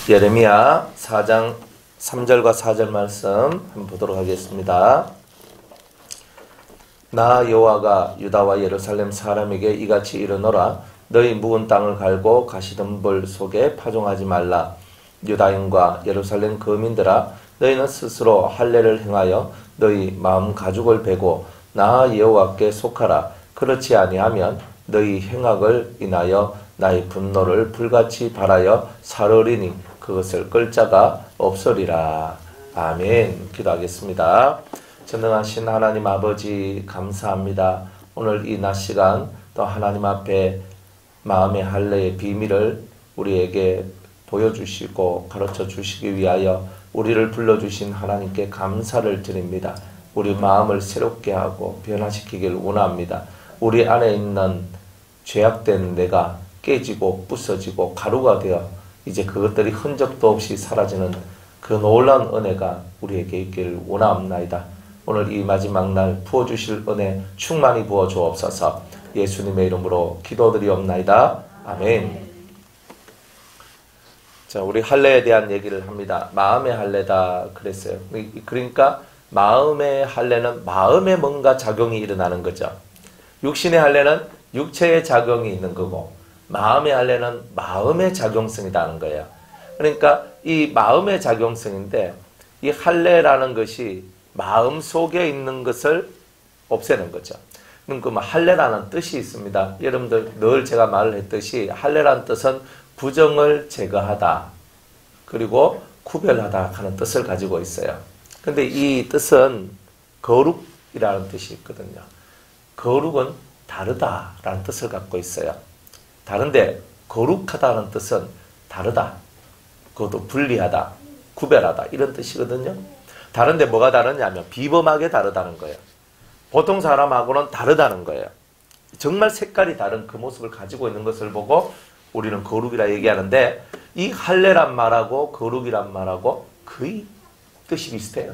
예레미야 4장 3절과 4절 말씀 한번 보도록 하겠습니다. 나 여호와가 유다와 예루살렘 사람에게 이같이 이르노라. 너희 묵은 땅을 갈고 가시덤불 속에 파종하지 말라. 유다인과 예루살렘 거민들아, 너희는 스스로 할례를 행하여 너희 마음 가죽을 베고 나 여호와께 속하라. 그렇지 아니하면 너희 행악을 인하여 나의 분노를 불같이 발하여 사르리니 그것을 끌 자가 없으리라. 아멘. 기도하겠습니다. 전능하신 하나님 아버지, 감사합니다. 오늘 이 낮 시간 또 하나님 앞에 마음의 할례의 비밀을 우리에게 보여주시고 가르쳐 주시기 위하여 우리를 불러주신 하나님께 감사를 드립니다. 우리 마음을 새롭게 하고 변화시키길 원합니다. 우리 안에 있는 죄악된 내가 깨지고 부서지고 가루가 되어 이제 그것들이 흔적도 없이 사라지는 그 놀라운 은혜가 우리에게 있길 원합니다. 오늘 이 마지막 날 부어주실 은혜 충만히 부어 주옵소서. 예수님의 이름으로 기도드리옵나이다. 아멘. 자, 우리 할례에 대한 얘기를 합니다. 마음의 할례다 그랬어요. 그러니까 마음의 할례는 마음에 뭔가 작용이 일어나는 거죠. 육신의 할례는 육체의 작용이 있는 거고, 마음의 할례는 마음의 작용성이라는 거예요. 그러니까 이 마음의 작용성인데, 이 할례라는 것이 마음 속에 있는 것을 없애는 거죠. 그러니까 할례라는 뜻이 있습니다. 여러분들 늘 제가 말을 했듯이 할례라는 뜻은 부정을 제거하다, 그리고 구별하다 하는 뜻을 가지고 있어요. 근데 이 뜻은 거룩이라는 뜻이 있거든요. 거룩은 다르다라는 뜻을 갖고 있어요. 다른데 거룩하다는 뜻은 다르다, 그것도 분리하다, 구별하다 이런 뜻이거든요. 다른데 뭐가 다르냐면 비범하게 다르다는 거예요. 보통 사람하고는 다르다는 거예요. 정말 색깔이 다른 그 모습을 가지고 있는 것을 보고 우리는 거룩이라 얘기하는데, 이 할례란 말하고 거룩이란 말하고 거의 뜻이 비슷해요.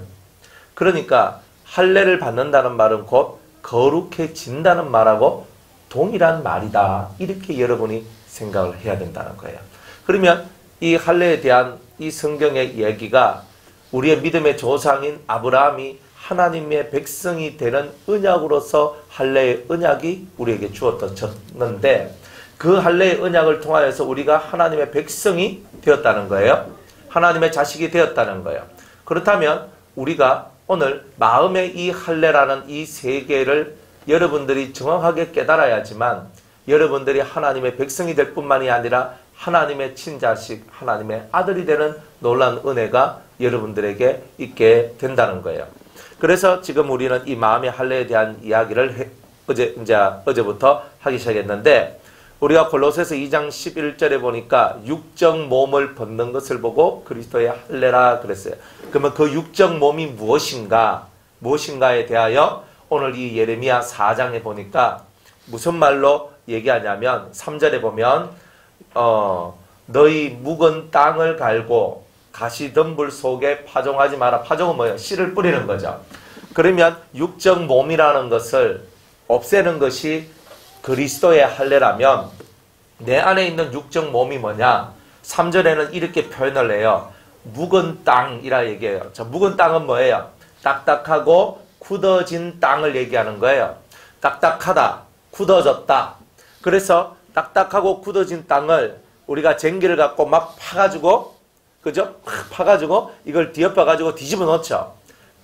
그러니까 할례를 받는다는 말은 곧 거룩해진다는 말하고 동일한 말이다, 이렇게 여러분이 생각을 해야 된다는 거예요. 그러면 이 할례에 대한 이 성경의 얘기가 우리의 믿음의 조상인 아브라함이 하나님의 백성이 되는 언약으로서 할례의 언약이 우리에게 주어졌는데, 그 할례의 언약을 통하여서 우리가 하나님의 백성이 되었다는 거예요. 하나님의 자식이 되었다는 거예요. 그렇다면 우리가 오늘 마음의 이 할례라는 이 세계를 여러분들이 정확하게 깨달아야지만 여러분들이 하나님의 백성이 될 뿐만이 아니라 하나님의 친자식, 하나님의 아들이 되는 놀라운 은혜가 여러분들에게 있게 된다는 거예요. 그래서 지금 우리는 이 마음의 할례에 대한 이야기를 어제부터 하기 시작했는데, 우리가 골로새서 2장 11절에 보니까 육적 몸을 벗는 것을 보고 그리스도의 할례라 그랬어요. 그러면 그 육적 몸이 무엇인가에 대하여 오늘 이 예레미야 4장에 보니까 무슨 말로 얘기하냐면 3절에 보면 너희 묵은 땅을 갈고 가시덤불 속에 파종하지 마라. 파종은 뭐예요? 씨를 뿌리는 거죠. 그러면 육적 몸이라는 것을 없애는 것이 그리스도의 할례라면 내 안에 있는 육적 몸이 뭐냐? 3절에는 이렇게 표현을 해요. 묵은 땅이라 얘기해요. 자, 묵은 땅은 뭐예요? 딱딱하고 굳어진 땅을 얘기하는 거예요. 딱딱하다, 굳어졌다. 그래서 딱딱하고 굳어진 땅을 우리가 쟁기를 갖고 막 파가지고, 그죠? 파가지고 이걸 뒤엎어가지고 뒤집어 놓죠.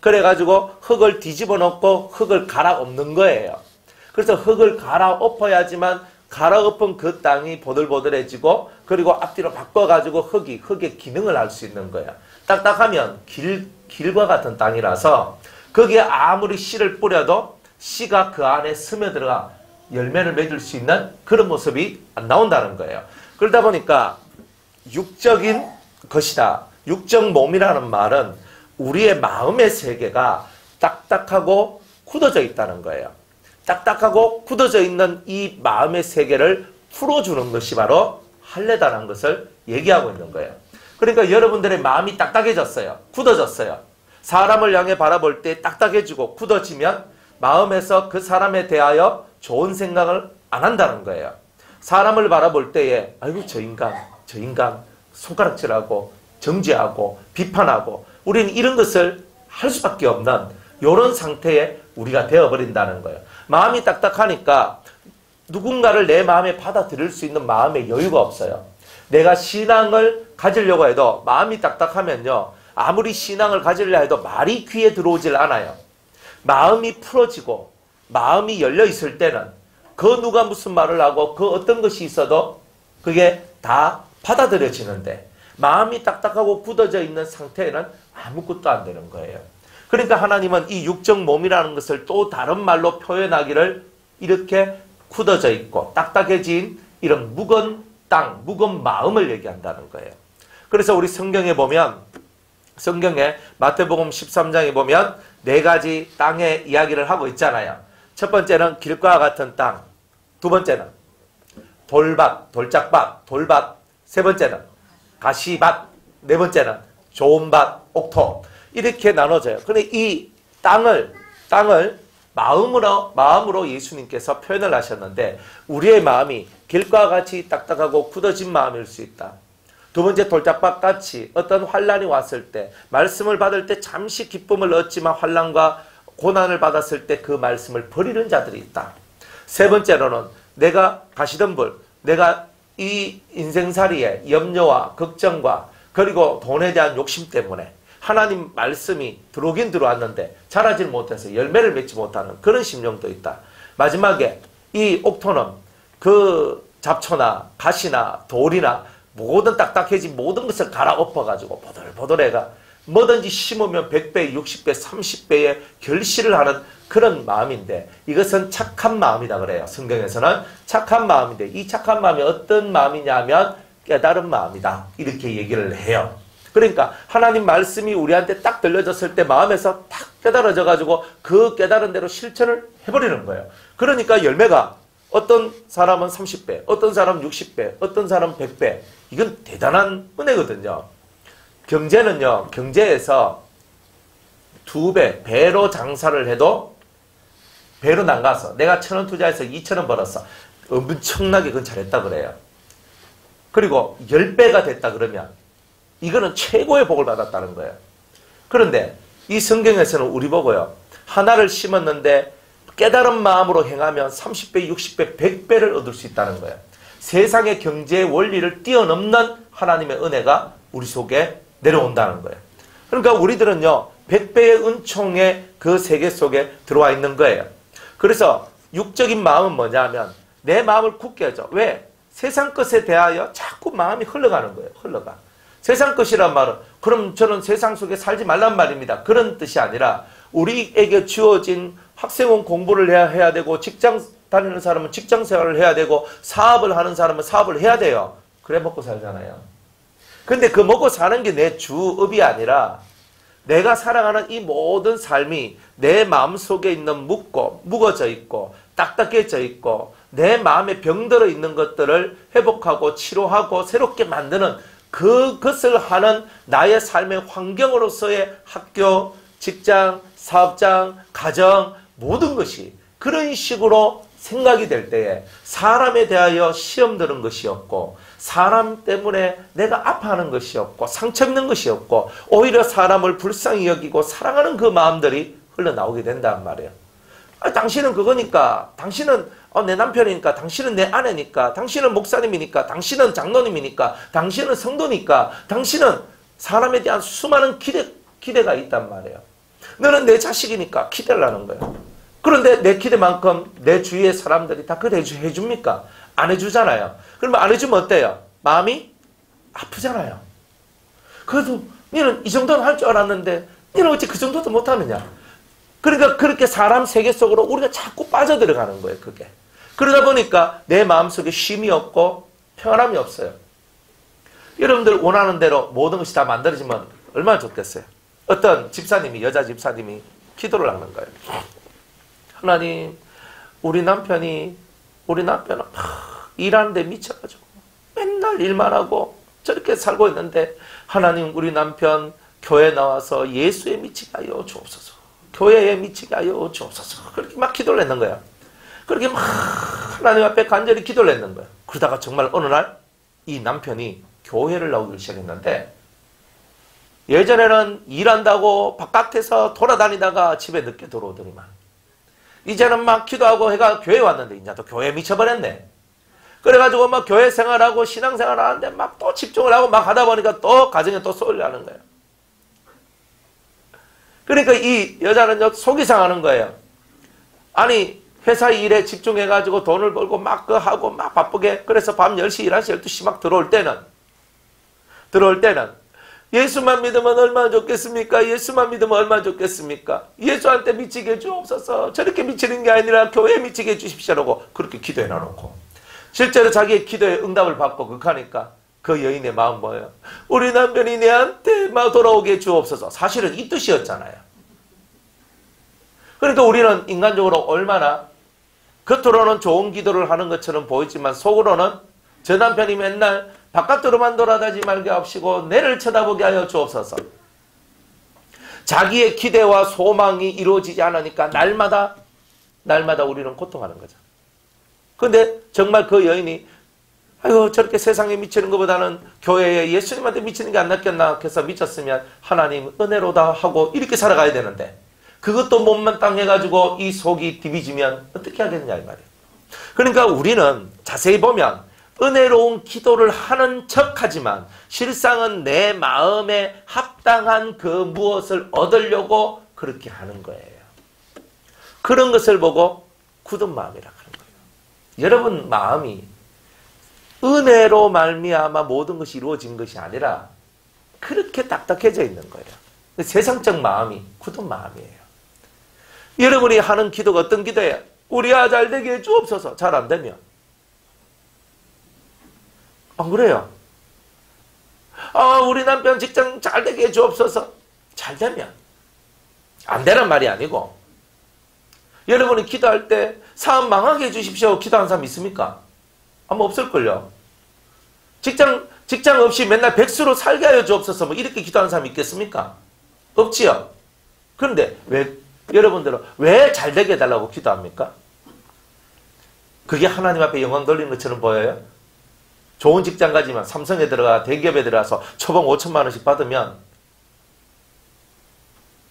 그래가지고 흙을 뒤집어 놓고 흙을 갈아엎는 거예요. 그래서 흙을 갈아엎어야지만 갈아엎은 그 땅이 보들보들해지고, 그리고 앞뒤로 바꿔가지고 흙의 기능을 할 수 있는 거예요. 딱딱하면 길과 같은 땅이라서 거기에 아무리 씨를 뿌려도 씨가 그 안에 스며들어가 열매를 맺을 수 있는 그런 모습이 안 나온다는 거예요. 그러다 보니까 육적인 것이다. 육적 몸이라는 말은 우리의 마음의 세계가 딱딱하고 굳어져 있다는 거예요. 딱딱하고 굳어져 있는 이 마음의 세계를 풀어주는 것이 바로 할례다라는 것을 얘기하고 있는 거예요. 그러니까 여러분들의 마음이 딱딱해졌어요. 굳어졌어요. 사람을 향해 바라볼 때 딱딱해지고 굳어지면 마음에서 그 사람에 대하여 좋은 생각을 안 한다는 거예요. 사람을 바라볼 때에 아이고 저 인간 손가락질하고 정죄하고 비판하고 우리는 이런 것을 할 수밖에 없는 이런 상태에 우리가 되어버린다는 거예요. 마음이 딱딱하니까 누군가를 내 마음에 받아들일 수 있는 마음의 여유가 없어요. 내가 신앙을 가지려고 해도 마음이 딱딱하면요, 아무리 신앙을 가지려 해도 말이 귀에 들어오질 않아요. 마음이 풀어지고 마음이 열려 있을 때는 그 누가 무슨 말을 하고 그 어떤 것이 있어도 그게 다 받아들여지는데, 마음이 딱딱하고 굳어져 있는 상태에는 아무것도 안 되는 거예요. 그러니까 하나님은 이 육적 몸이라는 것을 또 다른 말로 표현하기를 이렇게 굳어져 있고 딱딱해진 이런 묵은 땅, 묵은 마음을 얘기한다는 거예요. 그래서 우리 성경에 보면, 성경에 마태복음 13장에 보면 네 가지 땅의 이야기를 하고 있잖아요. 첫 번째는 길과 같은 땅, 두 번째는 돌밭, 돌짝밭, 돌밭, 세 번째는 가시밭, 네 번째는 좋은 밭, 옥토, 이렇게 나눠져요. 근데 이 땅을 마음으로 예수님께서 표현을 하셨는데, 우리의 마음이 길과 같이 딱딱하고 굳어진 마음일 수 있다. 두 번째, 돌짝밭같이 어떤 환란이 왔을 때, 말씀을 받을 때 잠시 기쁨을 얻지만 환란과 고난을 받았을 때 그 말씀을 버리는 자들이 있다. 세 번째로는 내가 가시덤불, 내가 이 인생살이의 염려와 걱정과 그리고 돈에 대한 욕심 때문에 하나님 말씀이 들어오긴 들어왔는데 자라질 못해서 열매를 맺지 못하는 그런 심령도 있다. 마지막에 이 옥토는 그 잡초나 가시나 돌이나 모든 딱딱해진 모든 것을 갈아엎어가지고 보들보들해가 뭐든지 심으면 100배, 60배, 30배의 결실을 하는 그런 마음인데, 이것은 착한 마음이다 그래요. 성경에서는 착한 마음인데, 이 착한 마음이 어떤 마음이냐면 깨달은 마음이다, 이렇게 얘기를 해요. 그러니까 하나님 말씀이 우리한테 딱 들려졌을 때 마음에서 딱 깨달아져 가지고 그 깨달은 대로 실천을 해버리는 거예요. 그러니까 열매가 어떤 사람은 30배, 어떤 사람은 60배, 어떤 사람은 100배. 이건 대단한 은혜거든요. 경제는요, 경제에서 2배, 배로 장사를 해도 배로 나가서 내가 1,000원 투자해서 2,000원 벌었어. 엄청나게 그건 잘했다 그래요. 그리고 10배가 됐다 그러면 이거는 최고의 복을 받았다는 거예요. 그런데 이 성경에서는 우리 보고요, 하나를 심었는데 깨달은 마음으로 행하면 30배, 60배, 100배를 얻을 수 있다는 거예요. 세상의 경제의 원리를 뛰어넘는 하나님의 은혜가 우리 속에 내려온다는 거예요. 그러니까 우리들은요, 100배의 은총의 그 세계 속에 들어와 있는 거예요. 그래서 육적인 마음은 뭐냐면 내 마음을 굳게 하죠. 왜? 세상 것에 대하여 자꾸 마음이 흘러가는 거예요. 흘러가. 세상 것이란 말은 그럼 저는 세상 속에 살지 말란 말입니다. 그런 뜻이 아니라 우리에게 주어진 학생은 공부를 해야 되고, 직장 다니는 사람은 직장 생활을 해야 되고, 사업을 하는 사람은 사업을 해야 돼요. 그래 먹고 살잖아요. 근데 그 먹고 사는 게 내 주업이 아니라 내가 살아가는 이 모든 삶이 내 마음속에 있는 묵어져 있고 딱딱해져 있고 내 마음에 병들어 있는 것들을 회복하고 치료하고 새롭게 만드는 그것을 하는 나의 삶의 환경으로서의 학교, 직장, 사업장, 가정, 모든 것이 그런 식으로 생각이 될 때에 사람에 대하여 시험 드는 것이 없고, 사람 때문에 내가 아파하는 것이 없고, 상처 입는 것이 없고, 오히려 사람을 불쌍히 여기고 사랑하는 그 마음들이 흘러나오게 된단 말이에요. 당신은 그거니까, 당신은 내 남편이니까, 당신은 내 아내니까, 당신은 목사님이니까, 당신은 장로님이니까, 당신은 성도니까, 당신은 사람에 대한 수많은 기대가 있단 말이에요. 너는 내 자식이니까 기대를 하는 거예요. 그런데 내 기대만큼 내 주위의 사람들이 다 그래 해줍니까? 안 해주잖아요. 그러면 안 해주면 어때요? 마음이 아프잖아요. 그래도 너는 이 정도는 할 줄 알았는데 너는 어찌 그 정도도 못하느냐? 그러니까 그렇게 사람 세계 속으로 우리가 자꾸 빠져들어가는 거예요. 그게. 그러다 보니까 내 마음속에 쉼이 없고 평안함이 없어요. 여러분들 원하는 대로 모든 것이 다 만들어지면 얼마나 좋겠어요. 어떤 집사님이, 여자 집사님이 기도를 하는 거예요. 하나님, 우리 남편은 일하는데 미쳐가지고 맨날 일만 하고 저렇게 살고 있는데, 하나님, 우리 남편 교회 나와서 예수에 미치게 하여 주옵소서, 교회에 미치게 하여 주옵소서. 그렇게 막 기도를 했는 거야. 그렇게 막 하나님 앞에 간절히 기도를 했는 거야. 그러다가 정말 어느 날 이 남편이 교회를 나오기 시작했는데 예전에는 일한다고 바깥에서 돌아다니다가 집에 늦게 들어오더니만 이제는 막 기도하고 해가 교회 왔는데 이제 또 교회에 미쳐버렸네. 그래가지고 막 교회 생활하고 신앙생활 하는데 막 또 집중을 하고 막 하다 보니까 또 가정에 또 쏠려하는 거예요. 그러니까 이 여자는 속이 상하는 거예요. 아니 회사 일에 집중해가지고 돈을 벌고 막 그 하고 막 바쁘게 그래서 밤 10시, 11시, 12시 막 들어올 때는 예수만 믿으면 얼마나 좋겠습니까? 예수만 믿으면 얼마나 좋겠습니까? 예수한테 미치게 해주옵소서. 저렇게 미치는 게 아니라 교회에 미치게 해주십시오라고 그렇게 기도해 놔놓고 실제로 자기의 기도에 응답을 받고 극하니까 그 여인의 마음 뭐예요? 우리 남편이 내한테 막 돌아오게 해주옵소서. 사실은 이 뜻이었잖아요. 그러니까 우리는 인간적으로 얼마나 겉으로는 좋은 기도를 하는 것처럼 보이지만 속으로는 저 남편이 맨날 바깥으로만 돌아다니지 말게 하옵시고 내를 쳐다보게 하여 주옵소서. 자기의 기대와 소망이 이루어지지 않으니까 날마다 우리는 고통하는 거죠. 그런데 정말 그 여인이 아이고 저렇게 세상에 미치는 것보다는 교회에 예수님한테 미치는 게 안 낫겠나 해서 미쳤으면 하나님 은혜로다 하고 이렇게 살아가야 되는데 그것도 못마땅해가지고 이 속이 디비지면 어떻게 하겠냐 이 말이에요. 그러니까 우리는 자세히 보면 은혜로운 기도를 하는 척하지만 실상은 내 마음에 합당한 그 무엇을 얻으려고 그렇게 하는 거예요. 그런 것을 보고 굳은 마음이라 하는 거예요. 여러분 마음이 은혜로 말미암아 모든 것이 이루어진 것이 아니라 그렇게 딱딱해져 있는 거예요. 세상적 마음이 굳은 마음이에요. 여러분이 하는 기도가 어떤 기도예요? 우리 아들 잘 되게 해주옵소서. 잘 안 되면 안 그래요? 우리 남편 직장 잘 되게 해주옵소서. 잘 되면 안 되란 말이 아니고 여러분이 기도할 때 사업 망하게 해주십시오. 기도하는 사람 있습니까? 아마 없을걸요. 직장 없이 맨날 백수로 살게 하여 주옵소서. 뭐 이렇게 기도하는 사람 있겠습니까? 없지요. 그런데 왜 여러분들은 왜 잘 되게 해달라고 기도합니까? 그게 하나님 앞에 영광 돌리는 것처럼 보여요? 좋은 직장 가지만 삼성에 들어가 대기업에 들어가서 초봉 5천만 원씩 받으면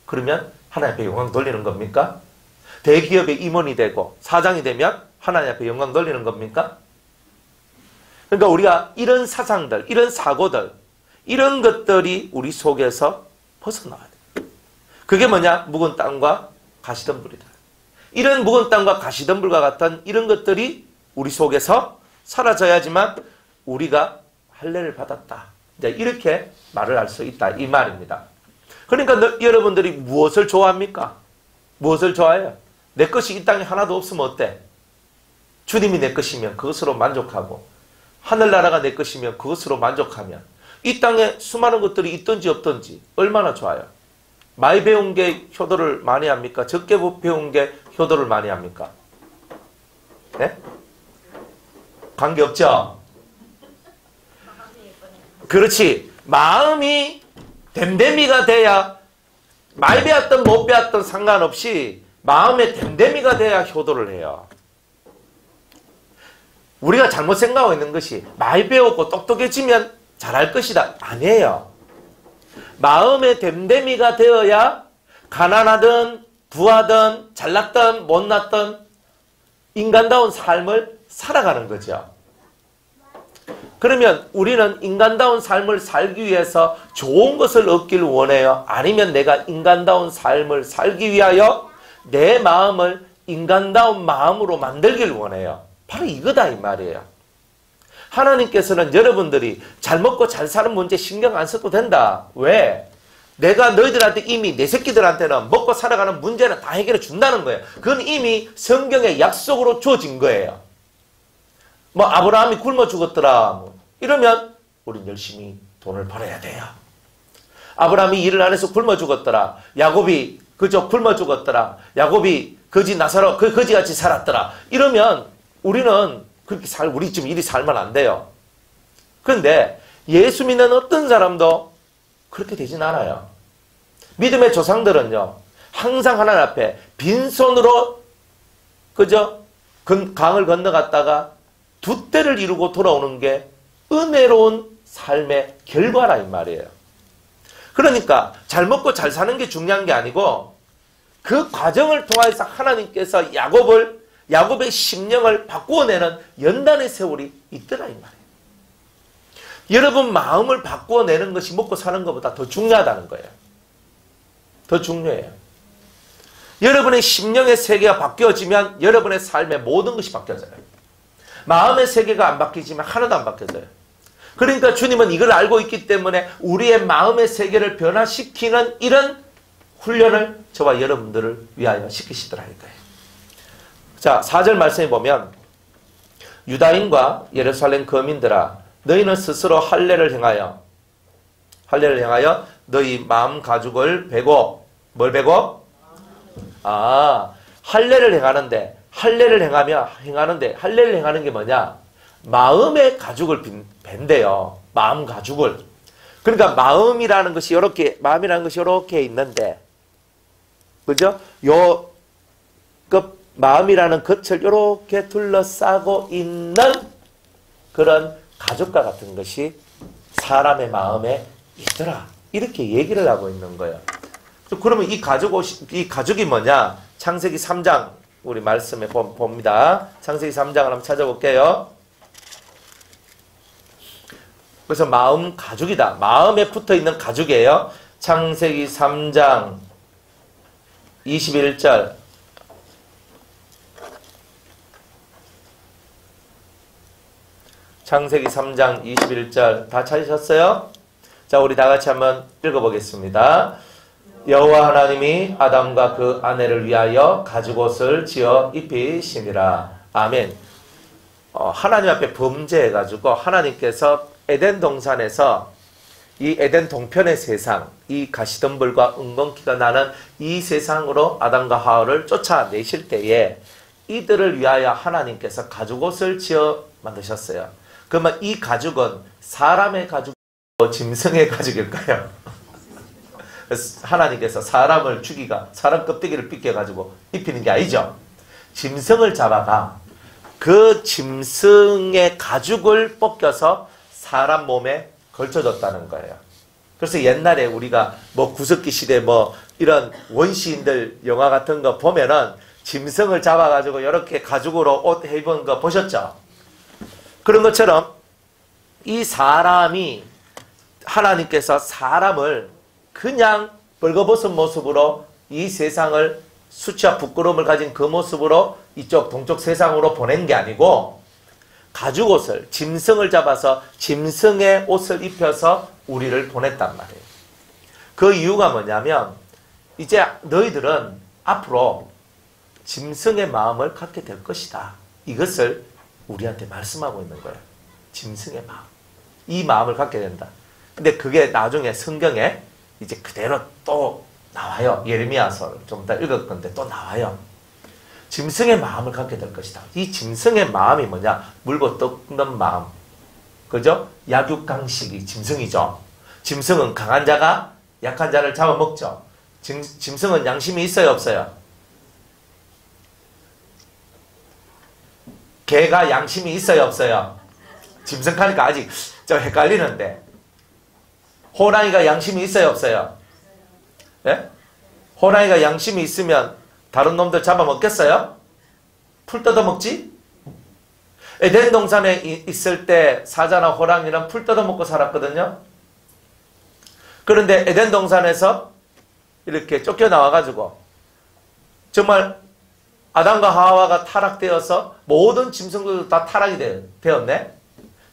그러면 하나님 앞에 영광 돌리는 겁니까? 대기업의 임원이 되고 사장이 되면 하나님 앞에 영광 돌리는 겁니까? 그러니까 우리가 이런 사상들, 이런 사고들, 이런 것들이 우리 속에서 벗어나야 돼요. 그게 뭐냐? 묵은 땅과 가시덤불이다. 이런 묵은 땅과 가시덤불과 같은 이런 것들이 우리 속에서 사라져야지만 우리가 할례를 받았다. 이제 이렇게 말을 할 수 있다. 이 말입니다. 그러니까 여러분들이 무엇을 좋아합니까? 무엇을 좋아해요? 내 것이 이 땅에 하나도 없으면 어때? 주님이 내 것이면 그것으로 만족하고 하늘나라가 내 것이면 그것으로 만족하면 이 땅에 수많은 것들이 있든지 없든지 얼마나 좋아요. 많이 배운 게 효도를 많이 합니까? 적게 배운 게 효도를 많이 합니까? 네? 관계없죠? 그렇지. 마음이 댐댐이가 돼야 많이 배웠든 못 배웠든 상관없이 마음에 댐댐이가 돼야 효도를 해요. 우리가 잘못 생각하고 있는 것이 많이 배웠고 똑똑해지면 잘할 것이다. 아니에요. 마음의 댐댐이가 되어야 가난하든 부하든 잘났든 못났든 인간다운 삶을 살아가는 거죠. 그러면 우리는 인간다운 삶을 살기 위해서 좋은 것을 얻기를 원해요? 아니면 내가 인간다운 삶을 살기 위하여 내 마음을 인간다운 마음으로 만들기를 원해요? 바로 이거다 이 말이에요. 하나님께서는 여러분들이 잘 먹고 잘 사는 문제 신경 안 써도 된다. 왜? 내가 너희들한테 이미 내 새끼들한테는 먹고 살아가는 문제는 다 해결해 준다는 거예요. 그건 이미 성경의 약속으로 주어진 거예요. 뭐 아브라함이 굶어 죽었더라 뭐 이러면 우린 열심히 돈을 벌어야 돼요. 아브라함이 일을 안 해서 굶어 죽었더라. 야곱이 그저 굶어 죽었더라. 야곱이 거지같이 살았더라. 이러면 우리는 그렇게 우리 지금 일이 살면 안 돼요. 그런데 예수 믿는 어떤 사람도 그렇게 되진 않아요. 믿음의 조상들은요, 항상 하나님 앞에 빈손으로 그저 강을 건너갔다가 두 때를 이루고 돌아오는 게 은혜로운 삶의 결과라 이 말이에요. 그러니까 잘 먹고 잘 사는 게 중요한 게 아니고 그 과정을 통해서 하나님께서 야곱의 심령을 바꾸어내는 연단의 세월이 있더라 이 말이에요. 여러분 마음을 바꾸어내는 것이 먹고 사는 것보다 더 중요하다는 거예요. 더 중요해요. 여러분의 심령의 세계가 바뀌어지면 여러분의 삶의 모든 것이 바뀌어져요. 마음의 세계가 안 바뀌지만 하나도 안 바뀌어져요. 그러니까 주님은 이걸 알고 있기 때문에 우리의 마음의 세계를 변화시키는 이런 훈련을 저와 여러분들을 위하여 시키시더라니까요. 자, 4절 말씀에 보면 유다인과 예루살렘 거민들아 너희는 스스로 할례를 행하여 너희 마음 가죽을 베고 뭘 베고? 할례를 행하는 게 뭐냐? 마음의 가죽을 벤대요. 마음 가죽을. 그러니까 마음이라는 것이 이렇게 있는데, 그죠? 마음이라는 겉을 이렇게 둘러싸고 있는 그런 가죽과 같은 것이 사람의 마음에 있더라. 이렇게 얘기를 하고 있는 거예요. 그러면 이 가죽이 뭐냐? 창세기 3장 우리 말씀에 봅니다. 창세기 3장을 한번 찾아볼게요. 그래서 마음 가죽이다. 마음에 붙어있는 가죽이에요. 창세기 3장 21절. 창세기 3장 21절 다 찾으셨어요? 자, 우리 다 같이 한번 읽어보겠습니다. 여호와 하나님이 아담과 그 아내를 위하여 가죽옷을 지어 입히시니라. 아멘. 하나님 앞에 범죄해가지고 하나님께서 에덴 동산에서 이 에덴 동편의 세상, 이 가시덤불과 은건기가 나는 이 세상으로 아담과 하와를 쫓아내실 때에 이들을 위하여 하나님께서 가죽옷을 지어 만드셨어요. 그러면 이 가죽은 사람의 가죽, 짐승의 가죽일까요? 하나님께서 사람을 사람 껍데기를 삐껴가지고 입히는 게 아니죠. 짐승을 잡아가 그 짐승의 가죽을 벗겨서 사람 몸에 걸쳐줬다는 거예요. 그래서 옛날에 우리가 구석기 시대 이런 원시인들 영화 같은 거 보면은 짐승을 잡아가지고 이렇게 가죽으로 옷 입은 거 보셨죠? 그런 것처럼 이 사람이 하나님께서 사람을 그냥 벌거벗은 모습으로 이 세상을 수치와 부끄러움을 가진 그 모습으로 이쪽 동쪽 세상으로 보낸 게 아니고 가죽옷을 짐승을 잡아서 짐승의 옷을 입혀서 우리를 보냈단 말이에요. 그 이유가 뭐냐면 이제 너희들은 앞으로 짐승의 마음을 갖게 될 것이다. 이것을 우리한테 말씀하고 있는 거예요. 짐승의 마음. 이 마음을 갖게 된다. 근데 그게 나중에 성경에 이제 그대로 또 나와요. 예레미야서를 좀 더 읽을 건데 또 나와요. 짐승의 마음을 갖게 될 것이다. 이 짐승의 마음이 뭐냐? 물고 뜯는 마음. 그죠? 약육강식이 짐승이죠. 짐승은 강한 자가 약한 자를 잡아먹죠. 짐승은 양심이 있어요, 없어요? 개가 양심이 있어요, 없어요? 짐승 하니까 아직 좀 헷갈리는데. 호랑이가 양심이 있어요, 없어요? 예? 호랑이가 양심이 있으면 다른 놈들 잡아먹겠어요? 풀 뜯어먹지? 에덴 동산에 있을 때 사자나 호랑이는 풀 뜯어먹고 살았거든요. 그런데 에덴 동산에서 이렇게 쫓겨나와가지고 정말 아담과 하와가 타락되어서 모든 짐승들도 다 타락이 되었네.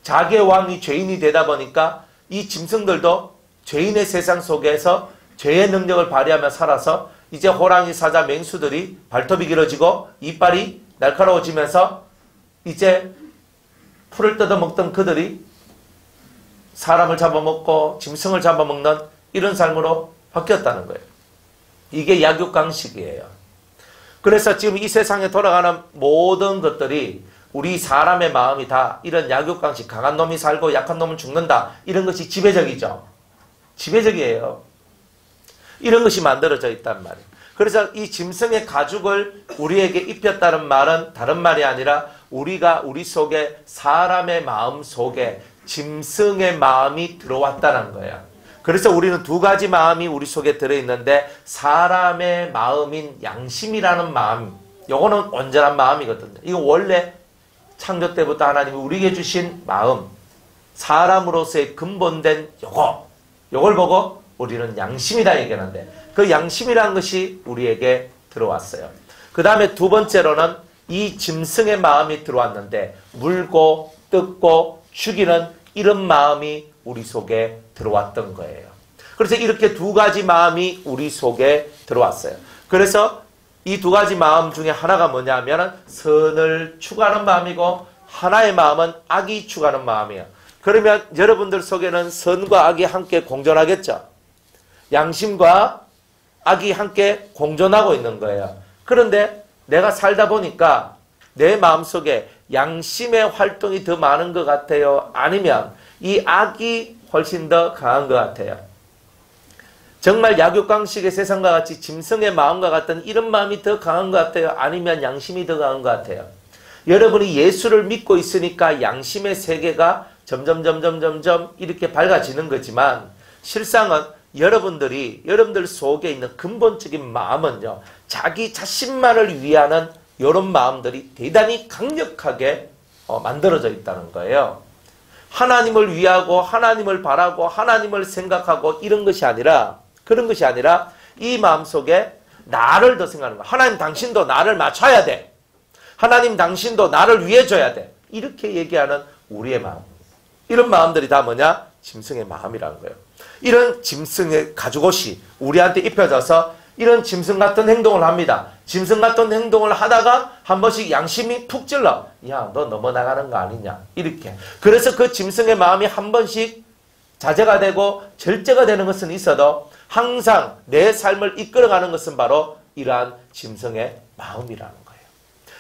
자기의 왕이 죄인이 되다 보니까 이 짐승들도 죄인의 세상 속에서 죄의 능력을 발휘하며 살아서 이제 호랑이, 사자, 맹수들이 발톱이 길어지고 이빨이 날카로워지면서 이제 풀을 뜯어먹던 그들이 사람을 잡아먹고 짐승을 잡아먹는 이런 삶으로 바뀌었다는 거예요. 이게 약육강식이에요. 그래서 지금 이 세상에 돌아가는 모든 것들이 우리 사람의 마음이 다 이런 약육강식, 강한 놈이 살고 약한 놈은 죽는다. 이런 것이 지배적이죠. 지배적이에요. 이런 것이 만들어져 있단 말이에요. 그래서 이 짐승의 가죽을 우리에게 입혔다는 말은 다른 말이 아니라 우리가 우리 속에 사람의 마음 속에 짐승의 마음이 들어왔다는 거예요. 그래서 우리는 두 가지 마음이 우리 속에 들어있는데 사람의 마음인 양심이라는 마음, 요거는 온전한 마음이거든요. 이거 원래 창조 때부터 하나님이 우리에게 주신 마음, 사람으로서의 근본된 요걸 보고 우리는 양심이다 얘기하는데 그 양심이라는 것이 우리에게 들어왔어요. 그 다음에 두 번째로는 이 짐승의 마음이 들어왔는데 물고 뜯고 죽이는 이런 마음이 우리 속에 들어왔던 거예요. 그래서 이렇게 두 가지 마음이 우리 속에 들어왔어요. 그래서 이 두 가지 마음 중에 하나가 뭐냐면 선을 추구하는 마음이고 하나의 마음은 악이 추구하는 마음이에요. 그러면 여러분들 속에는 선과 악이 함께 공존하겠죠. 양심과 악이 함께 공존하고 있는 거예요. 그런데 내가 살다 보니까 내 마음속에 양심의 활동이 더 많은 것 같아요? 아니면 이 악이 훨씬 더 강한 것 같아요? 정말 약육강식의 세상과 같이 짐승의 마음과 같은 이런 마음이 더 강한 것 같아요? 아니면 양심이 더 강한 것 같아요? 여러분이 예수를 믿고 있으니까 양심의 세계가 점점 이렇게 밝아지는 거지만 실상은 여러분들 속에 있는 근본적인 마음은요, 자기 자신만을 위하는 이런 마음들이 대단히 강력하게 만들어져 있다는 거예요. 하나님을 위하고 하나님을 바라고 하나님을 생각하고 이런 것이 아니라 그런 것이 아니라 이 마음속에 나를 더 생각하는 거야. 하나님 당신도 나를 맞춰야 돼. 하나님 당신도 나를 위해 줘야 돼. 이렇게 얘기하는 우리의 마음. 이런 마음들이 다 뭐냐? 짐승의 마음이라는 거예요. 이런 짐승의 가죽옷이 우리한테 입혀져서 이런 짐승 같은 행동을 합니다. 짐승 같은 행동을 하다가 한 번씩 양심이 푹 찔러. 야, 너 넘어나가는 거 아니냐. 이렇게. 그래서 그 짐승의 마음이 한 번씩 자제가 되고 절제가 되는 것은 있어도 항상 내 삶을 이끌어가는 것은 바로 이러한 짐승의 마음이라는 거예요.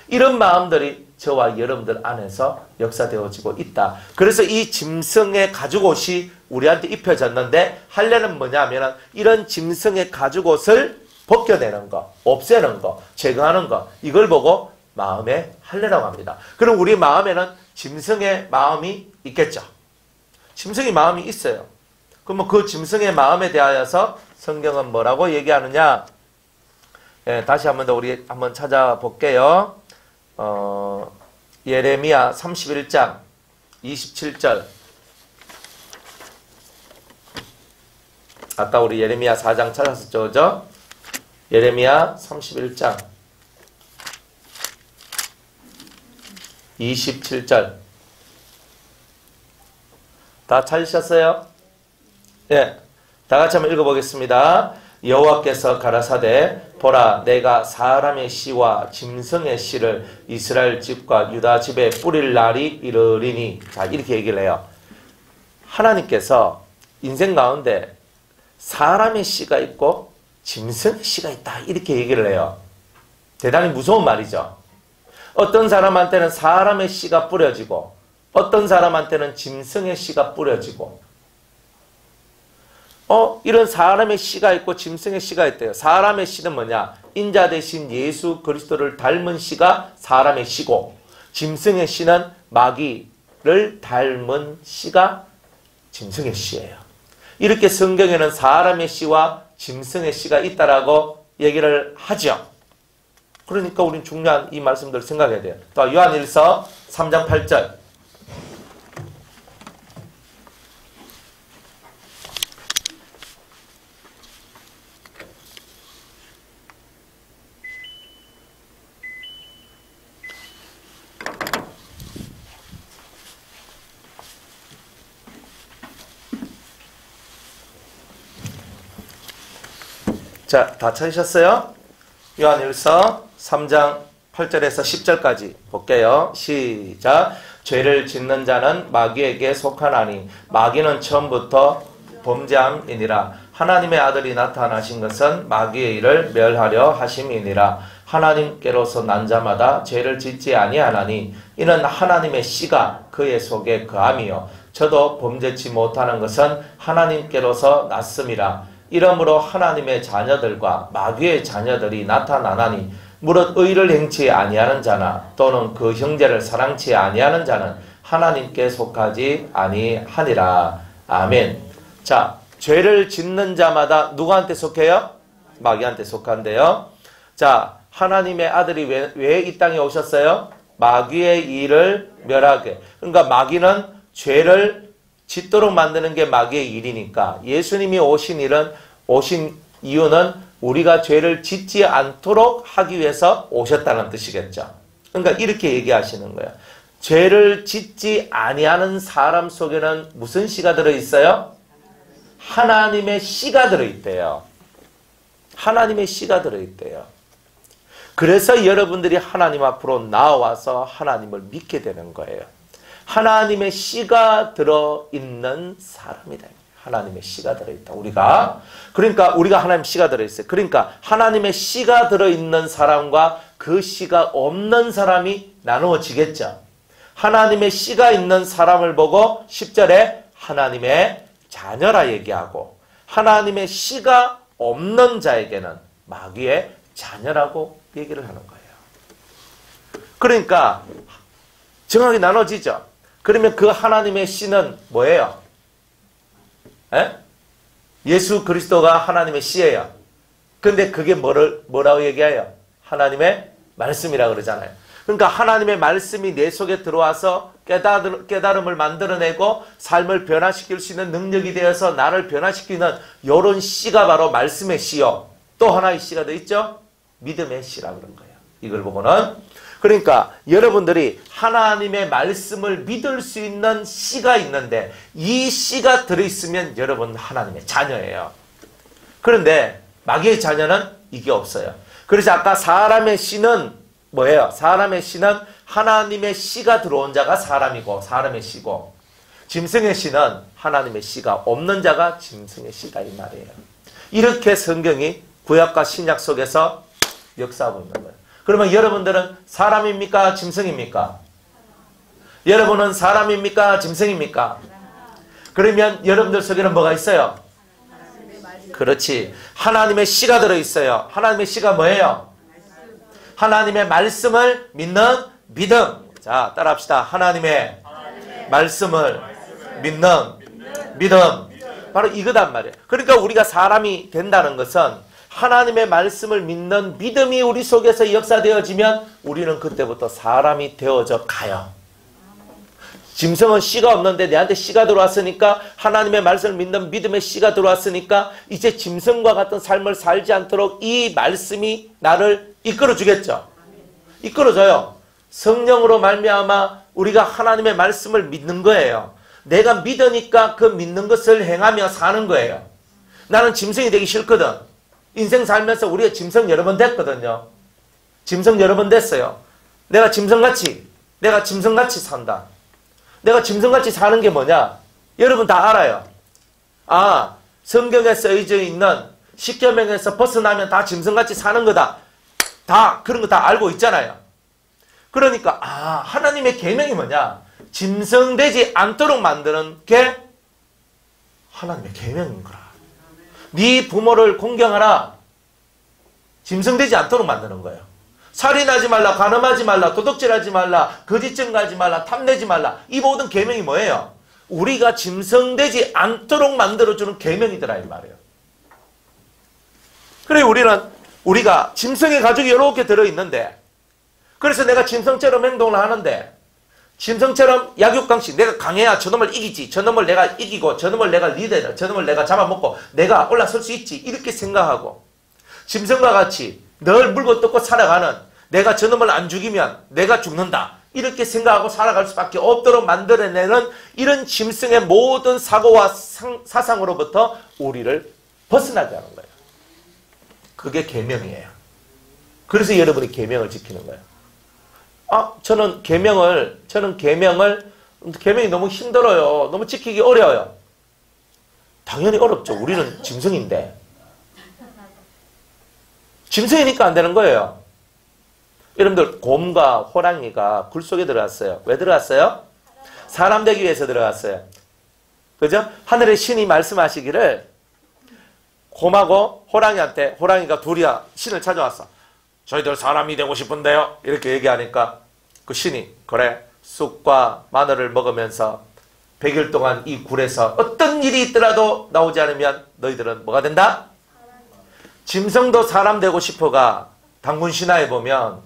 이런 마음들이 저와 여러분들 안에서 역사되어지고 있다. 그래서 이 짐승의 가죽옷이 우리한테 입혀졌는데 할례는 뭐냐면 이런 짐승의 가죽옷을 벗겨내는 거, 없애는 거, 제거하는 거, 이걸 보고 마음의 할례라고 합니다. 그럼 우리 마음에는 짐승의 마음이 있겠죠. 짐승의 마음이 있어요. 그러면 그 짐승의 마음에 대하여서 성경은 뭐라고 얘기하느냐? 예, 다시 한번 더 우리 한번 찾아볼게요. 예레미야 31장 27절. 아까 우리 예레미야 4장 찾았었죠, 그죠? 예레미야 31장 27절. 다 찾으셨어요? 예. 다 같이 한번 읽어보겠습니다. 여호와께서 가라사대 보라 내가 사람의 씨와 짐승의 씨를 이스라엘 집과 유다 집에 뿌릴 날이 이르리니. 자, 이렇게 얘기를 해요. 하나님께서 인생 가운데 사람의 씨가 있고 짐승의 씨가 있다. 이렇게 얘기를 해요. 대단히 무서운 말이죠. 어떤 사람한테는 사람의 씨가 뿌려지고 어떤 사람한테는 짐승의 씨가 뿌려지고 이런 사람의 씨가 있고 짐승의 씨가 있대요. 사람의 씨는 뭐냐? 인자 대신 예수 그리스도를 닮은 씨가 사람의 씨고 짐승의 씨는 마귀를 닮은 씨가 짐승의 씨예요. 이렇게 성경에는 사람의 씨와 짐승의 씨가 있다라고 얘기를 하죠. 그러니까 우린 중요한 이 말씀들을 생각해야 돼요. 또 요한일서 3장 8절. 자, 다 찾으셨어요? 요한일서 3장 8절에서 10절까지 볼게요. 시작. 죄를 짓는 자는 마귀에게 속하나니 마귀는 처음부터 범죄함이니라. 하나님의 아들이 나타나신 것은 마귀의 일을 멸하려 하심이니라. 하나님께로서 난 자마다 죄를 짓지 아니하나니 이는 하나님의 씨가 그의 속에 거함이요 저도 범죄치 못하는 것은 하나님께로서 났음이라. 이러므로 하나님의 자녀들과 마귀의 자녀들이 나타나나니 무릇 의를 행치 아니하는 자나 또는 그 형제를 사랑치 아니하는 자는 하나님께 속하지 아니하니라. 아멘. 자, 죄를 짓는 자마다 누구한테 속해요? 마귀한테 속한대요. 자, 하나님의 아들이 왜 이 땅에 오셨어요? 마귀의 일을 멸하게. 그러니까 마귀는 죄를 짓도록 만드는 게 마귀의 일이니까 예수님이 오신 이유는 우리가 죄를 짓지 않도록 하기 위해서 오셨다는 뜻이겠죠. 그러니까 이렇게 얘기하시는 거예요. 죄를 짓지 아니하는 사람 속에는 무슨 씨가 들어있어요? 하나님의 씨가 들어있대요. 하나님의 씨가 들어있대요. 그래서 여러분들이 하나님 앞으로 나와서 하나님을 믿게 되는 거예요. 하나님의 씨가 들어있는 사람이다. 하나님의 씨가 들어있다. 그러니까 우리가 하나님의 씨가 들어있어요. 그러니까 하나님의 씨가 들어있는 사람과 그 씨가 없는 사람이 나누어지겠죠. 하나님의 씨가 있는 사람을 보고 10절에 하나님의 자녀라 얘기하고 하나님의 씨가 없는 자에게는 마귀의 자녀라고 얘기를 하는 거예요. 그러니까 정확히 나눠지죠. 그러면 그 하나님의 씨는 뭐예요? 예수 그리스도가 하나님의 씨예요. 근데 그게 뭐라고 얘기해요? 하나님의 말씀이라고 그러잖아요. 그러니까 하나님의 말씀이 내 속에 들어와서 깨달음을 만들어내고 삶을 변화시킬 수 있는 능력이 되어서 나를 변화시키는 이런 씨가 바로 말씀의 씨요. 또 하나의 씨가 더 있죠? 믿음의 씨라고 그런 거예요. 이걸 보고는. 그러니까 여러분들이 하나님의 말씀을 믿을 수 있는 씨가 있는데 이 씨가 들어있으면 여러분 하나님의 자녀예요. 그런데 마귀의 자녀는 이게 없어요. 그래서 아까 사람의 씨는 뭐예요? 사람의 씨는 하나님의 씨가 들어온 자가 사람이고 사람의 씨고 짐승의 씨는 하나님의 씨가 없는 자가 짐승의 씨다 이 말이에요. 이렇게 성경이 구약과 신약 속에서 역사하고 있는 거예요. 그러면 여러분들은 사람입니까? 짐승입니까? 여러분은 사람입니까? 짐승입니까? 그러면 여러분들 속에는 뭐가 있어요? 그렇지. 하나님의 씨가 들어있어요. 하나님의 씨가 뭐예요? 하나님의 말씀을 믿는 믿음. 자, 따라합시다. 하나님의 말씀을 믿는 믿음. 바로 이거단 말이에요. 그러니까 우리가 사람이 된다는 것은 하나님의 말씀을 믿는 믿음이 우리 속에서 역사되어지면 우리는 그때부터 사람이 되어져 가요. 짐승은 씨가 없는데 내한테 씨가 들어왔으니까 하나님의 말씀을 믿는 믿음의 씨가 들어왔으니까 이제 짐승과 같은 삶을 살지 않도록 이 말씀이 나를 이끌어주겠죠. 이끌어줘요. 성령으로 말미암아 우리가 하나님의 말씀을 믿는 거예요. 내가 믿으니까 그 믿는 것을 행하며 사는 거예요. 나는 짐승이 되기 싫거든. 인생 살면서 우리가 짐승 여러 번 됐거든요. 짐승 여러 번 됐어요. 내가 짐승같이 산다. 내가 짐승같이 사는 게 뭐냐? 여러분 다 알아요. 아, 성경에 쓰여져 있는 십계명에서 벗어나면 다 짐승같이 사는 거다. 다 그런 거 다 알고 있잖아요. 그러니까 하나님의 계명이 뭐냐? 짐승되지 않도록 만드는 게 하나님의 계명인 거라. 네 부모를 공경하라. 짐승되지 않도록 만드는 거예요. 살인하지 말라, 간음하지 말라, 도둑질하지 말라, 거짓 증거하지 말라, 탐내지 말라. 이 모든 계명이 뭐예요? 우리가 짐승되지 않도록 만들어주는 계명이더라 이 말이에요. 그래 우리가 짐승의 가죽이 이렇게 들어있는데 그래서 내가 짐승처럼 행동을 하는데 짐승처럼 약육강식 내가 강해야 저놈을 이기지. 저놈을 내가 이기고 저놈을 내가 리더다. 저놈을 내가 잡아먹고 내가 올라설 수 있지. 이렇게 생각하고 짐승과 같이 늘 물고 뜯고 살아가는 내가 저놈을 안 죽이면 내가 죽는다. 이렇게 생각하고 살아갈 수밖에 없도록 만들어내는 이런 짐승의 모든 사고와 사상으로부터 우리를 벗어나게 하는 거예요. 그게 계명이에요. 그래서 여러분이 계명을 지키는 거예요. 저는 계명이 너무 힘들어요. 너무 지키기 어려워요. 당연히 어렵죠. 우리는 짐승인데. 짐승이니까 안 되는 거예요. 여러분들 곰과 호랑이가 굴 속에 들어갔어요. 왜 들어갔어요? 사람 되기 위해서 들어갔어요. 그죠? 하늘의 신이 말씀하시기를 곰하고 호랑이한테 호랑이가 둘이야 신을 찾아왔어. 저희들 사람이 되고 싶은데요. 이렇게 얘기하니까 그 신이 그래 쑥과 마늘을 먹으면서 100일 동안 이 굴에서 어떤 일이 있더라도 나오지 않으면 너희들은 뭐가 된다? 짐승도 사람 되고 싶어가 당군 신화에 보면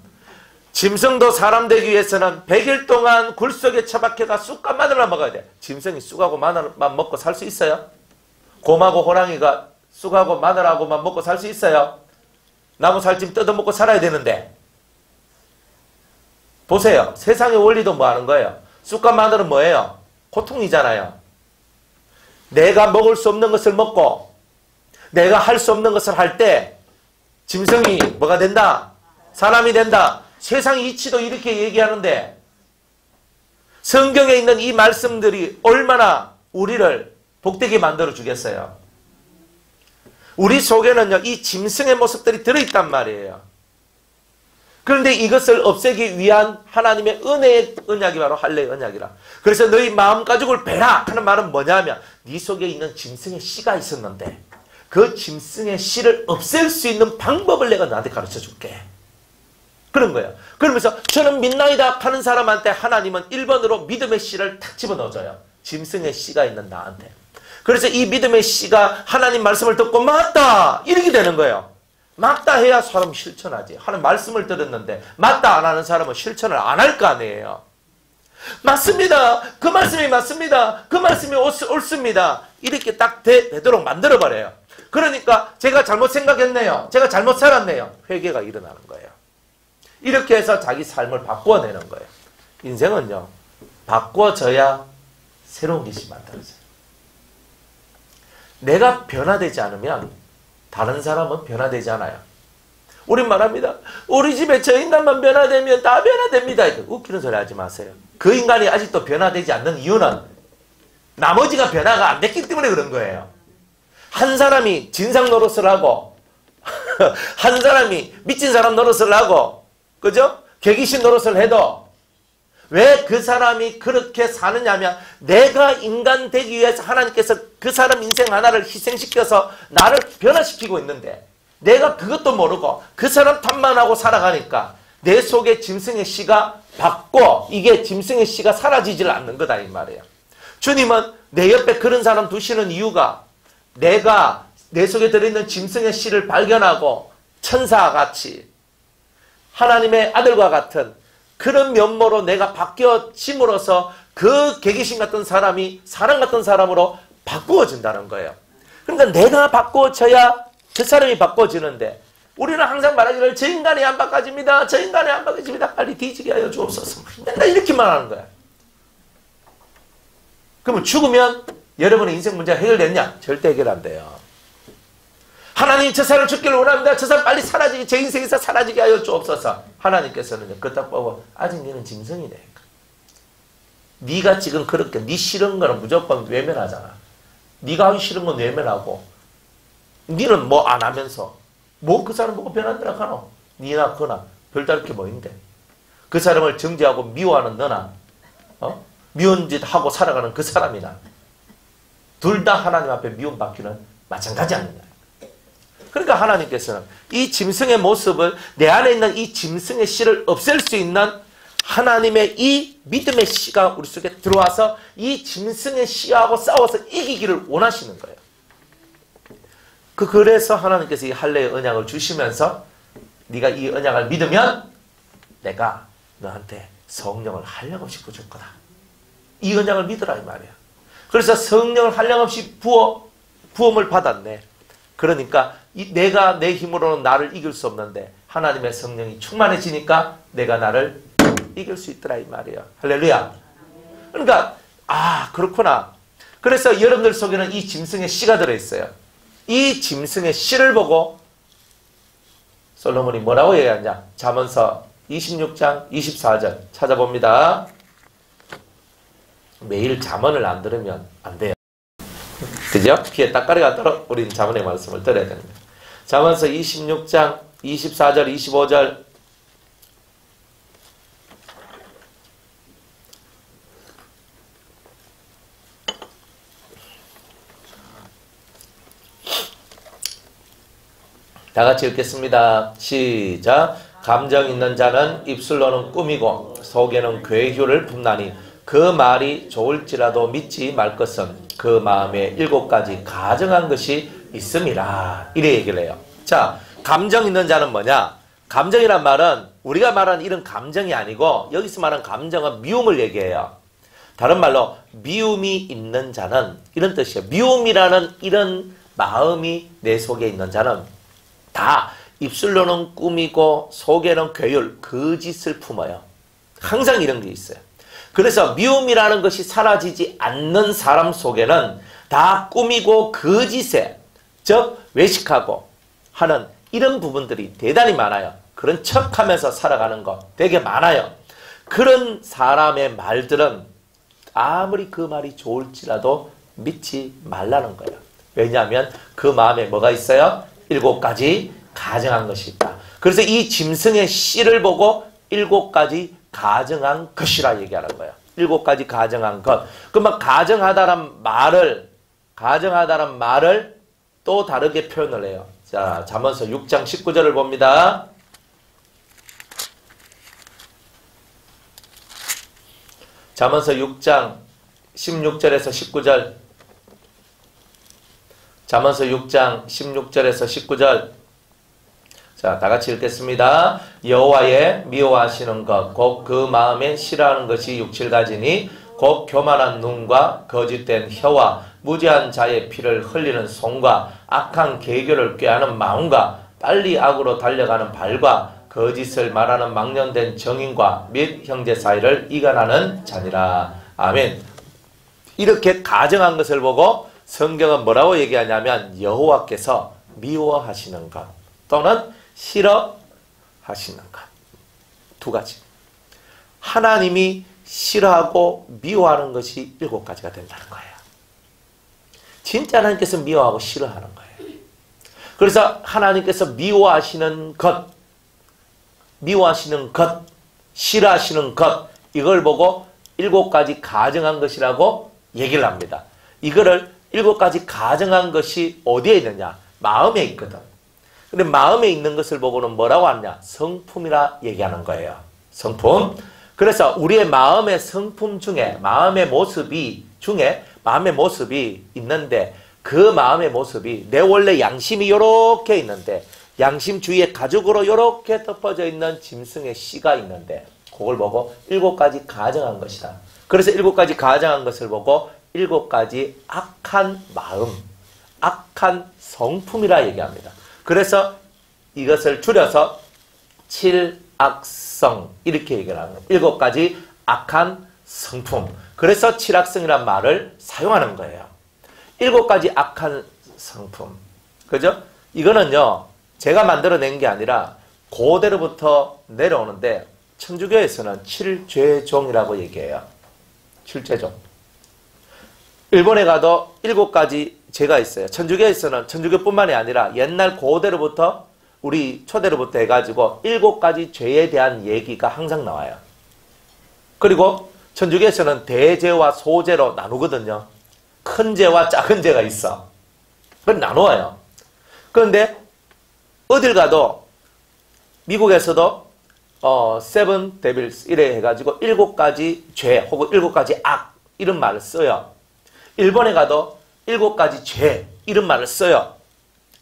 짐승도 사람 되기 위해서는 100일 동안 굴 속에 처박혀가 쑥과 마늘만 먹어야 돼. 짐승이 쑥하고 마늘만 먹고 살 수 있어요? 곰하고 호랑이가 쑥하고 마늘하고만 먹고 살 수 있어요? 나무 살찜 뜯어먹고 살아야 되는데. 보세요. 세상의 원리도 뭐 하는 거예요? 쑥과 마늘은 뭐예요? 고통이잖아요. 내가 먹을 수 없는 것을 먹고 내가 할 수 없는 것을 할 때 짐승이 뭐가 된다? 사람이 된다. 세상 이치도 이렇게 얘기하는데 성경에 있는 이 말씀들이 얼마나 우리를 복되게 만들어 주겠어요. 우리 속에는요, 이 짐승의 모습들이 들어있단 말이에요. 그런데 이것을 없애기 위한 하나님의 은혜의 언약이 바로 할례의 언약이라. 그래서 너희 마음가짐을 베라 하는 말은 뭐냐면 네 속에 있는 짐승의 씨가 있었는데 그 짐승의 씨를 없앨 수 있는 방법을 내가 너한테 가르쳐 줄게. 그런 거예요. 그러면서 저는 믿나이다 하는 사람한테 하나님은 1번으로 믿음의 씨를 탁 집어넣어줘요. 짐승의 씨가 있는 나한테. 그래서 이 믿음의 씨가 하나님 말씀을 듣고 맞다! 이렇게 되는 거예요. 맞다 해야 사람이 실천하지. 하는 말씀을 들었는데 맞다 안 하는 사람은 실천을 안 할 거 아니에요. 맞습니다. 그 말씀이 맞습니다. 그 말씀이 옳습니다. 이렇게 딱 되도록 만들어버려요. 그러니까 제가 잘못 생각했네요. 제가 잘못 살았네요. 회개가 일어나는 거예요. 이렇게 해서 자기 삶을 바꾸어내는 거예요. 인생은요, 바꾸어져야 새로운 것이 만들어져요. 내가 변화되지 않으면 다른 사람은 변화되지 않아요. 우린 말합니다. 우리 집에 저 인간만 변화되면 다 변화됩니다. 웃기는 소리 하지 마세요. 그 인간이 아직도 변화되지 않는 이유는 나머지가 변화가 안 됐기 때문에 그런 거예요. 한 사람이 진상 노릇을 하고 한 사람이 미친 사람 노릇을 하고 그죠? 개기신 노릇을 해도 왜 그 사람이 그렇게 사느냐면 내가 인간 되기 위해서 하나님께서 그 사람 인생 하나를 희생시켜서 나를 변화시키고 있는데 내가 그것도 모르고 그 사람 탓만 하고 살아가니까 내 속에 짐승의 씨가 받고 이게 짐승의 씨가 사라지질 않는 거다 이 말이에요. 주님은 내 옆에 그런 사람 두시는 이유가 내가 내 속에 들어있는 짐승의 씨를 발견하고 천사같이 하나님의 아들과 같은 그런 면모로 내가 바뀌어짐으로써 그 개기신 같은 사람이 사람 같은 사람으로 바꾸어진다는 거예요. 그러니까 내가 바꾸어져야 그 사람이 바꿔지는데 우리는 항상 말하기를 저 인간이 안 바꿔집니다. 저 인간이 안 바꿔집니다. 빨리 뒤지게 하여 주옵소서. 맨날 이렇게만 하는 거야. 그러면 죽으면 여러분의 인생 문제가 해결됐냐? 절대 해결 안 돼요. 하나님 저 사람 죽기를 원합니다. 저 사람 빨리 사라지게 제 인생에서 사라지게 하여 주옵소서. 하나님께서는 그딱 보고 아직 너는 짐승이네. 네가 지금 그렇게 네 싫은 거는 무조건 외면하잖아. 네가 하기 싫은 건 외면하고 너는 뭐 안 하면서 뭐 그 사람 보고 변한다라 하노? 니나 그나 별다를 게 뭐인데 그 사람을 정죄하고 미워하는 너나 미운 짓 하고 살아가는 그 사람이나 둘 다 하나님 앞에 미움받기는 마찬가지 아니냐. 그러니까 하나님께서는 이 짐승의 모습을 내 안에 있는 이 짐승의 씨를 없앨 수 있는 하나님의 이 믿음의 씨가 우리 속에 들어와서 이 짐승의 씨하고 싸워서 이기기를 원하시는 거예요. 그래서 하나님께서 이 할례의 언약을 주시면서 네가 이 언약을 믿으면 내가 너한테 성령을 한량없이 부어줄 거다. 이 언약을 믿으라 이 말이야. 그래서 성령을 한량없이 부음을 받았네. 그러니까 내가 내 힘으로는 나를 이길 수 없는데 하나님의 성령이 충만해지니까 내가 나를 이길 수 있더라 이 말이에요. 할렐루야. 그러니까 그렇구나. 그래서 여러분들 속에는 이 짐승의 씨가 들어있어요. 이 짐승의 씨를 보고 솔로몬이 뭐라고 얘기하냐. 잠언서 26장 24절 찾아봅니다. 매일 잠언을 안 들으면 안 돼요. 그죠? 귀에 딱가리가 떨어 우리는 잠언의 말씀을 들어야 됩니다. 잠언서 26장 24절 25절 다 같이 읽겠습니다. 시작. 감정 있는 자는 입술로는 꾸미고 속에는 괴휴를 품나니 그 말이 좋을지라도 믿지 말 것은 그 마음에 7가지 가정한 것이 있음이라. 이래 얘기를 해요. 자, 감정 있는 자는 뭐냐? 감정이란 말은 우리가 말하는 이런 감정이 아니고 여기서 말하는 감정은 미움을 얘기해요. 다른 말로 미움이 있는 자는 이런 뜻이에요. 미움이라는 이런 마음이 내 속에 있는 자는 다 입술로는 꾸미고 속에는 괴율, 거짓을 품어요. 항상 이런 게 있어요. 그래서 미움이라는 것이 사라지지 않는 사람 속에는 다 꾸미고 거짓에, 즉 외식하고 하는 이런 부분들이 대단히 많아요. 그런 척하면서 살아가는 거 되게 많아요. 그런 사람의 말들은 아무리 그 말이 좋을지라도 믿지 말라는 거예요. 왜냐하면 그 마음에 뭐가 있어요? 7가지 가정한 것이 있다. 그래서 이 짐승의 씨를 보고 7가지 가정한 것이라 얘기하는 거예요. 7가지 가정한 것. 그러면 가정하다란 말을 또 다르게 표현을 해요. 자, 잠언서 6장 19절을 봅니다. 잠언서 6장 16절에서 19절. 잠언서 6장 16절에서 19절. 자, 다 같이 읽겠습니다. 여호와의 미워하시는 것, 곧 그 마음에 싫어하는 것이 6, 7가지니 곧 교만한 눈과 거짓된 혀와 무지한 자의 피를 흘리는 손과 악한 계교를 꾀하는 마음과 빨리 악으로 달려가는 발과 거짓을 말하는 망령된 정인과 및 형제 사이를 이간하는 자니라. 아멘. 이렇게 가정한 것을 보고 성경은 뭐라고 얘기하냐면 여호와께서 미워하시는 것 또는 싫어하시는 것. 2가지. 하나님이 싫어하고 미워하는 것이 7가지가 된다는 거예요. 진짜 하나님께서 미워하고 싫어하는 거예요. 그래서 하나님께서 미워하시는 것, 싫어하시는 것, 이걸 보고 7가지 가정한 것이라고 얘기를 합니다. 이거를 7가지 가정한 것이 어디에 있느냐? 마음에 있거든. 근데 마음에 있는 것을 보고는 뭐라고 하느냐? 성품이라 얘기하는 거예요. 성품. 그래서 우리의 마음의 성품 중에 마음의 모습이 있는데 그 마음의 모습이 내 원래 양심이 요렇게 있는데 양심 주위에 가죽으로 요렇게 덮어져 있는 짐승의 씨가 있는데 그걸 보고 7가지 가정한 것이다. 그래서 7가지 가정한 것을 보고 7가지 악한 마음, 악한 성품이라 얘기합니다. 그래서 이것을 줄여서 7악성 이렇게 얘기를 하는 거예요. 7가지 악한 성품. 그래서 7악성이라는 말을 사용하는 거예요. 7가지 악한 성품. 그죠? 이거는요, 제가 만들어낸 게 아니라 고대로부터 내려오는데 천주교에서는 7죄종이라고 얘기해요. 7죄종. 일본에 가도 7가지 죄가 있어요. 천주교에서는 천주교뿐만이 아니라 옛날 고대로부터 우리 초대로부터 해가지고 7가지 죄에 대한 얘기가 항상 나와요. 그리고 천주교에서는 대죄와 소죄로 나누거든요. 큰 죄와 작은 죄가 있어. 그걸 나누어요. 그런데 어딜 가도 미국에서도 세븐 데빌스 이래 해가지고 7가지 죄 혹은 7가지 악 이런 말을 써요. 일본에 가도 7가지 죄 이런 말을 써요.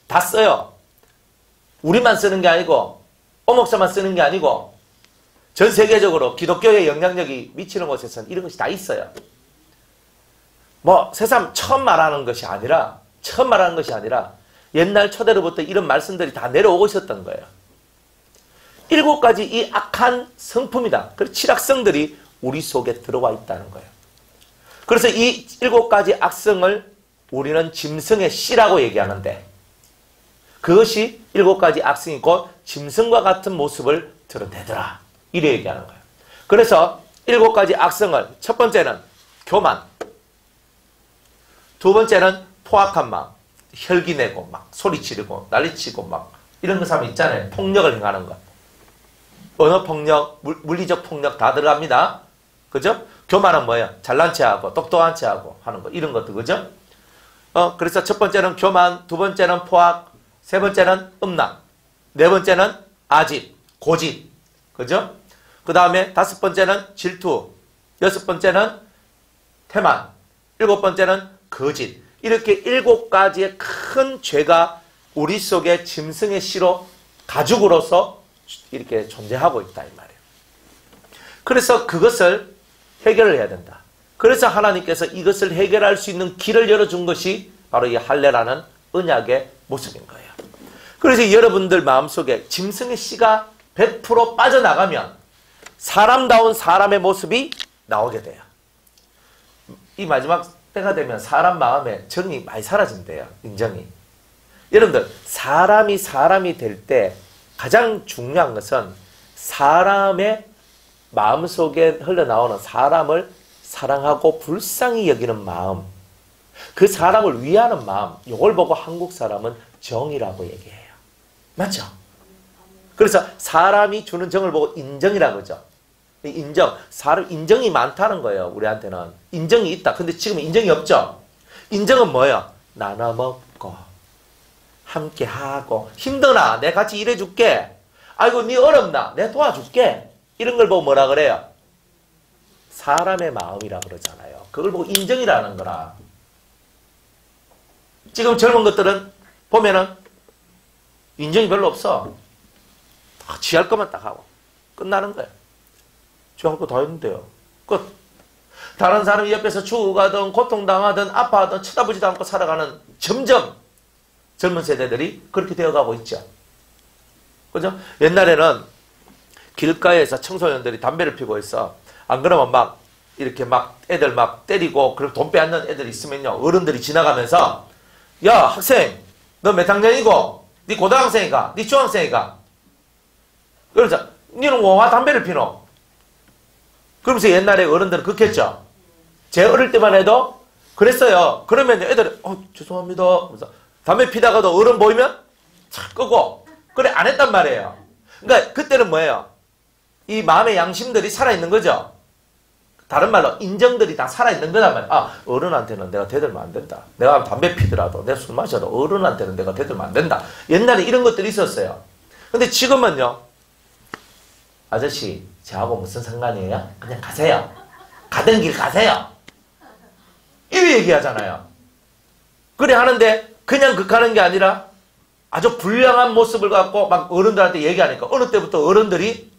다 써요. 우리만 쓰는 게 아니고 오목사만 쓰는 게 아니고 전 세계적으로 기독교의 영향력이 미치는 곳에서는 이런 것이 다 있어요. 뭐 새삼 처음 말하는 것이 아니라 옛날 초대로부터 이런 말씀들이 다 내려오고 있었던 거예요. 7가지 이 악한 성품이다. 그리고 7악성들이 우리 속에 들어와 있다는 거예요. 그래서 이 7가지 악성을 우리는 짐승의 씨라고 얘기하는데 그것이 7가지 악성이 곧 짐승과 같은 모습을 드러내더라. 이래 얘기하는 거예요. 그래서 7가지 악성을 첫 번째는 교만, 두 번째는 포악한 마음, 혈기내고 막 소리치르고 난리치고 막 이런 사람 있잖아요. 폭력을 행하는 것. 언어폭력, 물리적 폭력 다 들어갑니다. 그죠? 교만은 뭐예요? 잘난 체하고 똑똑한 체하고 하는 거 이런 것도 그죠? 그래서 첫 번째는 교만, 두 번째는 포악, 세 번째는 음란, 네 번째는 아집, 고집. 그죠? 그 다음에 5번째는 질투, 6번째는 태만, 7번째는 거짓. 이렇게 7가지의 큰 죄가 우리 속에 짐승의 씨로 가죽으로서 이렇게 존재하고 있다 이 말이에요. 그래서 그것을 해결을 해야 된다. 그래서 하나님께서 이것을 해결할 수 있는 길을 열어준 것이 바로 이 할례라는 언약의 모습인 거예요. 그래서 여러분들 마음속에 짐승의 씨가 100% 빠져나가면 사람다운 사람의 모습이 나오게 돼요. 이 마지막 때가 되면 사람 마음에 정이 많이 사라진대요. 인정이. 여러분들 사람이 될 때 가장 중요한 것은 사람의 마음속에 흘러나오는 사람을 사랑하고 불쌍히 여기는 마음, 그 사람을 위하는 마음, 이걸 보고 한국 사람은 정이라고 얘기해요. 맞죠? 그래서 사람이 주는 정을 보고 인정이라고 그러죠. 인정이 많다는 거예요. 우리한테는 인정이 있다. 근데 지금 인정이 없죠. 인정은 뭐예요? 나눠 먹고 함께 하고, 힘드나 내가 같이 일해줄게, 아이고 네 어렵나 내가 도와줄게, 이런 걸 보고 뭐라 그래요? 사람의 마음이라 그러잖아요. 그걸 보고 인정이라는 거라. 지금 젊은 것들은 보면은 인정이 별로 없어. 지할 것만 딱 하고 끝나는 거예요. 지할 거 다 했는데요. 끝. 다른 사람이 옆에서 죽어가든 고통당하든 아파하든 쳐다보지도 않고 살아가는 점점 젊은 세대들이 그렇게 되어가고 있죠. 그죠? 옛날에는 길가에서 청소년들이 담배를 피고 있어. 안 그러면 막 이렇게 막 애들 막 때리고, 그리고 돈 빼앗는 애들 있으면요, 어른들이 지나가면서 야 학생 너 몇 학년이고, 네 고등학생이가, 네 중학생이가, 그러자 니는 왜 담배를 피노? 그러면서 옛날에 어른들은 그랬겠죠. 제 어릴 때만 해도 그랬어요. 그러면 애들이 죄송합니다 그래서 담배 피다가도 어른 보이면 착 끄고, 그래 안 했단 말이에요. 그러니까 그때는 뭐예요? 이 마음의 양심들이 살아있는 거죠. 다른 말로 인정들이 다 살아있는 거란 말이야. 어른한테는 내가 대들면 안 된다. 내가 담배 피더라도, 내가 술 마셔도 어른한테는 내가 대들면 안 된다. 옛날에 이런 것들이 있었어요. 근데 지금은요, 아저씨 저하고 무슨 상관이에요? 그냥 가세요. 가던 길 가세요. 이렇게 얘기하잖아요. 그래 하는데 그냥 극하는 게 아니라 아주 불량한 모습을 갖고 막 어른들한테 얘기하니까 어느 때부터 어른들이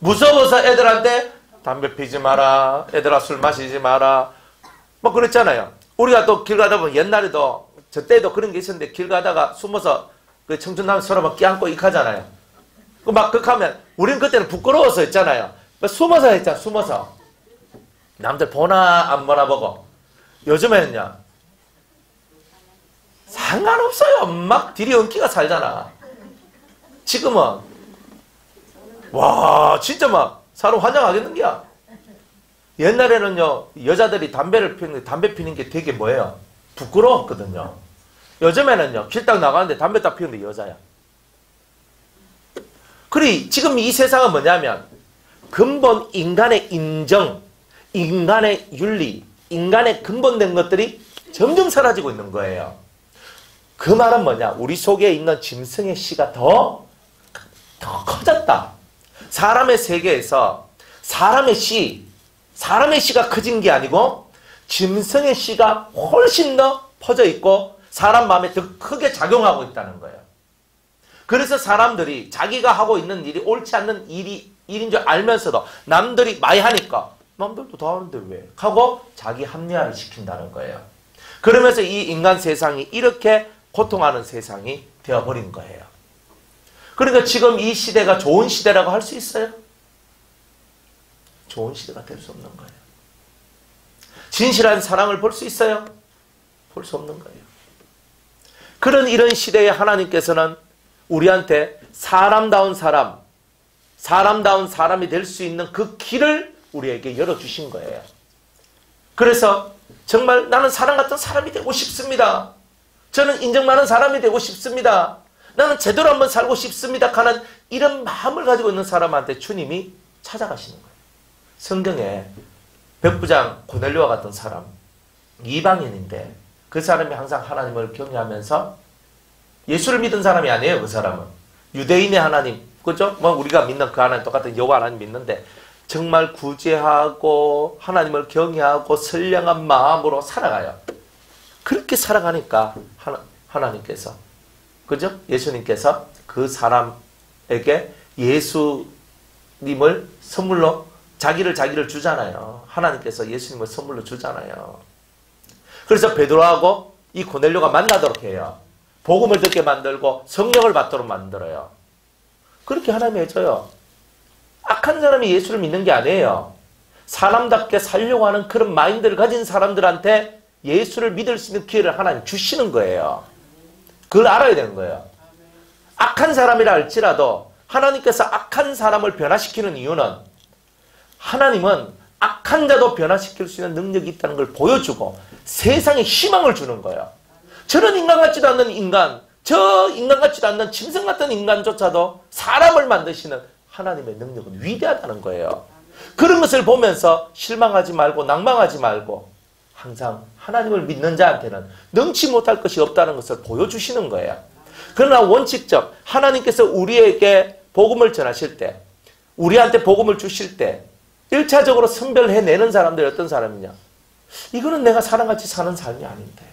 무서워서 애들한테 담배 피지 마라, 애들아 술 마시지 마라, 막 그랬잖아요. 우리가 또 길 가다 보면 옛날에도 저 때도 그런 게 있었는데, 길 가다가 숨어서 그 청춘남 서로 막 끼안고 익하잖아요. 그 막 극하면 우리는 그때는 부끄러워서 했잖아요. 숨어서 했잖아. 숨어서 남들 보나 안 보나 보고. 요즘에는요 상관없어요. 막 뒤리 엉키가 살잖아. 지금은 와 진짜 막 사람 환장하겠는겨. 옛날에는요 여자들이 담배 피는 게 되게 뭐예요? 부끄러웠거든요. 요즘에는요 길 딱 나가는데 담배 딱 피우는데 여자야. 그래 지금 이 세상은 뭐냐면 근본 인간의 인정, 인간의 윤리, 인간의 근본된 것들이 점점 사라지고 있는 거예요. 그 말은 뭐냐? 우리 속에 있는 짐승의 씨가 더 커졌다. 사람의 세계에서 사람의 씨가 커진 게 아니고 짐승의 씨가 훨씬 더 퍼져 있고 사람 마음에 더 크게 작용하고 있다는 거예요. 그래서 사람들이 자기가 하고 있는 일이 옳지 않는 일인 줄 알면서도 남들이 많이 하니까 남들도 다 하는데 왜? 하고 자기 합리화를 시킨다는 거예요. 그러면서 이 인간 세상이 이렇게 고통하는 세상이 되어버린 거예요. 그러니까 지금 이 시대가 좋은 시대라고 할 수 있어요? 좋은 시대가 될 수 없는 거예요. 진실한 사랑을 볼 수 있어요? 볼 수 없는 거예요. 그런 이런 시대에 하나님께서는 우리한테 사람다운 사람이 될 수 있는 그 길을 우리에게 열어주신 거예요. 그래서 정말 나는 사람 같은 사람이 되고 싶습니다. 저는 인정 많은 사람이 되고 싶습니다. 나는 제대로 한번 살고 싶습니다 하는 이런 마음을 가지고 있는 사람한테 주님이 찾아가시는 거예요. 성경에 백부장 고넬료와 같은 사람, 이방인인데 그 사람이 항상 하나님을 경외하면서 예수를 믿은 사람이 아니에요. 그 사람은 유대인의 하나님, 그죠? 뭐 우리가 믿는 그 하나님 똑같은 여호와 하나님 믿는데 정말 구제하고 하나님을 경외하고 선량한 마음으로 살아가요. 그렇게 살아가니까 하나님께서, 그죠? 예수님께서 그 사람에게 예수님을 선물로 자기를 주잖아요. 하나님께서 예수님을 선물로 주잖아요. 그래서 베드로하고 이 고넬료가 만나도록 해요. 복음을 듣게 만들고 성령을 받도록 만들어요. 그렇게 하나님이 해줘요. 악한 사람이 예수를 믿는 게 아니에요. 사람답게 살려고 하는 그런 마인드를 가진 사람들한테 예수를 믿을 수 있는 기회를 하나님 주시는 거예요. 그걸 알아야 되는 거예요. 악한 사람이라 할지라도 하나님께서 악한 사람을 변화시키는 이유는 하나님은 악한 자도 변화시킬 수 있는 능력이 있다는 걸 보여주고 세상에 희망을 주는 거예요. 저런 인간 같지도 않는 인간, 저 인간 같지도 않는 짐승 같은 인간조차도 사람을 만드시는 하나님의 능력은 위대하다는 거예요. 그런 것을 보면서 실망하지 말고 낭망하지 말고 항상 하나님을 믿는 자한테는 능치 못할 것이 없다는 것을 보여주시는 거예요. 그러나 원칙적 하나님께서 우리에게 복음을 전하실 때, 우리한테 복음을 주실 때 1차적으로 선별해내는 사람들이 어떤 사람이냐? 이거는 내가 사람같이 사는 삶이 아닌데,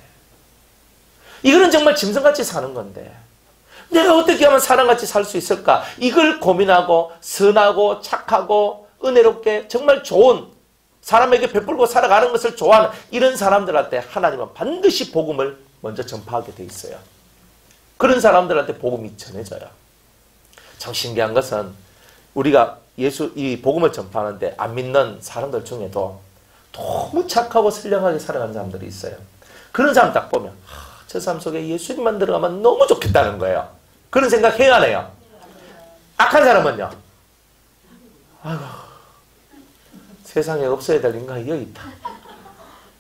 이거는 정말 짐승같이 사는 건데 내가 어떻게 하면 사람같이 살 수 있을까? 이걸 고민하고 선하고 착하고 은혜롭게 정말 좋은 사람에게 베풀고 살아가는 것을 좋아하는 이런 사람들한테 하나님은 반드시 복음을 먼저 전파하게 돼 있어요. 그런 사람들한테 복음이 전해져요. 참 신기한 것은 우리가 이 복음을 전파하는데 안 믿는 사람들 중에도 너무 착하고 선량하게 살아가는 사람들이 있어요. 그런 사람 딱 보면 저 사람 속에 예수님만 들어가면 너무 좋겠다는 거예요. 그런 생각 해야 해요. 악한 사람은요, 아이고, 세상에 없어야 될 인간이 여기 있다.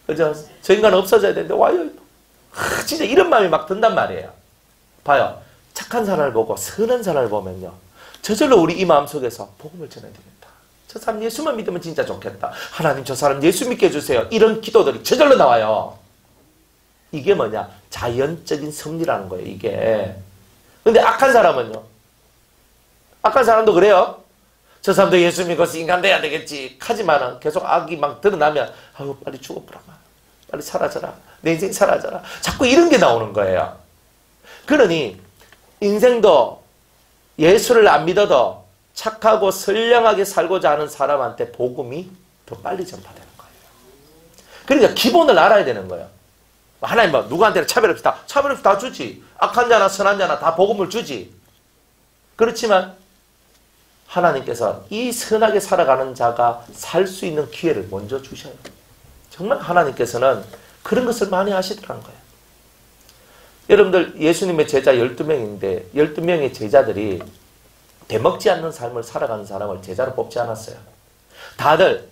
그죠? 저 인간은 없어져야 되는데 와요. 진짜 이런 마음이 막 든단 말이에요. 봐요. 착한 사람을 보고 선한 사람을 보면요, 저절로 우리 이 마음속에서 복음을 전해야 되겠다. 저 사람 예수만 믿으면 진짜 좋겠다. 하나님 저 사람 예수 믿게 해주세요. 이런 기도들이 저절로 나와요. 이게 뭐냐? 자연적인 섭리라는 거예요, 이게. 근데 악한 사람은요, 악한 사람도 그래요. 저 사람도 예수 믿어서 인간 돼야 되겠지 하지만은 계속 악이 막 드러나면 아유 빨리 죽어보라, 빨리 사라져라, 내 인생 사라져라, 자꾸 이런 게 나오는 거예요. 그러니 인생도 예수를 안 믿어도 착하고 선량하게 살고자 하는 사람한테 복음이 더 빨리 전파되는 거예요. 그러니까 기본을 알아야 되는 거예요. 하나님 뭐 누구한테는 차별 없이 다 주지. 악한 자나 선한 자나 다 복음을 주지. 그렇지만 하나님께서 이 선하게 살아가는 자가 살 수 있는 기회를 먼저 주셔요. 정말 하나님께서는 그런 것을 많이 하시더라는 거예요. 여러분들 예수님의 제자 12명인데 12명의 제자들이 대먹지 않는 삶을 살아가는 사람을 제자로 뽑지 않았어요. 다들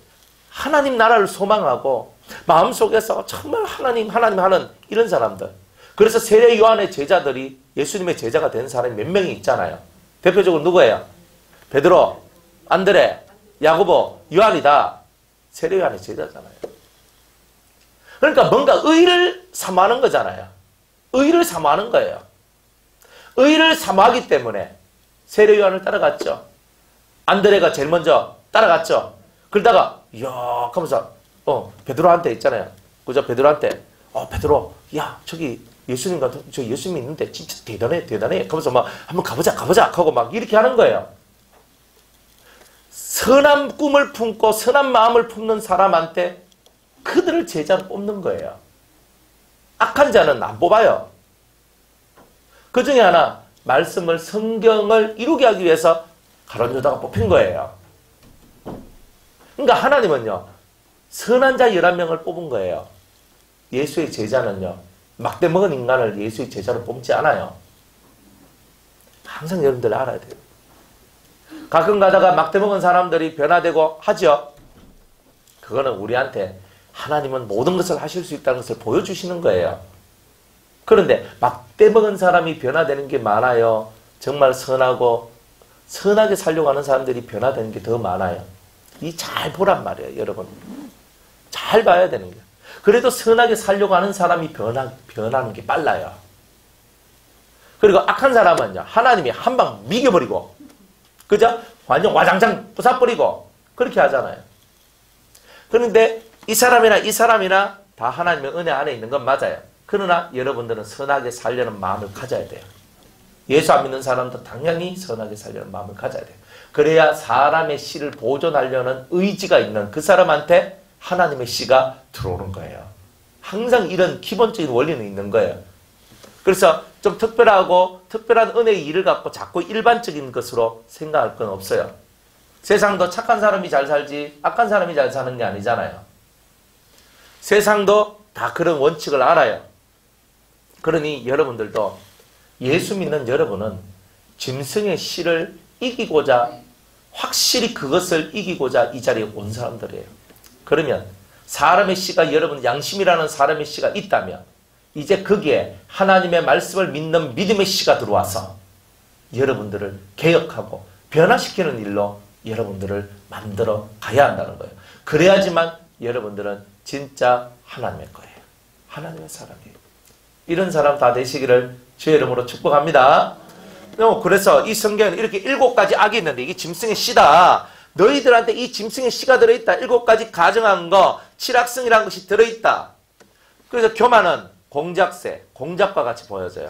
하나님 나라를 소망하고 마음속에서 정말 하나님 하는 이런 사람들. 그래서 세례 요한의 제자들이 예수님의 제자가 된 사람이 몇 명이 있잖아요. 대표적으로 누구예요? 베드로, 안드레, 야고보, 요한이다. 세례 요한의 제자잖아요. 그러니까 뭔가 의를 사모하는 거잖아요. 의를 사모하는 거예요. 의를 사모하기 때문에 세례 요한을 따라갔죠. 안드레가 제일 먼저 따라갔죠. 그러다가 이야 하면서 베드로한테 있잖아요. 그죠? 베드로한테 베드로, 야 저기 예수님 같은 저 예수님이 있는데 진짜 대단해 하면서 막 한번 가보자 하고 막 이렇게 하는 거예요. 선한 꿈을 품고 선한 마음을 품는 사람한테 그들을 제자로 뽑는 거예요. 악한 자는 안 뽑아요. 그 중에 하나 말씀을 성경을 이루게 하기 위해서 가룟 유다가 뽑힌 거예요. 그러니까 하나님은요 선한 자 11명을 뽑은 거예요. 예수의 제자는요 막대 먹은 인간을 예수의 제자로 뽑지 않아요. 항상 여러분들 알아야 돼요. 가끔 가다가 막대 먹은 사람들이 변화되고 하죠. 그거는 우리한테 하나님은 모든 것을 하실 수 있다는 것을 보여주시는 거예요. 그런데 막대 먹은 사람이 변화되는 게 많아요? 정말 선하고 선하게 살려고 하는 사람들이 변화되는 게 더 많아요? 이 잘 보란 말이에요, 여러분. 잘 봐야 되는 거예요. 그래도 선하게 살려고 하는 사람이 변하는 게 빨라요. 그리고 악한 사람은요, 하나님이 한 방 미겨버리고 그죠? 완전 와장창 부숴버리고 그렇게 하잖아요. 그런데 이 사람이나 다 하나님의 은혜 안에 있는 건 맞아요. 그러나 여러분들은 선하게 살려는 마음을 가져야 돼요. 예수 안 믿는 사람도 당연히 선하게 살려는 마음을 가져야 돼요. 그래야 사람의 씨를 보존하려는 의지가 있는 그 사람한테 하나님의 씨가 들어오는 거예요. 항상 이런 기본적인 원리는 있는 거예요. 그래서 좀 특별한 은혜의 일을 갖고 자꾸 일반적인 것으로 생각할 건 없어요. 세상도 착한 사람이 잘 살지 악한 사람이 잘 사는 게 아니잖아요. 세상도 다 그런 원칙을 알아요. 그러니 여러분들도 예수 믿는 여러분은 짐승의 씨를 이기고자 확실히 그것을 이기고자 이 자리에 온 사람들이에요. 그러면 사람의 씨가 여러분 양심이라는 사람의 씨가 있다면 이제 거기에 하나님의 말씀을 믿는 믿음의 씨가 들어와서 여러분들을 개혁하고 변화시키는 일로 여러분들을 만들어 가야 한다는 거예요. 그래야지만 여러분들은 진짜 하나님의 거예요. 하나님의 사람이에요. 이런 사람 다 되시기를 주의 이름으로 축복합니다. 그래서 이 성경에 이렇게 7가지 악이 있는데 이게 짐승의 씨다. 너희들한테 이 짐승의 씨가 들어있다. 7가지 가정한 거, 칠악성이라는 것이 들어있다. 그래서 교만은 공작새, 공작과 같이 보여져요.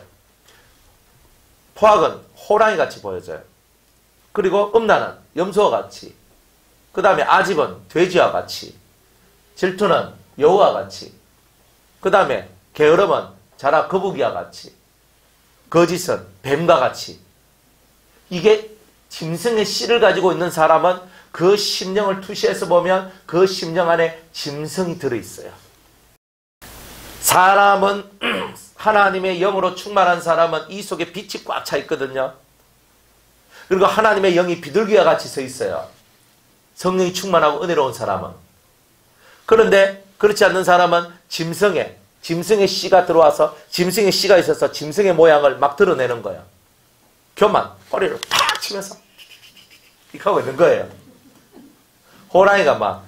포악은 호랑이 같이 보여져요. 그리고 음란은 염소와 같이, 그 다음에 아집은 돼지와 같이, 질투는 여우와 같이, 그 다음에 게으름은 자라 거북이와 같이, 거짓은 뱀과 같이. 이게 짐승의 씨를 가지고 있는 사람은 그 심령을 투시해서 보면 그 심령 안에 짐승이 들어있어요. 사람은 하나님의 영으로 충만한 사람은 이 속에 빛이 꽉 차 있거든요. 그리고 하나님의 영이 비둘기와 같이 서 있어요. 성령이 충만하고 은혜로운 사람은. 그런데 그렇지 않는 사람은 짐승의 씨가 들어와서 짐승의 씨가 있어서 짐승의 모양을 막 드러내는 거예요. 교만, 꼬리를 팍 치면서 이렇게 하고 있는 거예요. 호랑이가 막,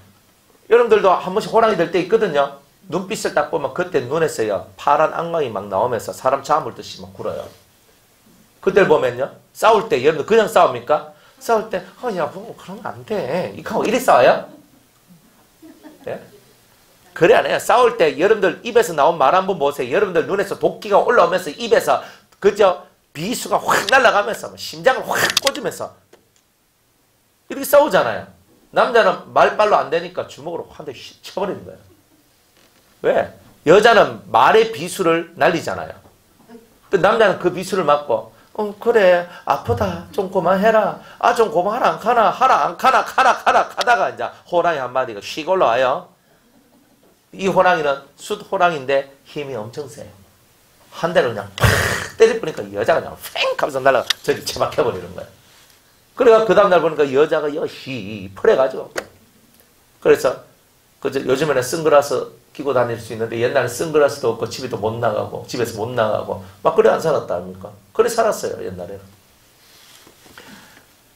여러분들도 한 번씩 호랑이 될 때 있거든요. 눈빛을 딱 보면 그때 눈에서요 파란 악망이 막 나오면서 사람 잡아물듯이 막 굴어요. 그때를 보면요 싸울 때 여러분들 그냥 싸웁니까? 싸울 때 야 뭐 그러면 안 돼 이렇게 하고 이리 싸워요? 예? 그래 안 해요. 싸울 때 여러분들 입에서 나온 말 한번 보세요. 여러분들 눈에서 도끼가 올라오면서 입에서 그저 비수가 확 날아가면서 심장을 확 꽂으면서 이렇게 싸우잖아요. 남자는 말빨로 안 되니까 주먹으로 한 대 쳐버리는 거예요. 왜? 여자는 말의 비수를 날리잖아요. 남자는 그 비수를 맞고 그래 아프다 좀 그만해라 좀 그만하라 안 가나 하라 안 가나 가라 가다가 이제 호랑이 한 마리가 씩 올라와요. 이 호랑이는 숫호랑인데 힘이 엄청 세요. 한 대를 그냥 팍 때려보니까 여자가 그냥 팽 하면서 날아가 저기 처박혀버리는 거예요. 그래가 그 다음날 보니까 여자가 여시 풀해가지고 그래서 요즘에는 선글라스 끼고 다닐 수 있는데 옛날에 선글라스도 없고 집에도 못 나가고 집에서 못 나가고 막 그래 안 살았다 합니까? 그래 살았어요 옛날에는.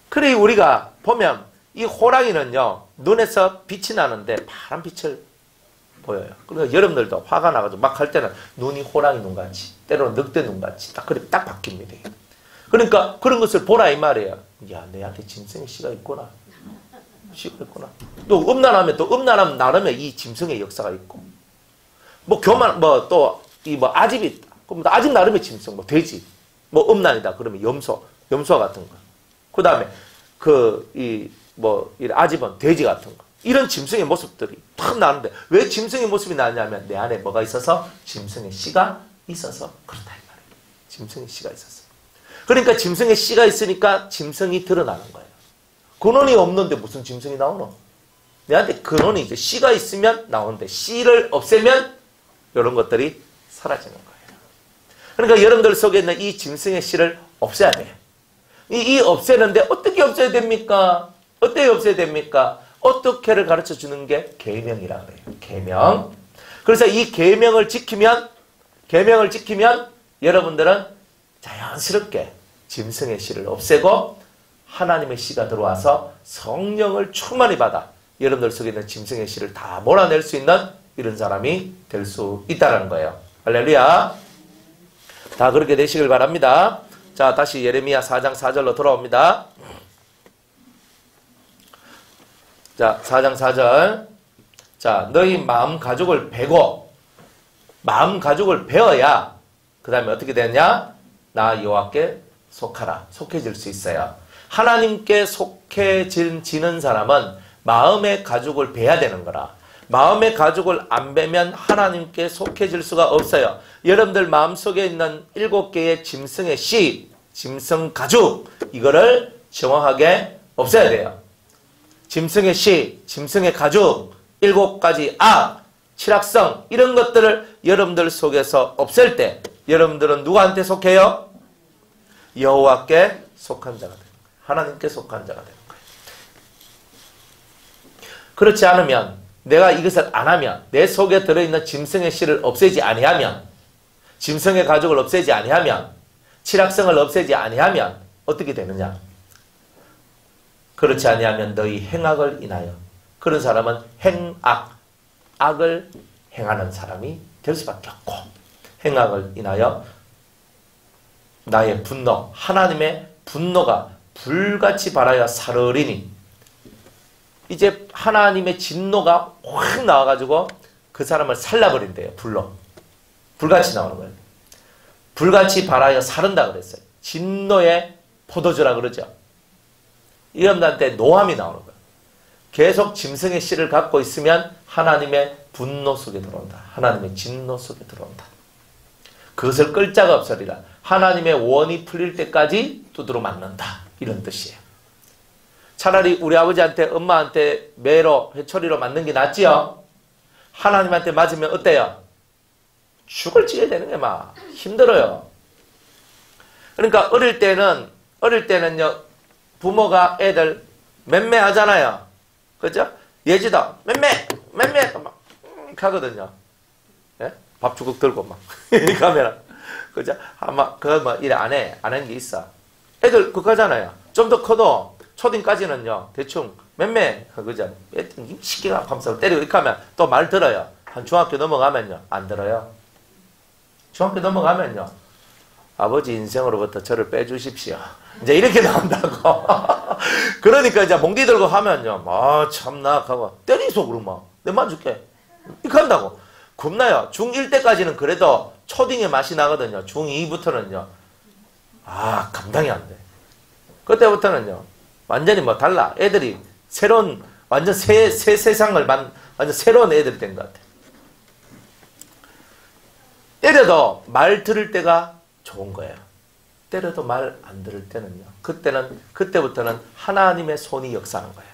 그래 우리가 보면 이 호랑이는요 눈에서 빛이 나는데 파란 빛을 보여요. 그러니까 여러분들도 화가 나가지고 막 할 때는 눈이 호랑이 눈같이 때로는 늑대 눈같이 딱 그렇게 딱 바뀝니다. 그러니까 그런 것을 보라 이 말이에요. 야 내한테 짐승의 씨가 있구나. 씨가 있구나. 또 음란하면 또 음란하면 나름의 이 짐승의 역사가 있고 뭐 교만 아집이 있다. 그럼 아집 나름의 짐승 뭐 돼지 뭐 음란이다. 그러면 염소와 같은 거. 그 다음에 이 아집은 돼지 같은 거. 이런 짐승의 모습들이 탁 나는데 왜 짐승의 모습이 나냐면 내 안에 뭐가 있어서 짐승의 씨가 있어서 그렇다 이 말이에요. 짐승의 씨가 있어서. 그러니까 짐승의 씨가 있으니까 짐승이 드러나는 거예요. 근원이 없는데 무슨 짐승이 나오노? 내한테 근원이 이제 씨가 있으면 나오는데 씨를 없애면 이런 것들이 사라지는 거예요. 그러니까 여러분들 속에 있는 이 짐승의 씨를 없애야 돼요. 이 없애는데 어떻게 없애야 됩니까? 어떻게 없애야 됩니까? 어떻게를 가르쳐 주는 게 계명이라고 해요. 계명. 그래서 이 계명을 지키면 여러분들은 자연스럽게 짐승의 씨를 없애고 하나님의 씨가 들어와서 성령을 충만히 받아 여러분들 속에 있는 짐승의 씨를 다 몰아낼 수 있는 이런 사람이 될 수 있다는 거예요. 할렐루야. 다 그렇게 되시길 바랍니다. 자, 다시 예레미야 4장 4절로 돌아옵니다. 자, 4장 4절. 자, 너희 마음 가죽을 베고 마음 가죽을 베어야 그 다음에 어떻게 되냐? 나 여호와께 속하라. 속해질 수 있어요. 하나님께 속해지는 사람은 마음의 가죽을 베야 되는 거라. 마음의 가죽을 안 베면 하나님께 속해질 수가 없어요. 여러분들 마음속에 있는 7개의 짐승의 씨, 짐승 가죽, 이거를 정확하게 없애야 돼요. 짐승의 씨, 짐승의 가죽, 7가지 악, 취락성, 이런 것들을 여러분들 속에서 없앨 때 여러분들은 누구한테 속해요? 여호와께 속한 자가 돼요. 하나님께 속한 자가 되는 거예요. 그렇지 않으면, 내가 이것을 안 하면, 내 속에 들어있는 짐승의 씨를 없애지 아니하면, 짐승의 가죽을 없애지 아니하면, 취락성을 없애지 아니하면 어떻게 되느냐? 그렇지 아니하면 너희 행악을 인하여, 그런 사람은 행악, 악을 행하는 사람이 될 수밖에 없고, 행악을 인하여 나의 분노, 하나님의 분노가 불같이 발하여 사르리니, 이제 하나님의 진노가 확 나와가지고 그 사람을 살라버린대요. 불로. 불같이 나오는 거예요. 불같이 발하여 사른다 그랬어요. 진노의 포도주라 그러죠. 이런들한테 노함이 나오는 거예요. 계속 짐승의 씨를 갖고 있으면 하나님의 분노 속에 들어온다. 하나님의 진노 속에 들어온다. 그것을 끌 자가 없으리라. 하나님의 원이 풀릴 때까지 두드러 맞는다. 이런 뜻이에요. 차라리 우리 아버지한테 엄마한테 매로 회초리로 맞는 게 낫지요. 하나님한테 맞으면 어때요? 죽을 찌게 되는 게 막 힘들어요. 그러니까 어릴 때는요 부모가 애들 맴매하잖아요. 그죠? 예지도 맴매 막 하거든요. 예? 밥주걱 들고 막 가면 그죠? 아마 그거 뭐 일 안 해. 안 하는 게 있어. 애들 그거 하잖아요. 좀 더 커도 초딩까지는요 대충 맴매 그죠? 시기가 감싸고 때리고 이렇게 하면 또 말 들어요. 한 중학교 넘어가면요 안 들어요. 중학교 넘어가면요 아버지 인생으로부터 저를 빼주십시오. 이제 이렇게 나온다고. 그러니까 이제 몽디 들고 하면요 아 참나 하고 때리소 그러면 내 맞을게 이렇게 한다고. 겁나요. 중1 때까지는 그래도 초딩의 맛이 나거든요. 중2부터는요 아 감당이 안 돼. 그때부터는요 완전히 뭐 달라. 애들이 새로운 완전 새 세상을 완전 새로운 애들이 된 것 같아. 때려도 말 들을 때가 좋은 거예요. 때려도 말 안 들을 때는요. 그때부터는 하나님의 손이 역사하는 거예요.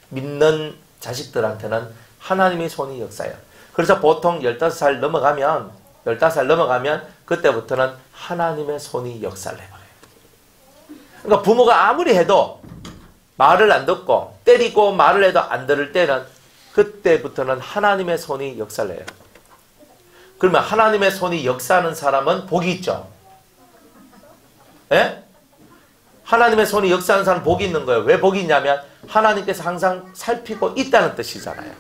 믿는 자식들한테는 하나님의 손이 역사해요. 그래서 보통 15살 넘어가면 그때부터는 하나님의 손이 역사를 해버려요. 그러니까 부모가 아무리 해도 말을 안 듣고 때리고 말을 해도 안 들을 때는 그때부터는 하나님의 손이 역사를 해요. 그러면 하나님의 손이 역사하는 사람은 복이 있죠. 예? 하나님의 손이 역사하는 사람은 복이 있는 거예요. 왜 복이 있냐면 하나님께서 항상 살피고 있다는 뜻이잖아요.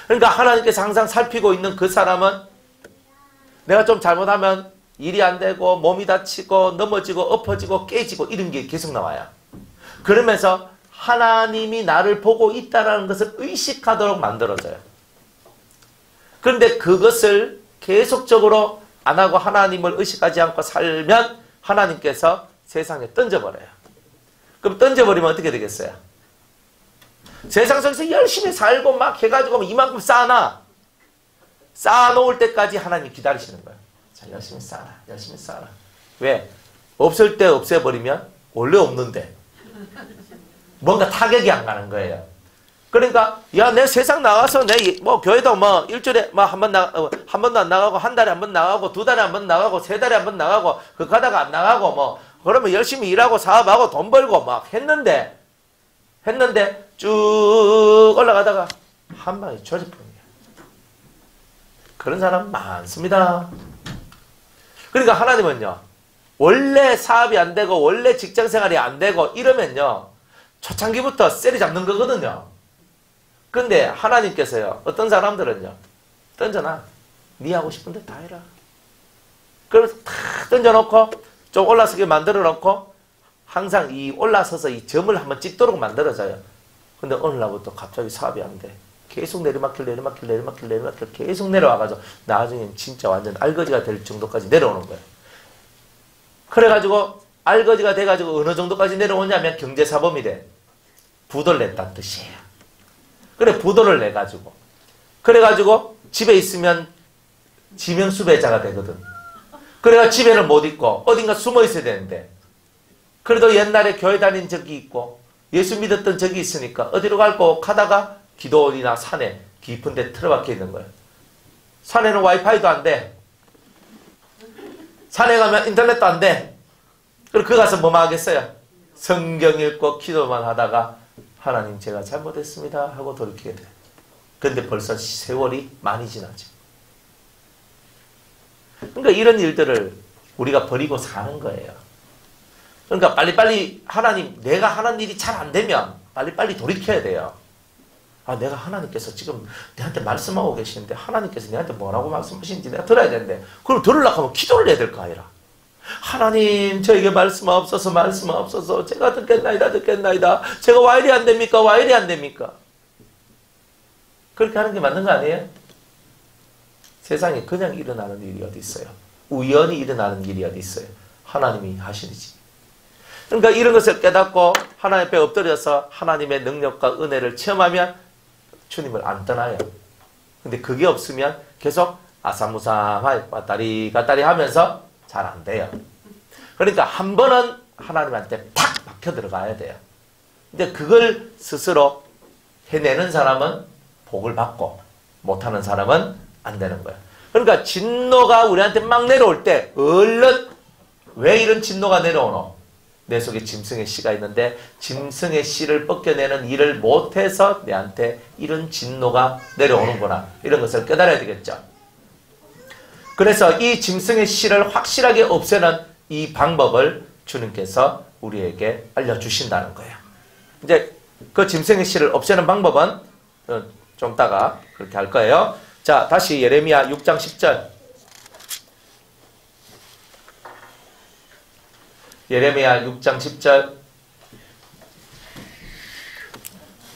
그러니까 하나님께서 항상 살피고 있는 그 사람은 내가 좀 잘못하면 일이 안 되고 몸이 다치고 넘어지고 엎어지고 깨지고 이런 게 계속 나와요. 그러면서 하나님이 나를 보고 있다는 것을 의식하도록 만들어져요. 그런데 그것을 계속적으로 안 하고 하나님을 의식하지 않고 살면 하나님께서 세상에 던져버려요. 그럼 던져버리면 어떻게 되겠어요? 세상 속에서 열심히 살고 막 해가지고 이만큼 쌓아놓을 때까지 하나님 기다리시는 거예요. 자, 열심히 쌓아라. 열심히 쌓아라. 왜? 없을 때 없애버리면 원래 없는데 뭔가 타격이 안 가는 거예요. 그러니까 야, 내 세상 나가서 내 뭐 교회도 뭐 일주일에 뭐 한 번도 안 나가고 한 달에 한 번 나가고 두 달에 한 번 나가고 세 달에 한 번 나가고 그 가다가 안 나가고 뭐 그러면 열심히 일하고 사업하고 돈 벌고 막 했는데 쭉 올라가다가 한 방에 조집합니다. 그런 사람 많습니다. 그러니까 하나님은요 원래 사업이 안 되고 원래 직장생활이 안 되고 이러면요 초창기부터 쎄리 잡는 거거든요. 근데 하나님께서요 어떤 사람들은요 던져놔. 네 하고 싶은데 다 해라. 그래서 다 던져놓고 좀 올라서게 만들어 놓고 항상 이 올라서서 이 점을 한번 찍도록 만들어져요. 근데 어느 날부터 갑자기 사업이 안 돼. 계속 내리막길 계속 내려와가지고 나중엔 진짜 완전 알거지가 될 정도까지 내려오는 거예요. 그래가지고 알거지가 돼가지고 어느 정도까지 내려오냐면 경제사범이 돼. 부도를 냈다는 뜻이에요. 그래 부도를 내가지고 그래가지고 집에 있으면 지명수배자가 되거든. 그래가 집에는 못 있고 어딘가 숨어 있어야 되는데 그래도 옛날에 교회 다닌 적이 있고 예수 믿었던 적이 있으니까 어디로 갈고 가다가 기도원이나 산에 깊은 데 틀어박혀 있는 거예요. 산에는 와이파이도 안 돼. 산에 가면 인터넷도 안 돼. 그럼 그 가서 뭐만 하겠어요? 성경 읽고 기도만 하다가 하나님 제가 잘못했습니다 하고 돌이키게 돼. 근데 벌써 세월이 많이 지나죠. 그러니까 이런 일들을 우리가 버리고 사는 거예요. 그러니까 빨리빨리 하나님, 내가 하는 일이 잘 안 되면 빨리빨리 돌이켜야 돼요. 아, 내가 하나님께서 지금 내한테 말씀하고 계시는데 하나님께서 내한테 뭐라고 말씀하시는지 내가 들어야 되는데 그럼 들으려고 하면 기도를 해야 될 거 아니라. 하나님 저에게 말씀하옵소서 제가 듣겠나이다 제가 와 이리 안 됩니까? 그렇게 하는 게 맞는 거 아니에요? 세상에 그냥 일어나는 일이 어디 있어요? 우연히 일어나는 일이 어디 있어요? 하나님이 하시지. 그러니까 이런 것을 깨닫고 하나님 앞에 엎드려서 하나님의 능력과 은혜를 체험하면 주님을 안 떠나요. 근데 그게 없으면 계속 아사무사하게 왔다리 갔다리 하면서 잘 안 돼요. 그러니까 한 번은 하나님한테 탁 막혀 들어가야 돼요. 근데 그걸 스스로 해내는 사람은 복을 받고 못하는 사람은 안 되는 거예요. 그러니까 진노가 우리한테 막 내려올 때 얼른 왜 이런 진노가 내려오노? 내 속에 짐승의 씨가 있는데 짐승의 씨를 벗겨내는 일을 못해서 내한테 이런 진노가 내려오는구나. 이런 것을 깨달아야 되겠죠. 그래서 이 짐승의 씨를 확실하게 없애는 이 방법을 주님께서 우리에게 알려주신다는 거예요. 이제 그 짐승의 씨를 없애는 방법은 좀 이따가 그렇게 할 거예요. 자, 다시 예레미야 6장 10절. 예레미야 6장 10절.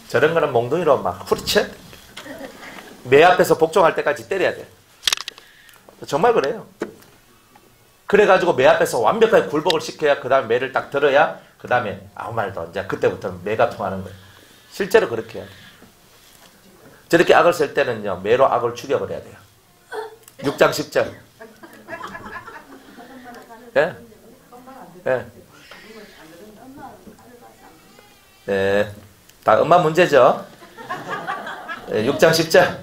저런 거는 몽둥이로 막 후리쳐. 매 앞에서 복종할 때까지 때려야 돼. 정말 그래요. 그래가지고 매 앞에서 완벽하게 굴복을 시켜야 그 다음에 매를 딱 들어야 그 다음에 아무 말도 안 돼. 그때부터는 매가 통하는 거예요. 실제로 그렇게 해요. 저렇게 악을 쓸 때는요. 매로 악을 죽여버려야 돼요. 6장 10절. 예? 예. 네. 다 엄마 문제죠. 네, 6장 10절.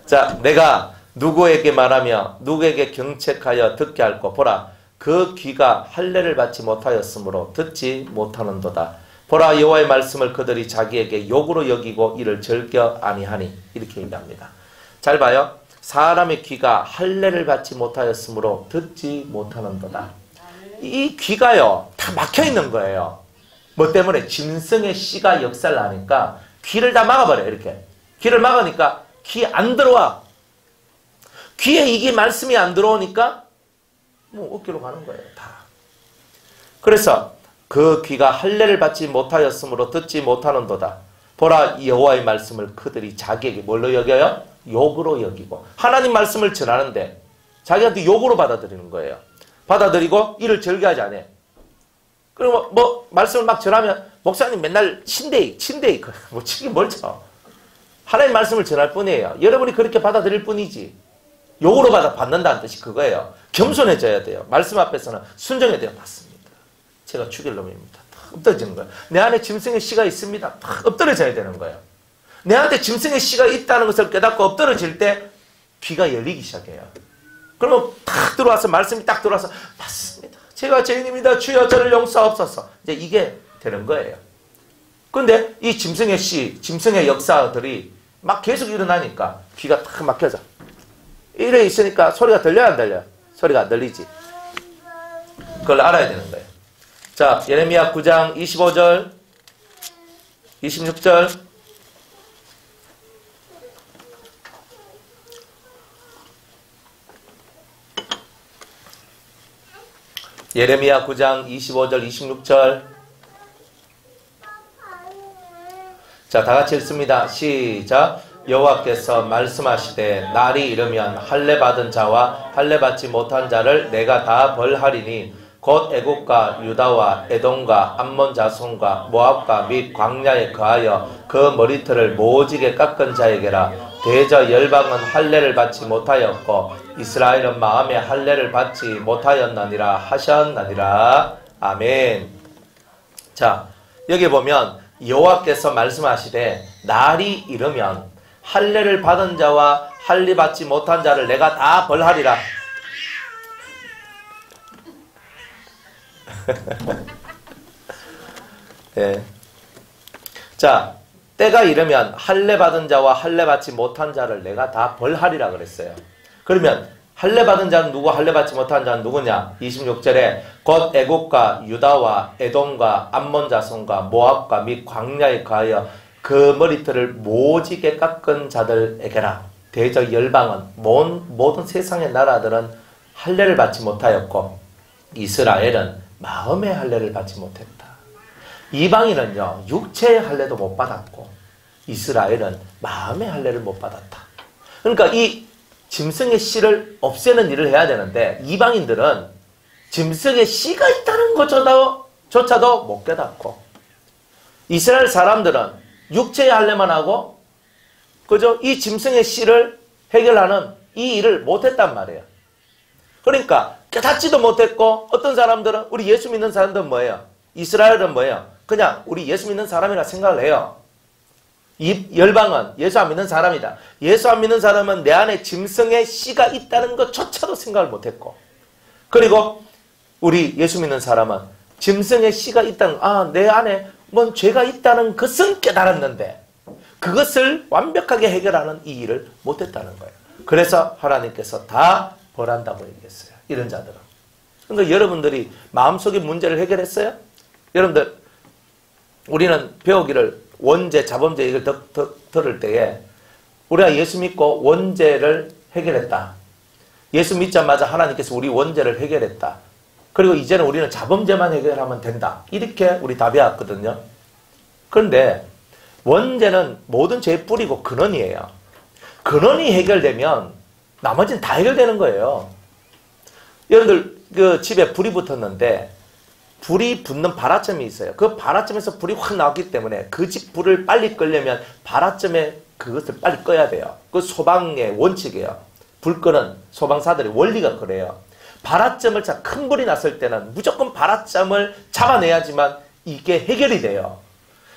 자, 내가 누구에게 말하며 누구에게 경책하여 듣게 할꼬. 보라, 그 귀가 할례를 받지 못하였으므로 듣지 못하는도다. 보라, 여호와의 말씀을 그들이 자기에게 욕으로 여기고 이를 즐겨 아니하니. 이렇게 얘기합니다. 잘 봐요. 사람의 귀가 할례를 받지 못하였으므로 듣지 못하는도다. 이 귀가요, 다 막혀 있는 거예요. 뭐 때문에? 짐승의 씨가 역사를 하니까 귀를 다 막아버려요. 이렇게 귀를 막으니까 귀 안 들어와. 귀에 이게 말씀이 안 들어오니까 뭐 어깨로 가는 거예요. 다. 그래서 그 귀가 할례를 받지 못하였으므로 듣지 못하는도다. 보라, 여호와의 말씀을 그들이 자기에게 뭘로 여겨요? 욕으로 여기고. 하나님 말씀을 전하는데 자기한테 욕으로 받아들이는 거예요. 받아들이고 이를 즐겨하지 않아요. 그리고 뭐 말씀을 막 전하면 목사님 맨날 친데이 뭐 치기 뭘 쳐. 하나님 말씀을 전할 뿐이에요. 여러분이 그렇게 받아들일 뿐이지. 욕으로 받는다는 뜻이 그거예요. 겸손해져야 돼요. 말씀 앞에서는 순종해야 돼요. 맞습니다. 제가 죽일 놈입니다. 탁 엎드려지는 거예요. 내 안에 짐승의 씨가 있습니다. 탁 엎드려져야 되는 거예요. 내한테 짐승의 씨가 있다는 것을 깨닫고 엎드려질 때 귀가 열리기 시작해요. 그러면 탁 들어와서 말씀이 딱 들어와서 맞습니다. 제가 죄인입니다. 주여 저를 용서하옵소서. 이제 이게 되는 거예요. 근데 이 짐승의 씨, 짐승의 역사들이 막 계속 일어나니까 귀가 탁 막혀져. 이래 있으니까 소리가 들려야 안 들려요? 소리가 안 들리지. 그걸 알아야 되는 거예요. 자, 예레미야 9장 25절, 26절. 예레미야 9장 25절, 26절. 자, 다 같이 읽습니다. 시작. 여호와께서 말씀하시되 날이 이르면 할례 받은 자와 할례 받지 못한 자를 내가 다 벌하리니 곧 애국과 유다와 에돔과 암몬 자손과 모압과 및 광야에 거하여 그 머리털을 모지게 깎은 자에게라. 대저 열방은 할례를 받지 못하였고 이스라엘은 마음에 할례를 받지 못하였나니라 하셨나니라. 아멘. 자, 여기 보면 여호와께서 말씀하시되 날이 이르면 할례를 받은 자와 할례 받지 못한 자를 내가 다 벌하리라. 네. 자, 때가 이르면 할례 받은 자와 할례 받지 못한 자를 내가 다 벌하리라 그랬어요. 그러면 할례 받은 자는 누구, 할례 받지 못한 자는 누구냐? 26절에 곧 애국과 유다와 에돔과 암몬 자손과 모압과 및 광야에 거하여 그 머리털을 모지게 깎은 자들에게라. 대저 열방은 모든 세상의 나라들은 할례를 받지 못하였고 이스라엘은 마음의 할례를 받지 못했다. 이방인은요 육체의 할례도 못 받았고 이스라엘은 마음의 할례를 못 받았다. 그러니까 이 짐승의 씨를 없애는 일을 해야 되는데 이방인들은 짐승의 씨가 있다는 것조차도 못 깨닫고 이스라엘 사람들은 육체의 할례만 하고 그저 이 짐승의 씨를 해결하는 이 일을 못했단 말이에요. 그러니까 깨닫지도 못했고 어떤 사람들은 우리 예수 믿는 사람들은 뭐예요? 이스라엘은 뭐예요? 그냥 우리 예수 믿는 사람이라 생각을 해요. 이 열방은 예수 안 믿는 사람이다. 예수 안 믿는 사람은 내 안에 짐승의 씨가 있다는 것조차도 생각을 못했고 그리고 우리 예수 믿는 사람은 짐승의 씨가 있다는 내 안에 뭔 죄가 있다는 것은 깨달았는데 그것을 완벽하게 해결하는 이 일을 못했다는 거예요. 그래서 하나님께서 다 벌한다고 얘기했어요. 이런 자들은. 그러니까 여러분들이 마음속의 문제를 해결했어요? 여러분들 우리는 배우기를 원죄, 자범죄 이걸 들을 때에 우리가 예수 믿고 원죄를 해결했다. 예수 믿자마자 하나님께서 우리 원죄를 해결했다. 그리고 이제는 우리는 자범죄만 해결하면 된다. 이렇게 우리 답이 왔거든요. 그런데 원죄는 모든 죄의 뿌리고 근원이에요. 근원이 해결되면 나머지는 다 해결되는 거예요. 여러분들 그 집에 불이 붙었는데 불이 붙는 발화점이 있어요. 그 발화점에서 불이 확 나왔기 때문에 그 집 불을 빨리 끄려면 발화점에 그것을 빨리 꺼야 돼요. 그 소방의 원칙이에요. 불 끄는 소방사들의 원리가 그래요. 발화점을 큰 불이 났을 때는 무조건 발화점을 잡아내야지만 이게 해결이 돼요.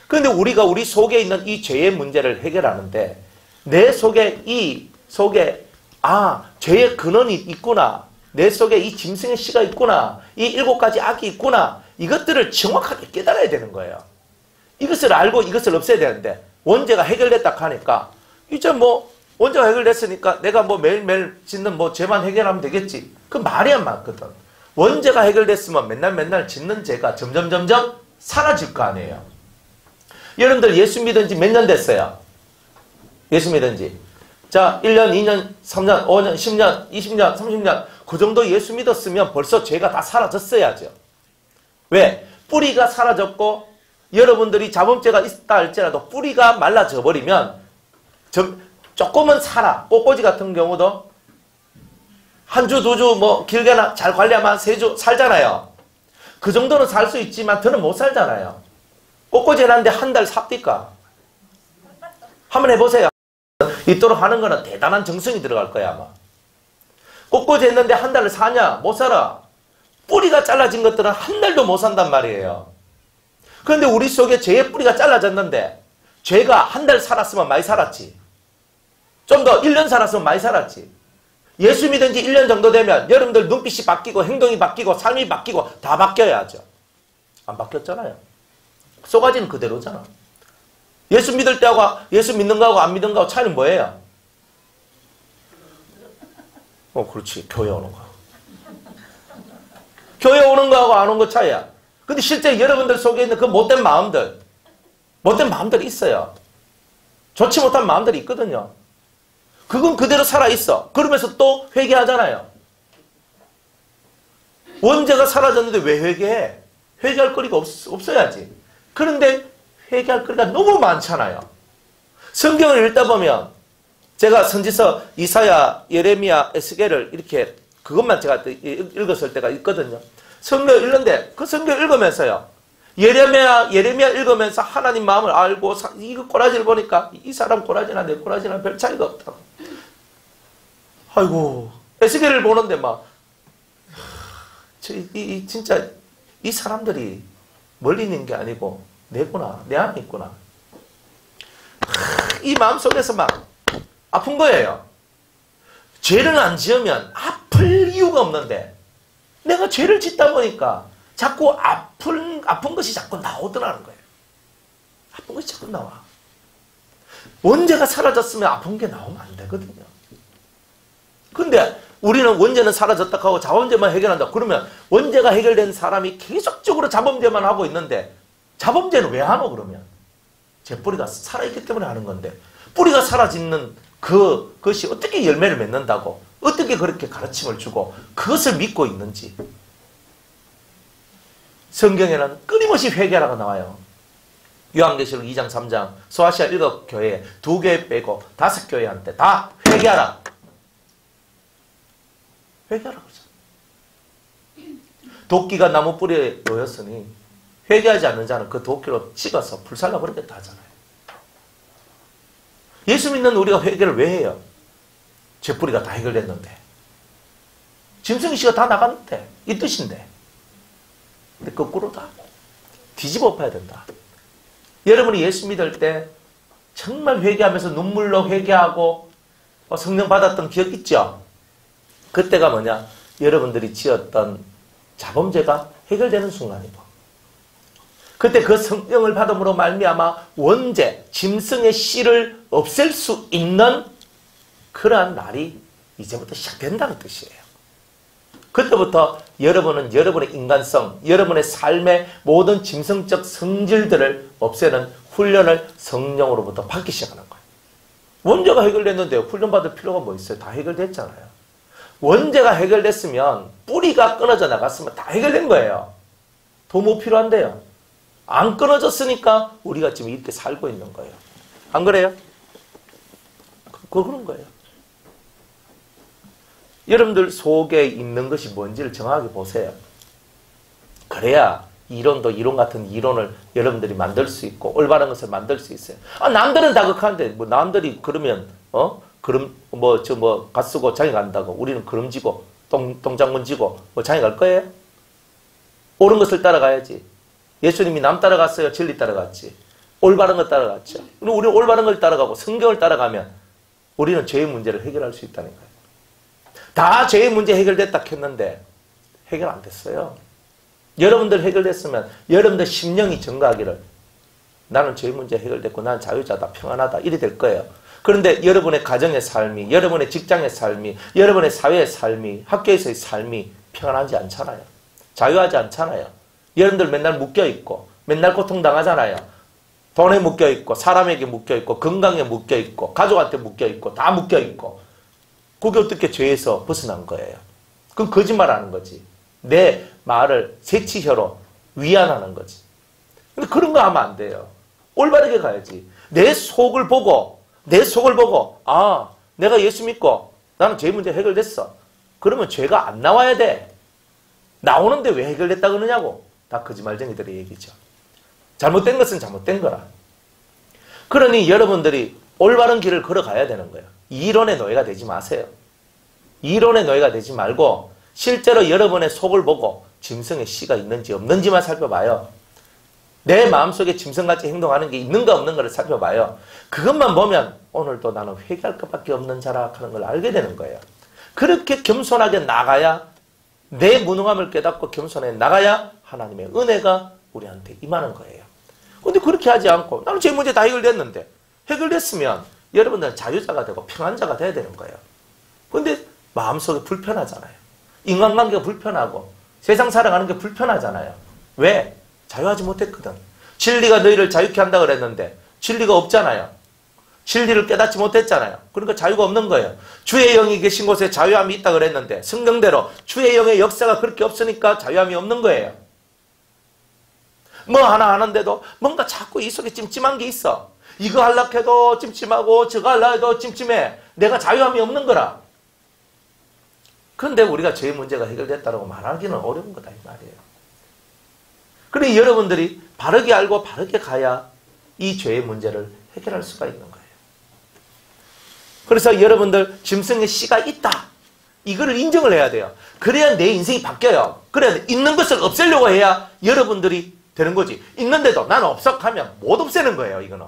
그런데 우리가 우리 속에 있는 이 죄의 문제를 해결하는데 내 속에 죄의 근원이 있구나. 내 속에 이 짐승의 씨가 있구나. 이 7가지 악이 있구나. 이것들을 정확하게 깨달아야 되는 거예요. 이것을 알고 이것을 없애야 되는데 원죄가 해결됐다 하니까 이제 원죄가 해결됐으니까 내가 매일매일 짓는 죄만 해결하면 되겠지. 그 말이 안 맞거든. 원죄가 해결됐으면 맨날 짓는 죄가 점점 사라질 거 아니에요. 여러분들 예수 믿은 지 몇 년 됐어요? 예수 믿은 지. 자, 1년, 2년, 3년, 5년, 10년, 20년, 30년 그 정도 예수 믿었으면 벌써 죄가 다 사라졌어야죠. 왜? 뿌리가 사라졌고 여러분들이 자범죄가 있다 할지라도 뿌리가 말라져 버리면 조금은 살아. 꽃꽂이 같은 경우도 한 주, 2주 길게나 잘 관리하면 한 3주 살잖아요. 그 정도는 살 수 있지만 더는 못 살잖아요. 꽃꽂이 해놨는데 한 달 삽니까? 한번 해보세요. 있도록 하는 거는 대단한 정성이 들어갈 거야 아마. 꽃꽂이 했는데 한 달을 사냐? 못 살아. 뿌리가 잘라진 것들은 한 달도 못 산단 말이에요. 그런데 우리 속에 죄의 뿌리가 잘라졌는데 죄가 한 달 살았으면 많이 살았지. 좀 더 1년 살았으면 많이 살았지. 예수 믿은 지 1년 정도 되면 여러분들 눈빛이 바뀌고 행동이 바뀌고 삶이 바뀌고 다 바뀌어야죠. 안 바뀌었잖아요. 쏘가지는 그대로잖아. 예수 믿을 때하고 예수 믿는 거하고 안 믿는 거하고 차이는 뭐예요? 그렇지. 교회 오는 거. 교회 오는 거하고 안 오는 거 차이야. 근데 실제 여러분들 속에 있는 그 못된 마음들이 있어요. 좋지 못한 마음들이 있거든요. 그건 그대로 살아있어. 그러면서 또 회개하잖아요. 원죄가 사라졌는데 왜 회개해? 회개할 거리가 없어야지. 그런데 회개할 거리가 너무 많잖아요. 성경을 읽다 보면 제가 선지서 이사야, 예레미야, 에스겔을 이렇게 그것만 제가 읽었을 때가 있거든요. 성경 읽는데 그 성경 읽으면서요. 예레미야 읽으면서 하나님 마음을 알고 이거 꼬라지를 보니까 이 사람 꼬라지나 내 꼬라지나 별 차이가 없다고. 아이고 에스겔을 보는데 막 진짜 이 사람들이 멀리 있는 게 아니고 내구나, 내 안에 있구나. 이 마음속에서 막 아픈 거예요. 죄를 안 지으면 아플 이유가 없는데 내가 죄를 짓다 보니까 자꾸 아픈 것이 자꾸 나오더라는 거예요. 아픈 것이 자꾸 나와. 원죄가 사라졌으면 아픈 게 나오면 안 되거든요. 근데 우리는 원죄는 사라졌다 하고 자범죄만 해결한다. 그러면 원죄가 해결된 사람이 계속적으로 자범죄만 하고 있는데 자범죄는 왜 하노 그러면? 제 뿌리가 살아있기 때문에 하는 건데 뿌리가 사라지는 그것이 어떻게 열매를 맺는다고 어떻게 그렇게 가르침을 주고 그것을 믿고 있는지 성경에는 끊임없이 회개하라고 나와요. 요한계시록 2장 3장 소아시아 7교회 2교회 빼고 5교회한테 다 회개하라. 회개하라 그러죠. 도끼가 나무 뿌리에 놓였으니 회개하지 않는 자는 그 도끼로 찍어서 불살라 버리겠다 하잖아요. 예수 믿는 우리가 회개를 왜 해요? 제 뿌리가 다 해결됐는데 짐승희 씨가 다 나갔는데 이 뜻인데 근데 거꾸로다. 뒤집어 엎어야 된다. 여러분이 예수 믿을 때 정말 회개하면서 눈물로 회개하고 성령 받았던 기억 있죠? 그때가 뭐냐? 여러분들이 지었던 자범죄가 해결되는 순간이고 그때 그 성령을 받음으로 말미암아 원죄, 짐승의 씨를 없앨 수 있는 그러한 날이 이제부터 시작된다는 뜻이에요. 그때부터 여러분은 여러분의 인간성, 여러분의 삶의 모든 짐승적 성질들을 없애는 훈련을 성령으로부터 받기 시작하는 거예요. 원죄가 해결됐는데 훈련받을 필요가 뭐 있어요? 다 해결됐잖아요. 원죄가 해결됐으면 뿌리가 끊어져 나갔으면 다 해결된 거예요. 더 뭐 필요한데요? 안 끊어졌으니까 우리가 지금 이렇게 살고 있는 거예요. 안 그래요? 그런 거예요. 여러분들 속에 있는 것이 뭔지를 정확하게 보세요. 그래야 이론도 이론 같은 이론을 여러분들이 만들 수 있고 올바른 것을 만들 수 있어요. 남들은 다극한데 뭐 남들이 그러면 그럼 갓 쓰고 장에 간다고 우리는 그름지고 똥장문지고 뭐 장에 갈 거예요? 옳은 것을 따라가야지. 예수님이 남 따라갔어요? 진리 따라갔지? 올바른 것 따라갔죠. 우리는 올바른 걸 따라가고 성경을 따라가면 우리는 죄의 문제를 해결할 수 있다는 거예요. 다 죄의 문제 해결됐다 했는데 해결 안 됐어요. 여러분들 해결됐으면 여러분들 심령이 증가하기를 나는 죄의 문제 해결됐고 나는 자유자다 평안하다 이래 될 거예요. 그런데 여러분의 가정의 삶이 여러분의 직장의 삶이 여러분의 사회의 삶이 학교에서의 삶이 평안하지 않잖아요. 자유하지 않잖아요. 여러분들 맨날 묶여있고 맨날 고통당하잖아요. 돈에 묶여있고 사람에게 묶여있고 건강에 묶여있고 가족한테 묶여있고 다 묶여있고 그게 어떻게 죄에서 벗어난 거예요? 그건 거짓말하는 거지. 내 말을 색치혀로 위안하는 거지. 근데 그런 거 하면 안 돼요. 올바르게 가야지. 내 속을 보고 내가 예수 믿고 나는 죄 문제 해결됐어. 그러면 죄가 안 나와야 돼. 나오는데 왜 해결됐다 그러냐고. 다 거짓말쟁이들의 얘기죠. 잘못된 것은 잘못된 거라. 그러니 여러분들이 올바른 길을 걸어가야 되는 거예요. 이론의 노예가 되지 마세요. 이론의 노예가 되지 말고 실제로 여러분의 속을 보고 짐승의 씨가 있는지 없는지만 살펴봐요. 내 마음속에 짐승같이 행동하는 게 있는가 없는가를 살펴봐요. 그것만 보면 오늘도 나는 회개할 것밖에 없는 자라 하는 걸 알게 되는 거예요. 그렇게 겸손하게 나가야 내 무능함을 깨닫고 겸손하게 나가야 하나님의 은혜가 우리한테 임하는 거예요. 근데 그렇게 하지 않고 나는 제 문제 다 해결됐는데 해결됐으면 여러분들은 자유자가 되고 평안자가 돼야 되는 거예요. 근데 마음속에 불편하잖아요. 인간관계가 불편하고 세상 살아가는 게 불편하잖아요. 왜? 자유하지 못했거든. 진리가 너희를 자유케 한다 그랬는데 진리가 없잖아요. 진리를 깨닫지 못했잖아요. 그러니까 자유가 없는 거예요. 주의 영이 계신 곳에 자유함이 있다 그랬는데 성경대로 주의 영의 역사가 그렇게 없으니까 자유함이 없는 거예요. 뭐 하나 하는데도 뭔가 자꾸 이 속에 찜찜한 게 있어. 이거 하려고 해도 찜찜하고 저거 하려고 해도 찜찜해. 내가 자유함이 없는 거라. 그런데 우리가 죄의 문제가 해결됐다고 말하기는 어려운 거다 이 말이에요. 그러니 여러분들이 바르게 알고 바르게 가야 이 죄의 문제를 해결할 수가 있는 거예요. 그래서 여러분들 짐승의 씨가 있다. 이거를 인정을 해야 돼요. 그래야 내 인생이 바뀌어요. 그래야 있는 것을 없애려고 해야 여러분들이 되는 거지. 있는데도 나는 없어 하면 못 없애는 거예요. 이거는.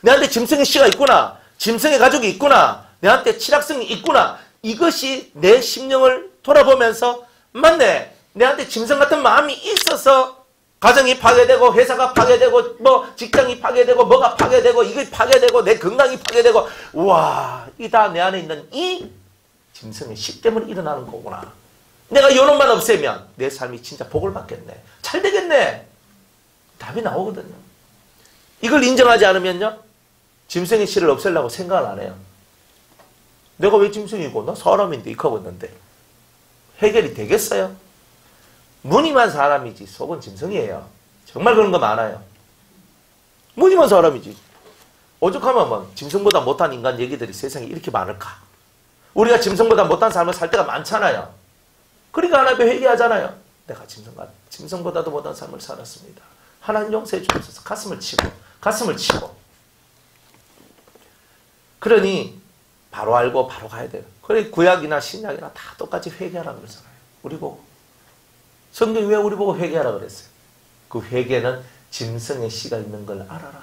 내한테 짐승의 씨가 있구나. 짐승의 가족이 있구나. 내한테 치락성이 있구나. 이것이 내 심령을 돌아보면서 맞네. 내한테 짐승 같은 마음이 있어서 가정이 파괴되고 회사가 파괴되고 뭐 직장이 파괴되고 뭐가 파괴되고 이게 파괴되고 내 건강이 파괴되고 우와 이 다 내 안에 있는 이 짐승의 씨 때문에 일어나는 거구나. 내가 요놈만 없애면 내 삶이 진짜 복을 받겠네. 잘 되겠네. 답이 나오거든요. 이걸 인정하지 않으면요. 짐승의 씨를 없애려고 생각을 안 해요. 내가 왜 짐승이고 나 사람인데 이렇게 있는데 해결이 되겠어요? 무늬만 사람이지 속은 짐승이에요. 정말 그런 거 많아요. 무늬만 사람이지. 오죽하면 뭐 짐승보다 못한 인간 얘기들이 세상에 이렇게 많을까? 우리가 짐승보다 못한 삶을 살 때가 많잖아요. 그러니까 하나님 회개하잖아요. 내가 짐승보다도 못한 삶을 살았습니다. 하나님 용서해 주옵소서. 가슴을 치고. 그러니 바로 알고 바로 가야 돼요. 그래 구약이나 신약이나 다 똑같이 회개하라고 그러잖아요. 우리 보고. 성경이 왜 우리 보고 회개하라고 그랬어요? 그 회개는 짐승의 씨가 있는 걸 알아라.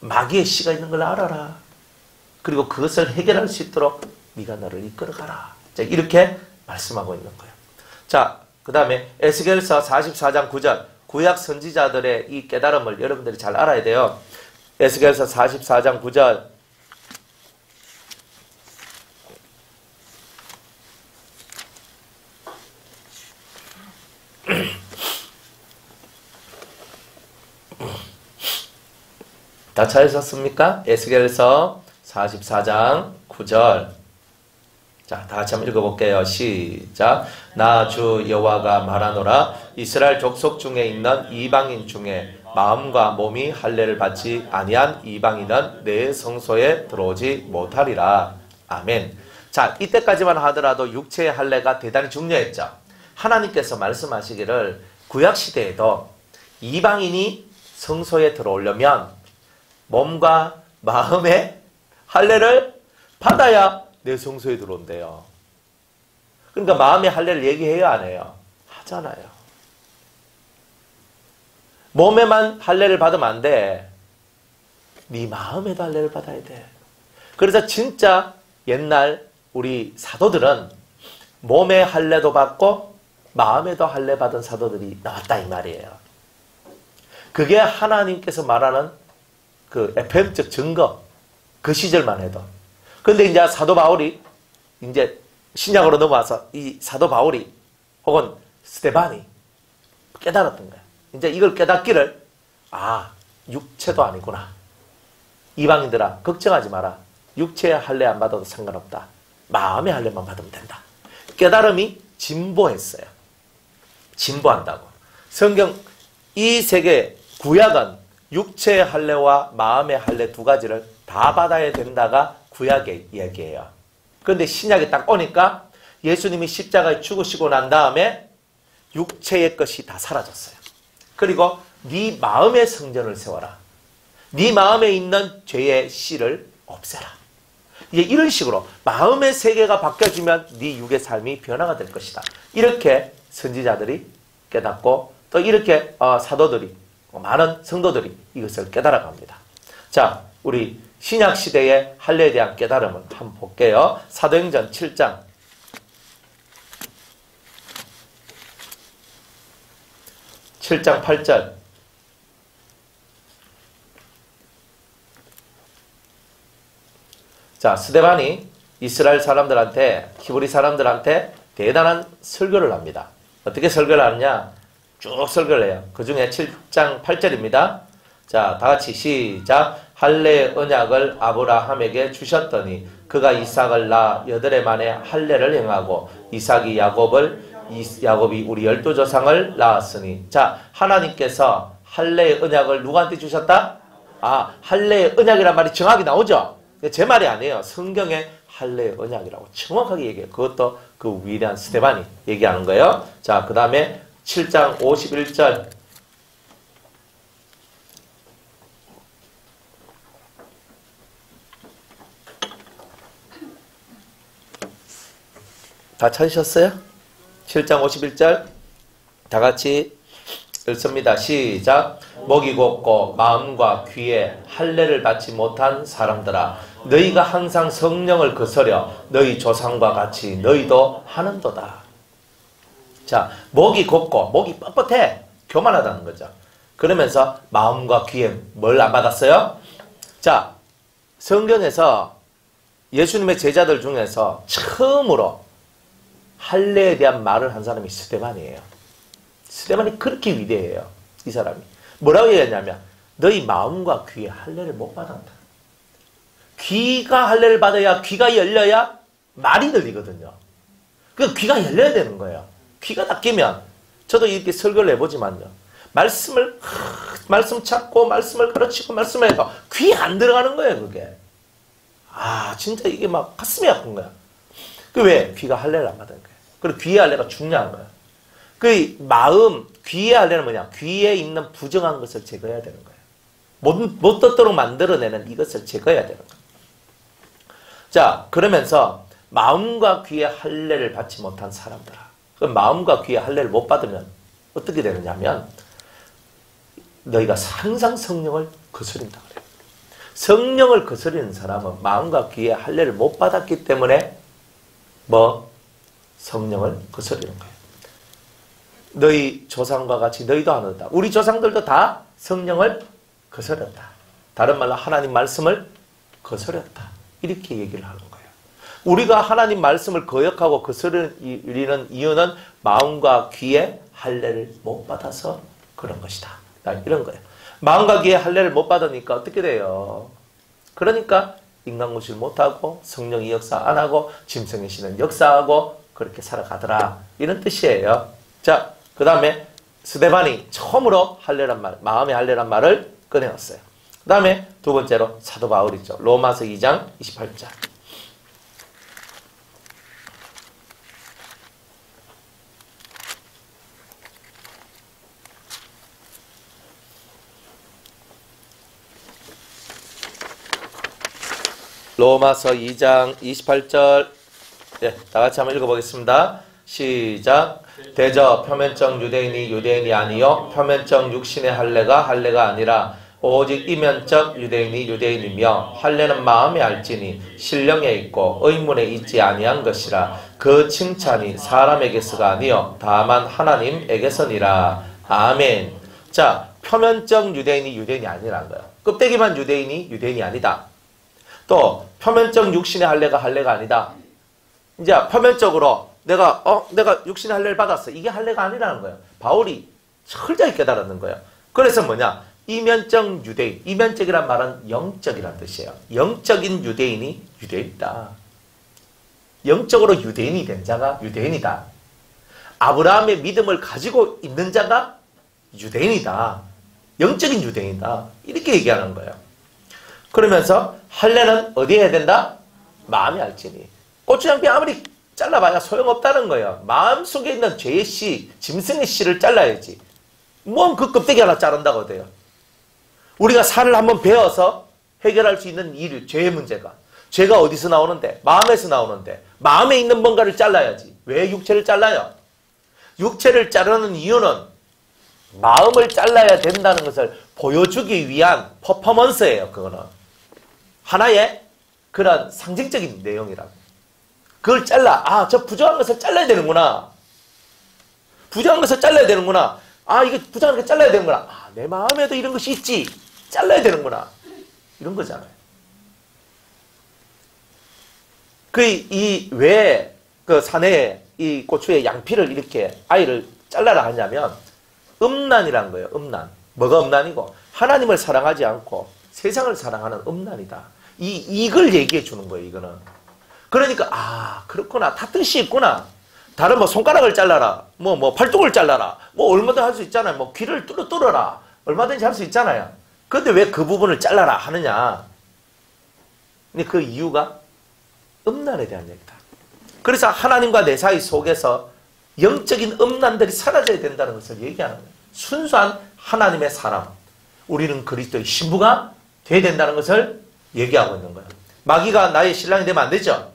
마귀의 씨가 있는 걸 알아라. 그리고 그것을 해결할 수 있도록 네가 너를 이끌어가라. 자, 이렇게 말씀하고 있는 거예요. 자, 그 다음에 에스겔서 44장 9절 구약 선지자들의 이 깨달음을 여러분들이 잘 알아야 돼요. 에스겔서 44장 9절 다 찾으셨습니까? 에스겔서 44장 9절 자, 다 같이 한번 읽어볼게요. 시작. 나 주 여호와가 말하노라. 이스라엘 족속 중에 있는 이방인 중에 마음과 몸이 할례를 받지 아니한 이방인은 내 성소에 들어오지 못하리라. 아멘. 자, 이때까지만 하더라도 육체의 할례가 대단히 중요했죠. 하나님께서 말씀하시기를 구약시대에도 이방인이 성소에 들어오려면 몸과 마음의 할례를 받아야 내 성소에 들어온대요. 그러니까 마음의 할례를 얘기해요, 안 해요? 하잖아요. 몸에만 할례를 받으면 안 돼. 네 마음에도 할례를 받아야 돼. 그래서 진짜 옛날 우리 사도들은 몸의 할례도 받고 마음에도 할례 받은 사도들이 나왔다 이 말이에요. 그게 하나님께서 말하는 그 FM적 증거, 그 시절만 해도. 근데 이제 사도 바울이 이제 신약으로 넘어와서 이 사도 바울이 혹은 스데반이 깨달았던 거야. 이제 이걸 깨닫기를 육체도 아니구나. 이방인들아 걱정하지 마라. 육체의 할례 안 받아도 상관없다. 마음의 할례만 받으면 된다. 깨달음이 진보했어요. 진보한다고. 성경 이 세계 구약은 육체의 할례와 마음의 할례 두 가지를 다 받아야 된다가 구약의 이야기예요. 그런데 신약에 딱 오니까 예수님이 십자가에 죽으시고 난 다음에 육체의 것이 다 사라졌어요. 그리고 네 마음의 성전을 세워라. 네 마음에 있는 죄의 씨를 없애라. 이제 이런 식으로 마음의 세계가 바뀌어지면 네 육의 삶이 변화가 될 것이다. 이렇게 선지자들이 깨닫고 또 이렇게 사도들이 많은 성도들이 이것을 깨달아갑니다. 자, 우리 신약시대의 할례에 대한 깨달음을 한번 볼게요. 사도행전 7장 8절 자, 스데반이 이스라엘 사람들한테 히브리 사람들한테 대단한 설교를 합니다. 어떻게 설교를 하느냐? 쭉 설교를 해요. 그 중에 7장 8절입니다. 자, 다 같이 시작. 할례의 언약을 아브라함에게 주셨더니 그가 이삭을 낳아 8해 만에 할례를 행하고 이삭이 야곱을 야곱이 우리 12조상을 낳았으니. 자, 하나님께서 할례의 언약을 누구한테 주셨다? 아, 할례의 언약이란 말이 정확히 나오죠? 제 말이 아니에요. 성경에 할례의 언약이라고 정확하게 얘기해요. 그것도 그 위대한 스데반이 얘기하는 거예요. 자, 그 다음에 7장 51절. 다 찾으셨어요? 7장 51절 다 같이 읽습니다. 시작. 목이 곱고 마음과 귀에 할례를 받지 못한 사람들아, 너희가 항상 성령을 거스려 너희 조상과 같이 너희도 하는도다. 자, 목이 곱고 목이 뻣뻣해, 교만하다는 거죠. 그러면서 마음과 귀에 뭘 안 받았어요? 자, 성경에서 예수님의 제자들 중에서 처음으로 할례에 대한 말을 한 사람이 스데반이에요. 스데반이 그렇게 위대해요. 이 사람이. 뭐라고 얘기했냐면 너희 마음과 귀에 할례를 못 받았다. 귀가 할례를 받아야 귀가 열려야 말이 들리거든요. 그 귀가 열려야 되는 거예요. 귀가 닫히면 저도 이렇게 설교를 해보지만요. 말씀 찾고 말씀을 가르치고 말씀을 해도 귀에 안 들어가는 거예요. 그게. 아, 진짜 이게 막 가슴이 아픈 거야. 그 왜? 귀가 할례를 안 받은 거예요. 그리고 귀의 할례가 중요한 거예요. 그 마음, 귀의 할례는 뭐냐? 귀에 있는 부정한 것을 제거해야 되는 거예요. 못 듣도록 만들어내는 이것을 제거해야 되는 거예요. 자, 그러면서 마음과 귀의 할례를 받지 못한 사람들아. 그 마음과 귀의 할례를 못 받으면 어떻게 되느냐면 너희가 항상 성령을 거스린다 그래요. 성령을 거스리는 사람은 마음과 귀의 할례를 못 받았기 때문에 성령을 거스리는 거예요. 너희 조상과 같이 너희도 하는다. 우리 조상들도 다 성령을 거스렸다. 다른 말로 하나님 말씀을 거스렸다. 이렇게 얘기를 하는 거예요. 우리가 하나님 말씀을 거역하고 거스르는 이유는 마음과 귀에 할례를 못 받아서 그런 것이다. 이런 거예요. 마음과 귀에 할례를 못 받으니까 어떻게 돼요? 그러니까 인간고실 못하고 성령이 역사 안 하고 짐승의 신은 역사하고 그렇게 살아가더라. 이런 뜻이에요. 자, 그 다음에 스데반이 처음으로 할례란 말, 마음의 할례란 말을 꺼내었어요. 그 다음에 두 번째로 사도 바울이죠. 로마서 2장 28절. 로마서 2장 28절. 네, 다 같이 한번 읽어보겠습니다. 시작. 대저 표면적 유대인이 유대인이 아니요 표면적 육신의 할례가 할례가 아니라 오직 이면적 유대인이 유대인이며 할례는 마음에 알지니 신령에 있고 의문에 있지 아니한 것이라. 그 칭찬이 사람에게서가 아니요 다만 하나님에게서니라. 아멘. 자, 표면적 유대인이 유대인이 아니라는 거예요. 껍데기만 유대인이 유대인이 아니다. 또 표면적 육신의 할례가 할례가 아니다. 이제 표면적으로 내가 육신의 할례를 받았어. 이게 할례가 아니라는 거예요. 바울이 철저히 깨달았는 거예요. 그래서 뭐냐? 이면적 유대인. 이면적이란 말은 영적이란 뜻이에요. 영적인 유대인이 유대인이다. 영적으로 유대인이 된 자가 유대인이다. 아브라함의 믿음을 가지고 있는 자가 유대인이다. 영적인 유대인이다. 이렇게 얘기하는 거예요. 그러면서 할례는 어디에 해야 된다? 마음에 알지니. 고추장피 아무리 잘라봐야 소용없다는 거예요. 마음속에 있는 죄의 씨, 짐승의 씨를 잘라야지. 뭔 그 껍데기 하나 자른다고 돼요. 우리가 살을 한번 베어서 해결할 수 있는 일, 죄의 문제가. 죄가 어디서 나오는데? 마음에서 나오는데. 마음에 있는 뭔가를 잘라야지. 왜 육체를 잘라요? 육체를 자르는 이유는 마음을 잘라야 된다는 것을 보여주기 위한 퍼포먼스예요. 그거는. 하나의 그런 상징적인 내용이라고. 그걸 잘라. 아, 저 부정한 것을 잘라야 되는구나. 부정한 것을 잘라야 되는구나. 아, 이게 부정한 것을 잘라야 되는구나. 아, 내 마음에도 이런 것이 있지. 잘라야 되는구나. 이런 거잖아요. 왜 그 산에 이 고추의 양피를 이렇게 아이를 잘라라 하냐면 음란이라는 거예요. 음란. 뭐가 음란이고? 하나님을 사랑하지 않고 세상을 사랑하는 음란이다. 이걸 얘기해 주는 거예요. 이거는. 그러니까 그렇구나. 다 뜻이 있구나. 다른 뭐 손가락을 잘라라, 뭐 팔뚝을 잘라라, 뭐 얼마든지 할 수 있잖아요. 뭐 귀를 뚫어라, 얼마든지 할 수 있잖아요. 그런데 왜 그 부분을 잘라라 하느냐? 근데 그 이유가 음란에 대한 얘기다. 그래서 하나님과 내 사이 속에서 영적인 음란들이 사라져야 된다는 것을 얘기하는 거예요. 순수한 하나님의 사람, 우리는 그리스도의 신부가 돼야 된다는 것을 얘기하고 있는 거예요. 마귀가 나의 신랑이 되면 안 되죠.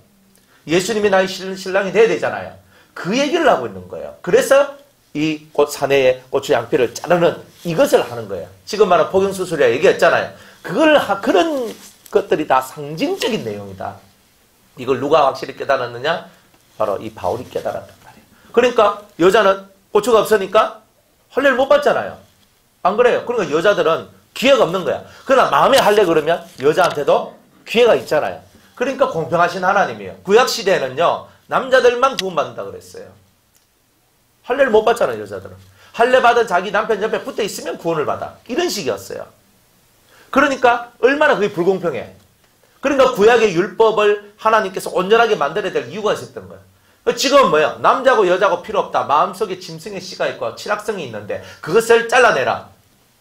예수님이 나의 신랑이 돼야 되잖아요. 그 얘기를 하고 있는 거예요. 그래서 이 사내의 고추 양피를 자르는 이것을 하는 거예요. 지금 말하는 포경수술이라 얘기했잖아요. 그런 것들이 다 상징적인 내용이다. 이걸 누가 확실히 깨달았느냐? 바로 이 바울이 깨달았단 말이에요. 그러니까 여자는 고추가 없으니까 할례를 못 받잖아요. 안 그래요? 그러니까 여자들은 기회가 없는 거야. 그러나 마음에 할례 그러면 여자한테도 기회가 있잖아요. 그러니까 공평하신 하나님이에요. 구약시대에는요, 남자들만 구원받는다 그랬어요. 할례를 못 받잖아요, 여자들은. 할례 받은 자기 남편 옆에 붙어 있으면 구원을 받아. 이런 식이었어요. 그러니까 얼마나 그게 불공평해. 그러니까 구약의 율법을 하나님께서 온전하게 만들어야 될 이유가 있었던 거예요. 지금은 뭐예요? 남자고 여자고 필요 없다. 마음속에 짐승의 씨가 있고 치락성이 있는데 그것을 잘라내라.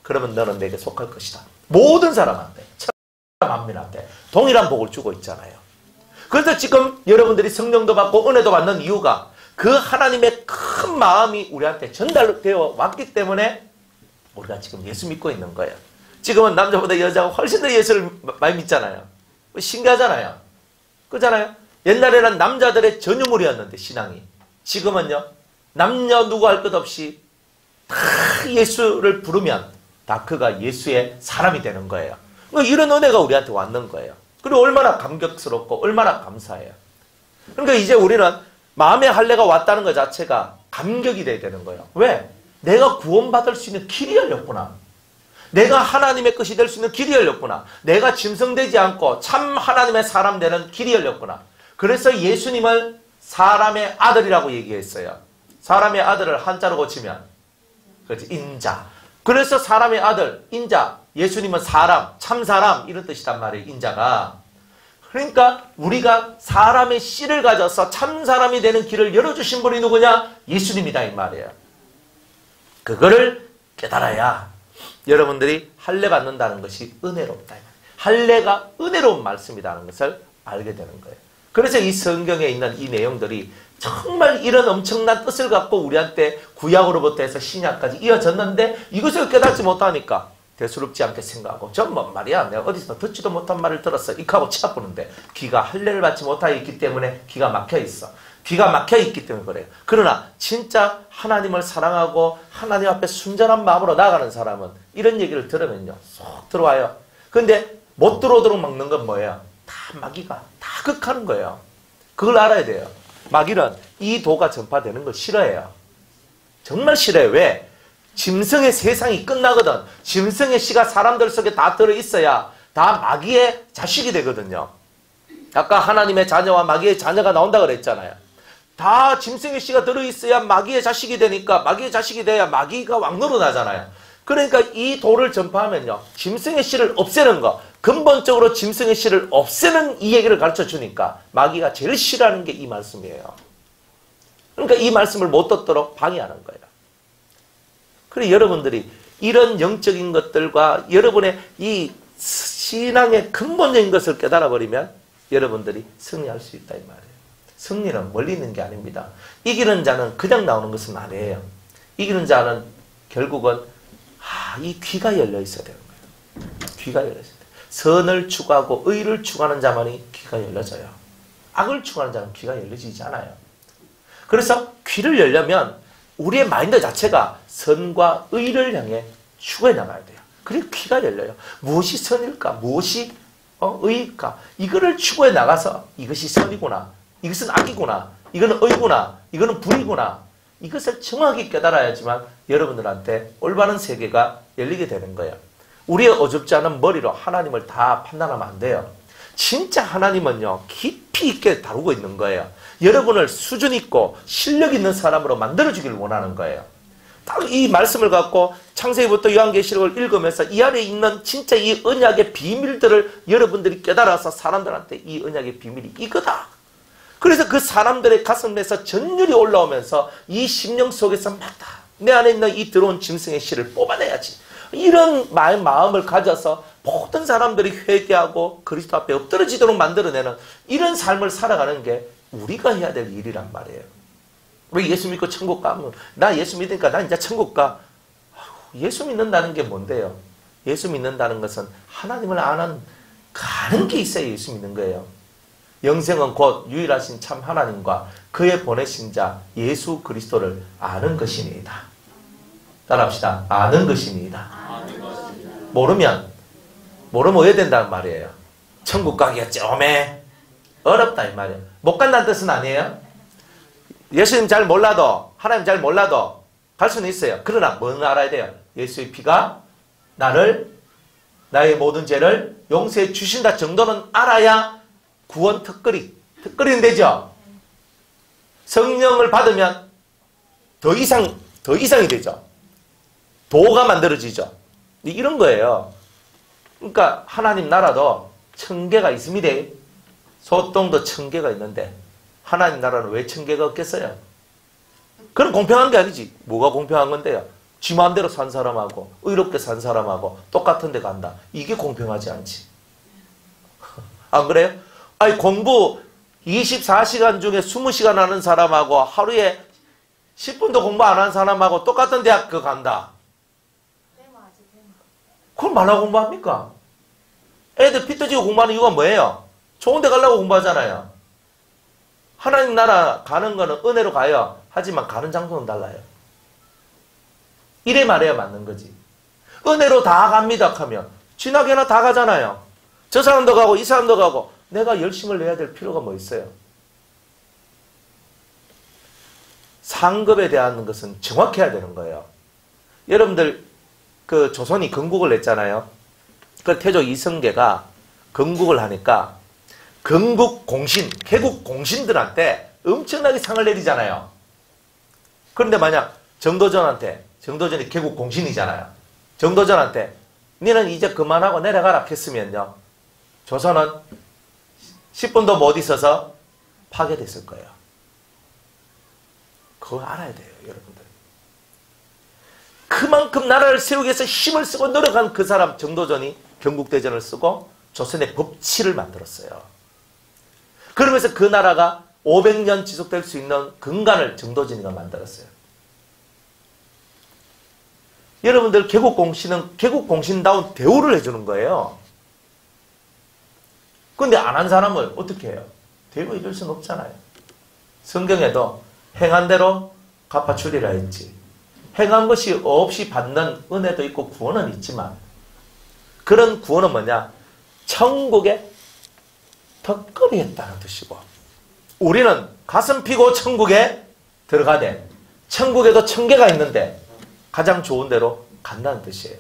그러면 너는 내게 속할 것이다. 모든 사람한테, 만민한테 동일한 복을 주고 있잖아요. 그래서 지금 여러분들이 성령도 받고 은혜도 받는 이유가 그 하나님의 큰 마음이 우리한테 전달되어 왔기 때문에 우리가 지금 예수 믿고 있는 거예요. 지금은 남자보다 여자가 훨씬 더 예수를 많이 믿잖아요. 신기하잖아요. 그렇잖아요. 옛날에는 남자들의 전유물이었는데 신앙이. 지금은요. 남녀 누구 할 것 없이 다 예수를 부르면 다 그가 예수의 사람이 되는 거예요. 이런 은혜가 우리한테 왔는 거예요. 그리고 얼마나 감격스럽고 얼마나 감사해요. 그러니까 이제 우리는 마음의 할례가 왔다는 것 자체가 감격이 돼야 되는 거예요. 왜? 내가 구원받을 수 있는 길이 열렸구나. 내가 하나님의 것이 될 수 있는 길이 열렸구나. 내가 짐승되지 않고 참 하나님의 사람 되는 길이 열렸구나. 그래서 예수님을 사람의 아들이라고 얘기했어요. 사람의 아들을 한자로 고치면 그렇지, 인자. 그래서 사람의 아들, 인자. 예수님은 사람, 참 사람 이런 뜻이란 말이에요. 인자가. 그러니까 우리가 사람의 씨를 가져서 참 사람이 되는 길을 열어주신 분이 누구냐? 예수님이다 이 말이에요. 그거를 깨달아야 여러분들이 할례 받는다는 것이 은혜롭다. 할례가 은혜로운 말씀이라는 것을 알게 되는 거예요. 그래서 이 성경에 있는 이 내용들이 정말 이런 엄청난 뜻을 갖고 우리한테 구약으로부터 해서 신약까지 이어졌는데 이것을 깨닫지 못하니까 대수롭지 않게 생각하고 전 뭔 말이야, 내가 어디서 듣지도 못한 말을 들었어 이하고 치아보는데 귀가 할례를 받지 못하고 있기 때문에 귀가 막혀있어. 귀가 막혀있기 때문에 그래요. 그러나 진짜 하나님을 사랑하고 하나님 앞에 순전한 마음으로 나아가는 사람은 이런 얘기를 들으면요 쏙 들어와요. 근데 못 들어오도록 막는 건 뭐예요? 다 마귀가 다 극하는 거예요. 그걸 알아야 돼요. 마귀는 이 도가 전파되는 걸 싫어해요. 정말 싫어요. 왜? 짐승의 세상이 끝나거든. 짐승의 씨가 사람들 속에 다 들어있어야 다 마귀의 자식이 되거든요. 아까 하나님의 자녀와 마귀의 자녀가 나온다 그랬잖아요. 다 짐승의 씨가 들어있어야 마귀의 자식이 되니까 마귀의 자식이 돼야 마귀가 왕노릇하잖아요. 그러니까 이 도를 전파하면요. 짐승의 씨를 없애는 거. 근본적으로 짐승의 씨를 없애는 이 얘기를 가르쳐 주니까 마귀가 제일 싫어하는 게 이 말씀이에요. 그러니까 이 말씀을 못 듣도록 방해하는 거예요. 그래서 여러분들이 이런 영적인 것들과 여러분의 이 신앙의 근본적인 것을 깨달아 버리면 여러분들이 승리할 수 있다 이 말이에요. 승리는 멀리 있는 게 아닙니다. 이기는 자는 그냥 나오는 것은 아니에요. 이기는 자는 결국은 이 귀가 열려 있어야 되는 거예요. 귀가 열려 있어야 돼요. 선을 추구하고 의를 추구하는 자만이 귀가 열려져요. 악을 추구하는 자는 귀가 열려지지 않아요. 그래서 귀를 열려면 우리의 마인드 자체가 선과 의를 향해 추구해 나가야 돼요. 그리고 귀가 열려요. 무엇이 선일까? 무엇이 의일까? 이거를 추구해 나가서 이것이 선이구나. 이것은 악이구나. 이거는 의구나. 이거는 불이구나. 이것을 정확히 깨달아야지만 여러분들한테 올바른 세계가 열리게 되는 거예요. 우리의 어줍지 않은 머리로 하나님을 다 판단하면 안 돼요. 진짜 하나님은요. 깊이 있게 다루고 있는 거예요. 여러분을 수준 있고 실력 있는 사람으로 만들어주기를 원하는 거예요. 딱 이 말씀을 갖고 창세기부터 요한계시록을 읽으면서 이 안에 있는 진짜 이 언약의 비밀들을 여러분들이 깨달아서 사람들한테 이 언약의 비밀이 이거다. 그래서 그 사람들의 가슴에서 전율이 올라오면서 이 심령 속에서 맞다. 내 안에 있는 이 들어온 짐승의 씨를 뽑아내야지. 이런 마음을 가져서 모든 사람들이 회개하고 그리스도 앞에 엎드러지도록 만들어내는 이런 삶을 살아가는 게 우리가 해야 될 일이란 말이에요. 왜 예수 믿고 천국 가면 나 예수 믿으니까 나 이제 천국 가. 예수 믿는다는 게 뭔데요? 예수 믿는다는 것은 하나님을 아는 게 있어야 예수 믿는 거예요. 영생은 곧 유일하신 참 하나님과 그의 보내신 자 예수 그리스도를 아는 것이니이다. 따라합시다. 아는 것이니이다. 모르면 어떻게 된다는 말이에요. 천국 가기가 좀 어렵다 이 말이에요. 못 간다는 뜻은 아니에요. 예수님 잘 몰라도 하나님 잘 몰라도 갈 수는 있어요. 그러나 뭐는 알아야 돼요. 예수의 피가 나의 모든 죄를 용서해 주신다 정도는 알아야 구원 특거리는 되죠. 성령을 받으면 더 이상이 되죠. 도가 만들어지죠. 이런 거예요. 그러니까 하나님 나라도 1000개가 있습니다. 소똥도 1000개가 있는데 하나님 나라는 왜 1000개가 없겠어요? 그건 공평한 게 아니지. 뭐가 공평한 건데요? 지 마음대로 산 사람하고 의롭게 산 사람하고 똑같은 데 간다. 이게 공평하지 않지. 안 그래요? 아니 공부 24시간 중에 20시간 하는 사람하고 하루에 10분도 공부 안 하는 사람하고 똑같은 대학 간다. 그걸 말라고 공부합니까? 애들 피 터지고 공부하는 이유가 뭐예요? 좋은 데 가려고 공부하잖아요. 하나님 나라 가는 거는 은혜로 가요. 하지만 가는 장소는 달라요. 이래 말해야 맞는 거지. 은혜로 다 갑니다 하면 지나게나 다 가잖아요. 저 사람도 가고 이 사람도 가고 내가 열심을 내야 될 필요가 뭐 있어요? 상급에 대한 것은 정확해야 되는 거예요. 여러분들 그 조선이 건국을 냈잖아요. 그 태조 이성계가 건국을 하니까 건국 공신, 개국 공신들한테 엄청나게 상을 내리잖아요. 그런데 만약 정도전이 개국 공신이잖아요. 정도전한테 니는 이제 그만하고 내려가라 했으면요. 조선은 10분도 못 있어서 파괴됐을 거예요. 그거 알아야 돼요, 여러분들. 그만큼 나라를 세우기 위해서 힘을 쓰고 노력한 그 사람 정도전이 경국대전을 쓰고 조선의 법치를 만들었어요. 그러면서 그 나라가 500년 지속될 수 있는 근간을 정도전이가 만들었어요. 여러분들 개국공신은 개국공신다운 대우를 해주는 거예요. 그런데 안 한 사람을 어떻게 해요? 대우해 줄 수는 없잖아요. 성경에도 행한 대로 갚아주리라 했지. 행한 것이 없이 받는 은혜도 있고 구원은 있지만 그런 구원은 뭐냐? 천국에 덕거리 했다는 뜻이고 우리는 가슴 피고 천국에 들어가되 천국에도 1000개가 있는데 가장 좋은 데로 간다는 뜻이에요.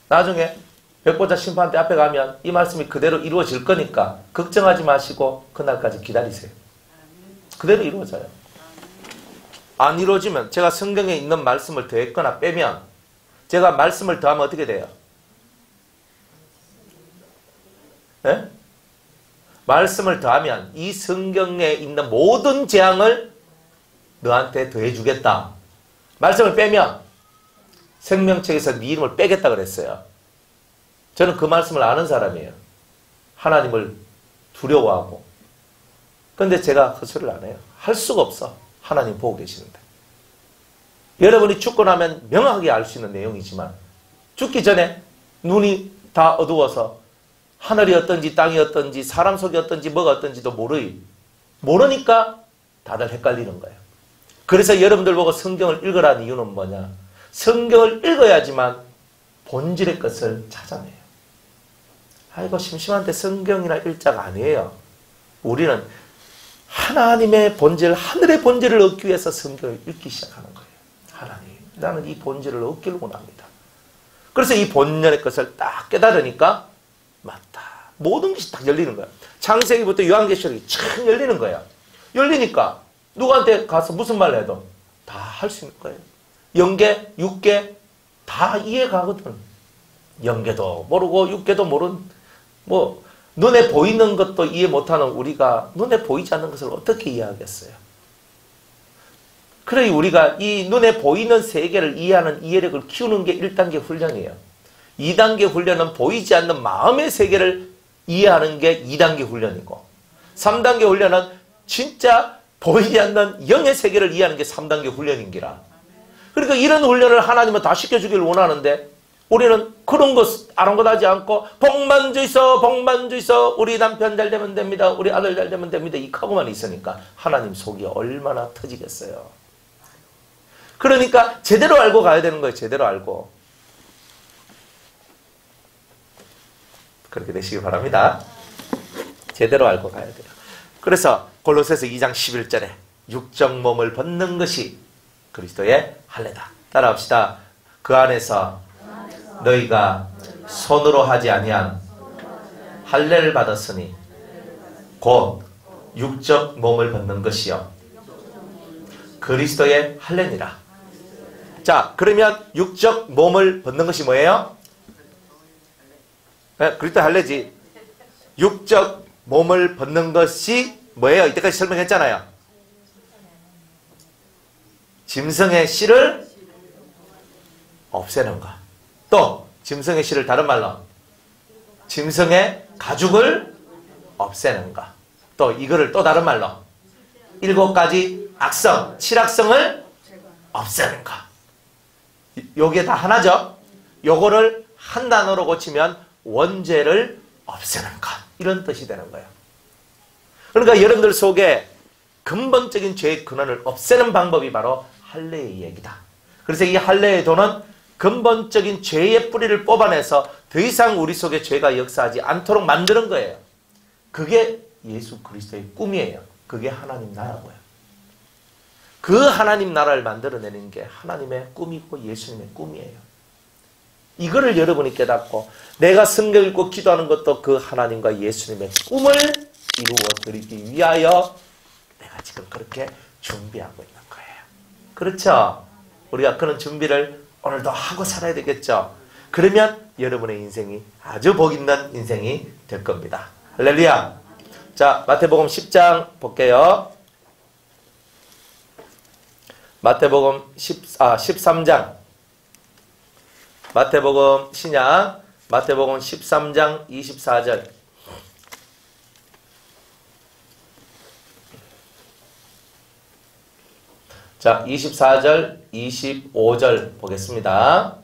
나중에 백보자 심판대 앞에 가면 이 말씀이 그대로 이루어질 거니까 걱정하지 마시고 그날까지 기다리세요. 그대로 이루어져요. 안 이루어지면 제가 성경에 있는 말씀을 더했거나 빼면 제가 말씀을 더하면 어떻게 돼요? 네? 말씀을 더하면 이 성경에 있는 모든 재앙을 너한테 더해주겠다. 말씀을 빼면 생명책에서 네 이름을 빼겠다 그랬어요. 저는 그 말씀을 아는 사람이에요. 하나님을 두려워하고. 그런데 제가 그 소리를 안 해요. 할 수가 없어. 하나님 보고 계시는데. 여러분이 죽고 나면 명확하게 알 수 있는 내용이지만 죽기 전에 눈이 다 어두워서 하늘이 어떤지 땅이 어떤지 사람 속이 어떤지 뭐가 어떤지도 모르니까 다들 헷갈리는 거예요. 그래서 여러분들 보고 성경을 읽으라는 이유는 뭐냐? 성경을 읽어야지만 본질의 것을 찾아내요. 아이고 심심한데 성경이나 읽자가 아니에요. 우리는 하나님의 본질, 하늘의 본질을 얻기 위해서 성경을 읽기 시작하는 거예요. 하나님, 나는 이 본질을 얻기를 원합니다. 그래서 이 본연의 것을 딱 깨달으니까 맞다. 모든 것이 딱 열리는 거예요. 창세기부터 요한계시록이 쫙 열리는 거예요. 열리니까 누구한테 가서 무슨 말을 해도 다 할 수 있는 거예요. 영계, 육계 다 이해가거든. 영계도 모르고 육계도 모르는 눈에 보이는 것도 이해 못하는 우리가 눈에 보이지 않는 것을 어떻게 이해하겠어요? 그래 우리가 이 눈에 보이는 세계를 이해하는 이해력을 키우는 게 1단계 훈련이에요. 2단계 훈련은 보이지 않는 마음의 세계를 이해하는 게 2단계 훈련이고 3단계 훈련은 진짜 보이지 않는 영의 세계를 이해하는 게 3단계 훈련인기라. 그러니까 이런 훈련을 하나님은 다 시켜주기를 원하는데 우리는 그런 것 아랑곳하지 않고 복만 주이소 복만 주이소 우리 남편 잘 되면 됩니다. 우리 아들 잘 되면 됩니다. 이 카고만 있으니까 하나님 속이 얼마나 터지겠어요. 그러니까 제대로 알고 가야 되는 거예요. 제대로 알고. 그렇게 되시기 바랍니다. 제대로 알고 가야 돼요. 그래서 골로새서 2장 11절에 육적 몸을 벗는 것이 그리스도의 할례다. 따라합시다. 그 안에서 너희가 손으로 하지 아니한 할례를 받았으니 곧 육적 몸을 벗는 것이요 그리스도의 할례니라. 자, 그러면 육적 몸을 벗는 것이 뭐예요? 네, 그리스도 할례지. 육적 몸을 벗는 것이 뭐예요? 이때까지 설명했잖아요. 짐승의 씨를 없애는 것. 또 짐승의 씨를 다른 말로 짐승의 가죽을 없애는 것. 또 이거를 또 다른 말로 7가지 악성, 7악성을 없애는 것. 요게 다 하나죠. 요거를 한 단어로 고치면 원죄를 없애는 것. 이런 뜻이 되는 거예요. 그러니까 여러분들 속에 근본적인 죄의 근원을 없애는 방법이 바로 할례의 얘기다. 그래서 이 할례의 도는 근본적인 죄의 뿌리를 뽑아내서 더 이상 우리 속에 죄가 역사하지 않도록 만드는 거예요. 그게 예수 그리스도의 꿈이에요. 그게 하나님 나라고요. 그 하나님 나라를 만들어내는 게 하나님의 꿈이고 예수님의 꿈이에요. 이거를 여러분이 깨닫고 내가 성경 읽고 기도하는 것도 그 하나님과 예수님의 꿈을 이루어 드리기 위하여 내가 지금 그렇게 준비하고 있는 거예요. 그렇죠? 우리가 그런 준비를 오늘도 하고 살아야 되겠죠? 그러면 여러분의 인생이 아주 복 있는 인생이 될 겁니다. 할렐루야! 자, 마태복음 10장 볼게요. 마태복음 13장. 마태복음 신약 마태복음 13장 24절. 자, 24절, 25절 보겠습니다.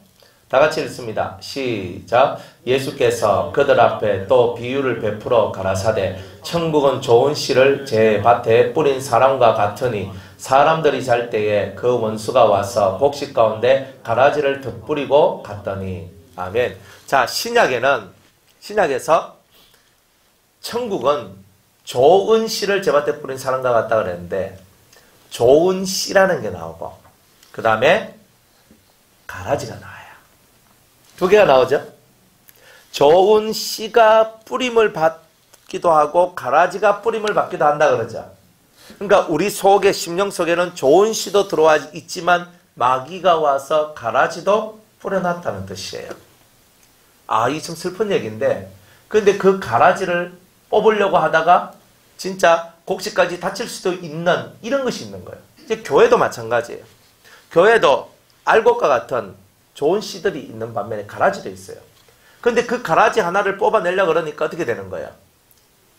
다 같이 읽습니다. 시작. 예수께서 그들 앞에 또 비유를 베풀어 가라사대 천국은 좋은 씨를 제 밭에 뿌린 사람과 같으니 사람들이 잘 때에 그 원수가 와서 곡식 가운데 가라지를 덧뿌리고 갔더니. 아멘. 자, 신약에서 천국은 좋은 씨를 제 밭에 뿌린 사람과 같다 그랬는데 좋은 씨라는 게 나오고 그 다음에 가라지가 나와요. 두 개가 나오죠. 좋은 씨가 뿌림을 받기도 하고 가라지가 뿌림을 받기도 한다 그러죠. 그러니까 우리 속에 심령 속에는 좋은 씨도 들어와 있지만 마귀가 와서 가라지도 뿌려놨다는 뜻이에요. 아, 이게 좀 슬픈 얘기인데 근데 그 가라지를 뽑으려고 하다가 진짜 곡식까지 다칠 수도 있는 이런 것이 있는 거예요. 이제 교회도 마찬가지예요. 교회도 알곡과 같은 좋은 씨들이 있는 반면에 가라지도 있어요. 그런데 그 가라지 하나를 뽑아내려고 그러니까 어떻게 되는 거예요?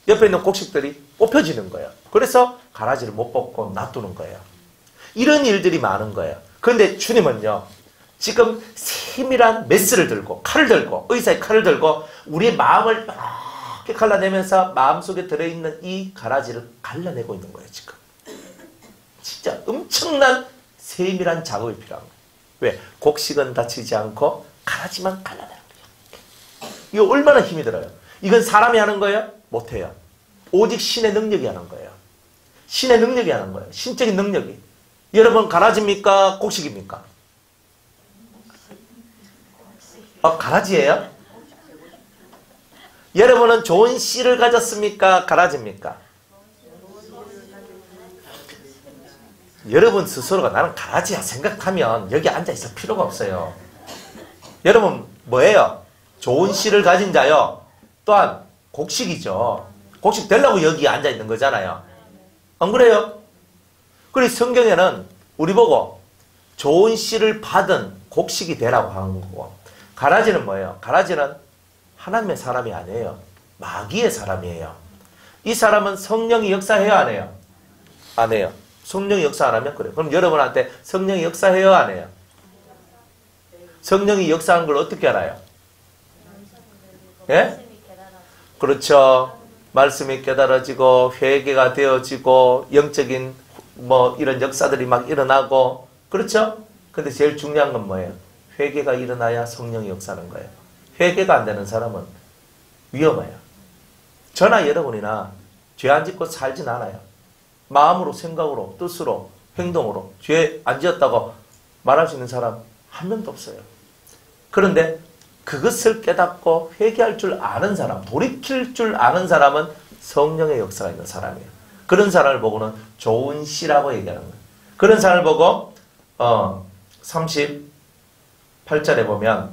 옆에 있는 곡식들이 뽑혀지는 거예요. 그래서 가라지를 못 뽑고 놔두는 거예요. 이런 일들이 많은 거예요. 그런데 주님은요. 지금 세밀한 메스를 들고 칼을 들고 의사의 칼을 들고 우리의 마음을 이렇게 갈라내면서 마음속에 들어있는 이 가라지를 갈라내고 있는 거예요. 지금. 진짜 엄청난 세밀한 작업이 필요한 거예요. 왜? 곡식은 다치지 않고 가라지만 갈라내는 거예요. 이거 얼마나 힘이 들어요. 이건 사람이 하는 거예요? 못해요. 오직 신의 능력이 하는 거예요. 신의 능력이 하는 거예요. 신적인 능력이. 여러분 가라지입니까? 곡식입니까? 가라지예요? 여러분은 좋은 씨를 가졌습니까? 가라지입니까? 여러분 스스로가 나는 가라지야 생각하면 여기 앉아있을 필요가 없어요. 여러분 뭐예요? 좋은 씨를 가진 자요. 또한 곡식이죠. 곡식 되려고 여기 앉아 있는 거잖아요. 안 그래요? 그리고 성경에는 우리 보고 좋은 씨를 받은 곡식이 되라고 하는 거고, 가라지는 뭐예요? 가라지는 하나님의 사람이 아니에요. 마귀의 사람이에요. 이 사람은 성령이 역사해요, 안 해요? 안 해요. 성령이 역사 안 하면 그래요. 그럼 여러분한테 성령이 역사해요, 안 해요? 성령이 역사하는 걸 어떻게 알아요? 예? 그렇죠. 말씀이 깨달아지고 회개가 되어지고 영적인 이런 역사들이 막 일어나고, 그렇죠? 근데 제일 중요한 건 뭐예요? 회개가 일어나야 성령이 역사하는 거예요. 회개가 안 되는 사람은 위험해요. 저나 여러분이나 죄 안 짓고 살진 않아요. 마음으로, 생각으로, 뜻으로, 행동으로 죄 안 지었다고 말할 수 있는 사람 한 명도 없어요. 그런데 그것을 깨닫고 회개할 줄 아는 사람, 돌이킬 줄 아는 사람은 성령의 역사가 있는 사람이에요. 그런 사람을 보고는 좋은 씨라고 얘기하는 거예요. 그런 사람을 보고 38절에 보면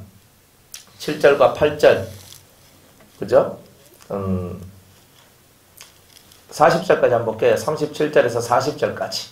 7절과 8절, 그죠? 40절까지 한번 볼게요. 37절에서 40절까지.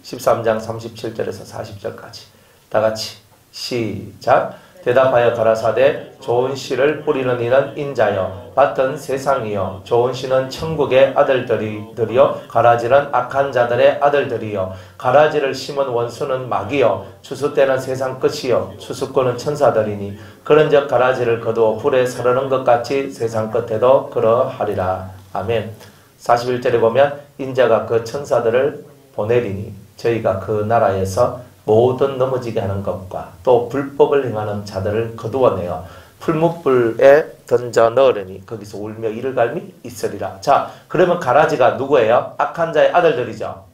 13장 37절에서 40절까지. 다 같이 시작. 대답하여 가라사대 좋은 씨를 뿌리는 이는 인자여 밭은 세상이요 좋은 씨는 천국의 아들들이요 가라지는 악한 자들의 아들들이요 가라지를 심은 원수는 마귀요 추수 때는 세상 끝이요 추수꾼은 천사들이니 그런즉 가라지를 거두어 불에 사르는 것 같이 세상 끝에도 그러하리라. 아멘. 41절에 보면 인자가 그 천사들을 보내리니 저희가 그 나라에서 모든 넘어지게 하는 것과 또 불법을 행하는 자들을 거두어내어 풀무불에 던져 넣으려니 거기서 울며 이를 갈미 있으리라. 자, 그러면 가라지가 누구예요? 악한 자의 아들들이죠.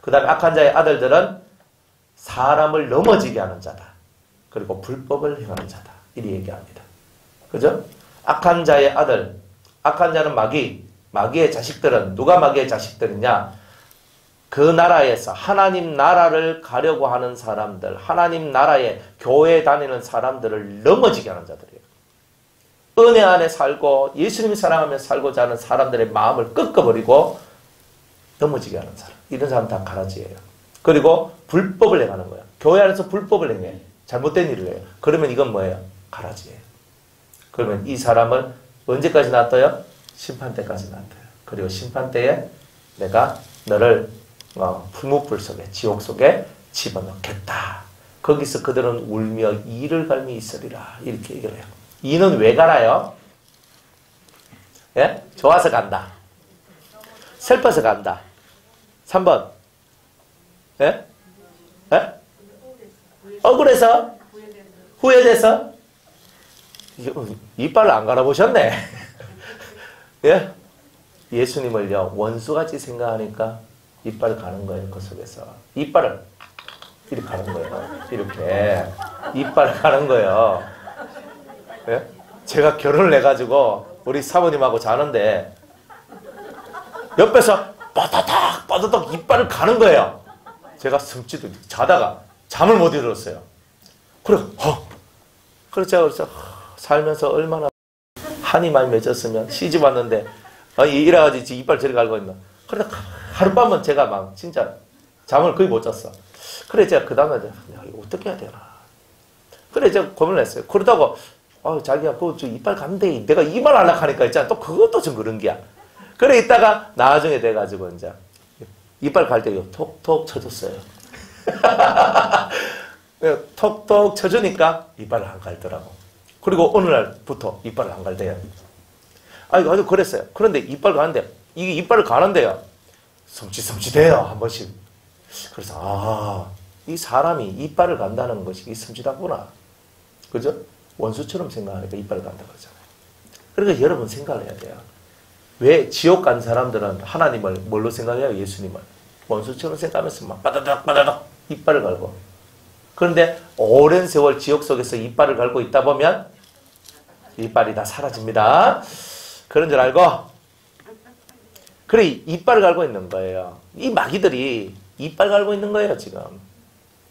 그 다음에 악한 자의 아들들은 사람을 넘어지게 하는 자다. 그리고 불법을 행하는 자다. 이리 얘기합니다. 그죠? 악한 자의 아들, 악한 자는 마귀, 마귀의 자식들은 누가 마귀의 자식들이냐? 그 나라에서 하나님 나라를 가려고 하는 사람들, 하나님 나라에 교회 다니는 사람들을 넘어지게 하는 자들이에요. 은혜 안에 살고 예수님을 사랑하며 살고자 하는 사람들의 마음을 꺾어버리고 넘어지게 하는 사람. 이런 사람 다 가라지예요. 그리고 불법을 행하는 거예요. 교회 안에서 불법을 행해. 잘못된 일을 해요. 그러면 이건 뭐예요? 가라지예요. 그러면 이 사람을 언제까지 놔둬요? 심판 때까지 놔둬요. 그리고 심판 때에 내가 너를 풀무불 속에 지옥 속에 집어넣겠다. 거기서 그들은 울며 이를 갈미 있으리라. 이렇게 얘기를 해요. 이는 왜 갈아요? 예? 좋아서 간다. 슬퍼서 간다. 3번. 예? 예? 억울해서? 후회돼서? 이빨을 안 갈아보셨네. 예? 예수님을요, 원수같이 생각하니까 이빨을 가는 거예요. 그 속에서. 이빨을 이렇게 가는 거예요. 이렇게. 이빨을 가는 거예요. 예? 제가 결혼을 해가지고 우리 사모님하고 자는데 옆에서 뻐더덕 이빨을 가는 거예요. 제가 숨지도 자다가 잠을 못 이뤘어요. 그래서 제가 살면서 얼마나 한이 많이 맺었으면 시집 왔는데 이래가지고 이빨 저리 갈고 있나. 그러다 하룻밤은 제가 막 진짜 잠을 거의 못 잤어. 그래 제가 그 다음에 이거 어떻게 해야 되나. 그래 제가 고민을 했어요. 그러다가 자기야 그거 저 이빨 간대. 내가 이빨 하려고 하니까 있잖아. 또 그것도 좀 그런 게야. 그래 있다가 나중에 돼가지고 이제 이빨 갈 때 톡톡 쳐줬어요. 톡톡 쳐주니까 이빨을 안 갈더라고. 그리고 어느 날부터 이빨을 안 갈대요. 아주 그랬어요. 그런데 이빨 가는데 이게 이빨을 가는데요. 섬찟섬찟해요. 한 번씩. 그래서 이 사람이 이빨을 간다는 것이 섬찟하구나. 그죠? 원수처럼 생각하니까 이빨을 간다 그러잖아요. 그러니까 여러분 생각을 해야 돼요. 왜 지옥 간 사람들은 하나님을 뭘로 생각해요? 예수님을. 원수처럼 생각하면서 막 바다닥 이빨을 갈고. 그런데 오랜 세월 지옥 속에서 이빨을 갈고 있다 보면 이빨이 다 사라집니다. 그런 줄 알고 그래 이빨을 갈고 있는 거예요. 이 마귀들이 이빨 갈고 있는 거예요. 지금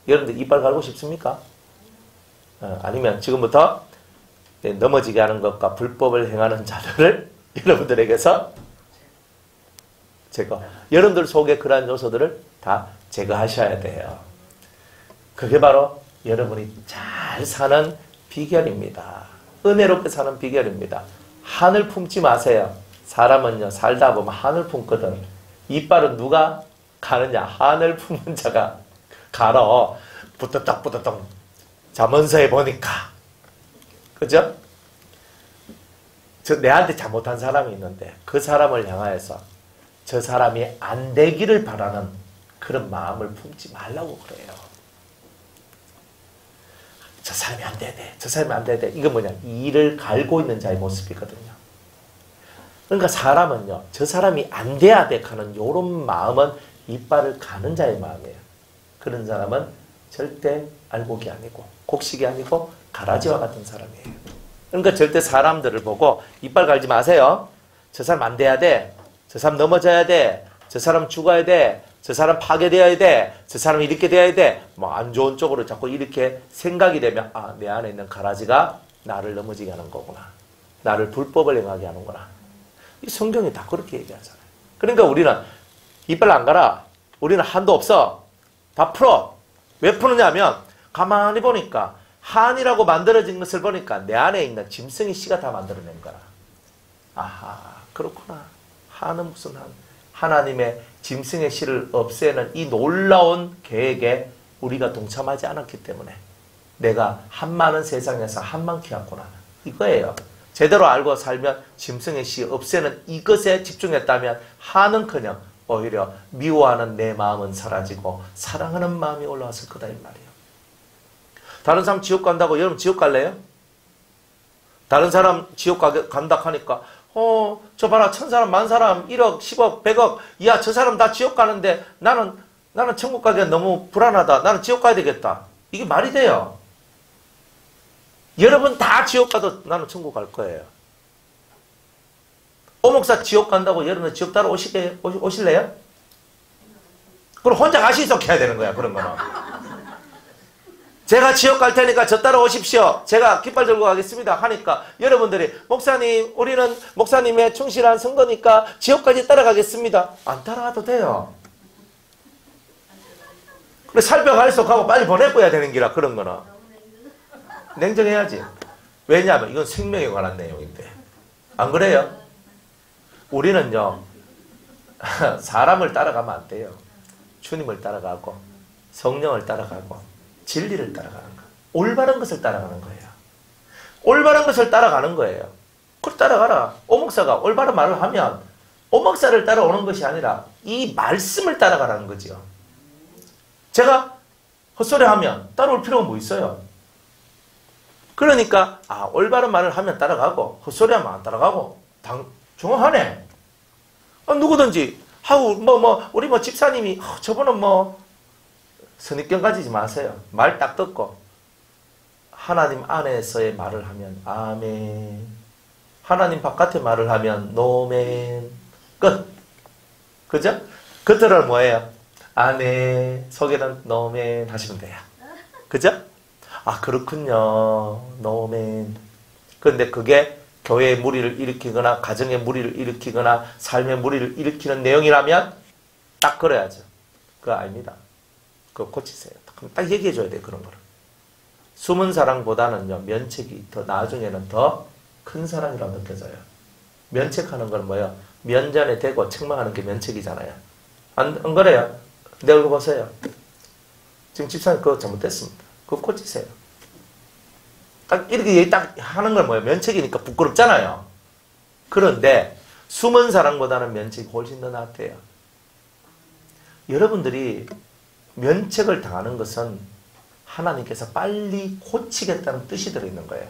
여러분들 이빨 갈고 싶습니까? 아니면 지금부터 넘어지게 하는 것과 불법을 행하는 자들을 여러분들에게서 제거. 여러분들 속에 그러한 요소들을 다 제거하셔야 돼요. 그게 바로 여러분이 잘 사는 비결입니다. 은혜롭게 사는 비결입니다. 한을 품지 마세요. 사람은요, 살다 보면 한을 품거든. 이빨은 누가 가느냐? 한을 품은 자가 가러. 부뚜떡부뚜떡 자문서에 보니까. 그죠? 내한테 잘못한 사람이 있는데 그 사람을 향하여서 저 사람이 안 되기를 바라는 그런 마음을 품지 말라고 그래요. 저 사람이 안 돼야 돼. 저 사람이 안 돼야 돼. 이건 뭐냐? 이를 갈고 있는 자의 모습이거든요. 그러니까 사람은요, 저 사람이 안 돼야 돼 하는 이런 마음은 이빨을 가는 자의 마음이에요. 그런 사람은 절대 알곡이 아니고 곡식이 아니고 가라지와 같은 사람이에요. 그러니까 절대 사람들을 보고 이빨 갈지 마세요. 저 사람 안 돼야 돼. 저 사람 넘어져야 돼. 저 사람 죽어야 돼. 저 사람 파괴되어야 돼. 저 사람 이렇게 돼야 돼. 뭐 안 좋은 쪽으로 자꾸 이렇게 생각이 되면 아, 내 안에 있는 가라지가 나를 넘어지게 하는 거구나. 나를 불법을 행하게 하는구나. 이 성경이 다 그렇게 얘기하잖아요. 그러니까 우리는 이빨 안 갈아. 우리는 한도 없어. 다 풀어. 왜 푸느냐 하면 가만히 보니까 한이라고 만들어진 것을 보니까 내 안에 있는 짐승의 씨가 다 만들어낸 거라. 아하, 그렇구나. 한은 무슨 한. 하나님의 짐승의 씨를 없애는 이 놀라운 계획에 우리가 동참하지 않았기 때문에 내가 한 많은 세상에서 한만 키웠구나. 이거예요. 제대로 알고 살면 짐승의 씨 없애는 이것에 집중했다면 한은커녕 오히려 미워하는 내 마음은 사라지고 사랑하는 마음이 올라왔을 거다 이 말이에요. 다른 사람 지옥 간다고 여러분 지옥 갈래요? 다른 사람 지옥 간다 하니까 저 봐라 1000사람, 10,000사람, 1억, 10억, 100억 야 저 사람 다 지옥 가는데 나는 천국 가기가 너무 불안하다. 나는 지옥 가야 되겠다. 이게 말이 돼요. 여러분 다 지옥 가도 나는 천국 갈 거예요. 오목사 지옥 간다고 여러분 지옥 따라 오실래요? 그럼 혼자 가시서 해야 되는 거야. 그런 거는. 제가 지옥 갈 테니까 저 따라오십시오. 제가 깃발 들고 가겠습니다. 하니까 여러분들이 목사님 우리는 목사님의 충실한 선거니까 지옥까지 따라가겠습니다. 안 따라가도 돼요. 그래 살펴갈수 하고 빨리 보내버려야 되는 기라 그런 거는. 냉정해야지. 왜냐하면 이건 생명에 관한 내용인데. 안 그래요? 우리는요. 사람을 따라가면 안 돼요. 주님을 따라가고 성령을 따라가고 진리를 따라가는 거. 올바른 것을 따라가는 거예요. 올바른 것을 따라가는 거예요. 그걸 따라가라. 오목사가 올바른 말을 하면 오목사를 따라오는 것이 아니라 이 말씀을 따라가라는 거죠. 제가 헛소리 하면 따라올 필요가 뭐 있어요? 그러니까 올바른 말을 하면 따라가고 헛소리하면 안 따라가고 정확하네. 누구든지 하고 우리 집사님이 저분은 선입견 가지지 마세요. 말 딱 듣고 하나님 안에서의 말을 하면 아멘. 하나님 바깥의 말을 하면 노멘. 끝. 그죠? 겉으로는 뭐예요? 아멘. 속에는 노멘 하시면 돼요. 그죠? 그렇군요. 노멘. 그런데 그게 교회의 무리를 일으키거나 가정의 무리를 일으키거나 삶의 무리를 일으키는 내용이라면 딱 그래야죠. 그거 아닙니다. 그거 고치세요. 딱 얘기해줘야 돼요. 그런 거를. 숨은 사랑보다는요. 면책이 더 나중에는 더 큰 사랑이라고 느껴져요. 면책하는 건 뭐예요? 면전에 대고 책망하는 게 면책이잖아요. 안 그래요? 내 얼굴 보세요. 지금 집사님 그거 잘못됐습니다. 그거 고치세요. 딱 이렇게 딱 하는 건 뭐예요? 면책이니까 부끄럽잖아요. 그런데 숨은 사랑보다는 면책이 훨씬 더 낫대요. 여러분들이 면책을 당하는 것은 하나님께서 빨리 고치겠다는 뜻이 들어있는 거예요.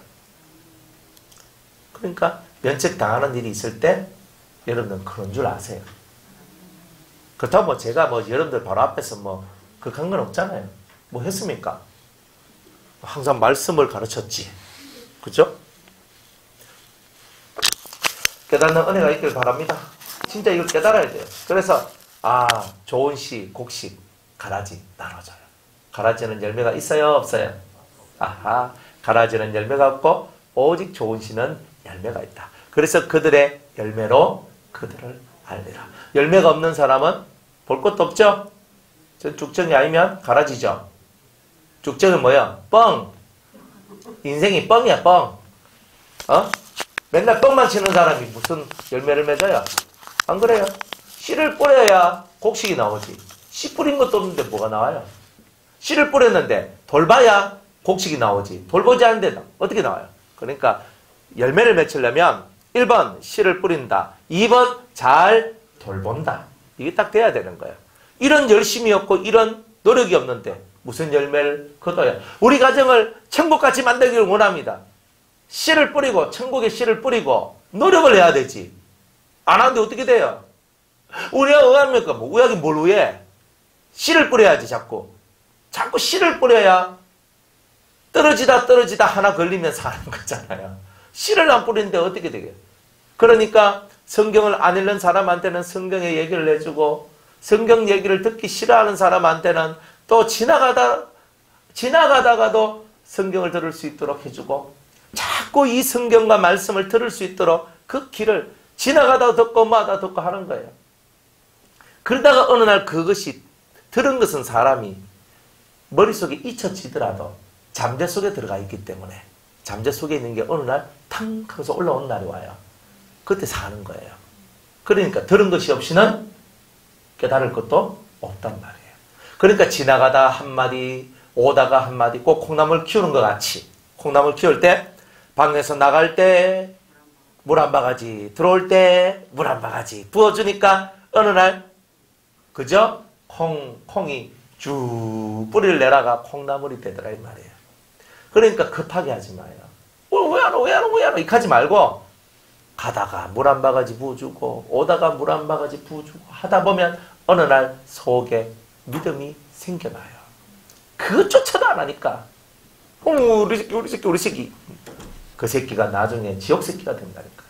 그러니까 면책 당하는 일이 있을 때 여러분들은 그런 줄 아세요. 그렇다고 제가 여러분들 바로 앞에서 그런 건 없잖아요. 뭐 했습니까? 항상 말씀을 가르쳤지. 그죠? 깨닫는 은혜가 있길 바랍니다. 진짜 이걸 깨달아야 돼요. 그래서 좋은 씨, 곡식, 가라지 나눠져요. 가라지는 열매가 있어요? 없어요? 가라지는 열매가 없고 오직 좋은 씨는 열매가 있다. 그래서 그들의 열매로 그들을 알리라. 열매가 없는 사람은 볼 것도 없죠? 전 죽정이 아니면 가라지죠. 죽정은 뭐야? 뻥. 인생이 뻥이야, 뻥. 맨날 뻥만 치는 사람이 무슨 열매를 맺어요? 안 그래요? 씨를 뿌려야 곡식이 나오지. 씨 뿌린 것도 없는데 뭐가 나와요? 씨를 뿌렸는데 돌봐야 곡식이 나오지. 돌보지 않는데 어떻게 나와요? 그러니까 열매를 맺으려면 1번 씨를 뿌린다. 2번 잘 돌본다. 이게 딱 돼야 되는 거예요. 이런 열심이 없고 이런 노력이 없는데 무슨 열매를 거둬요? 우리 가정을 천국같이 만들기를 원합니다. 씨를 뿌리고 천국의 씨를 뿌리고 노력을 해야 되지. 안 하는데 어떻게 돼요? 우리가 의합니까? 뭐 의학이 뭘 의해? 씨를 뿌려야지 자꾸. 자꾸 씨를 뿌려야 떨어지다 하나 걸리면 사는 거잖아요. 씨를 안 뿌리는데 어떻게 되게요? 그러니까 성경을 안 읽는 사람한테는 성경의 얘기를 해주고 성경 얘기를 듣기 싫어하는 사람한테는 또 지나가다가도 성경을 들을 수 있도록 해주고 자꾸 이 성경과 말씀을 들을 수 있도록 그 길을 지나가다 듣고 마다 듣고 하는 거예요. 그러다가 어느 날 그것이 들은 것은 사람이 머릿속에 잊혀지더라도 잠재 속에 들어가 있기 때문에 잠재 속에 있는 게 어느 날 탕 하면서 올라오는 날이 와요. 그때 사는 거예요. 그러니까 들은 것이 없이는 깨달을 것도 없단 말이에요. 그러니까 지나가다 한마디 오다가 한마디 꼭 콩나물 키우는 것 같이 콩나물 키울 때 방에서 나갈 때 물 한 바가지 들어올 때 물 한 바가지 부어주니까 어느 날 그죠? 콩이 쭉 뿌리를 내다가 콩나물이 되더라 이 말이에요. 그러니까 급하게 하지 마요. 왜 안 와? 이렇게 하지 말고 가다가 물 한 바가지 부어주고 오다가 물 한 바가지 부어주고 하다 보면 어느 날 속에 믿음이 생겨나요. 그것조차도 안 하니까 우리 새끼 그 새끼가 나중에 지옥 새끼가 된다니까.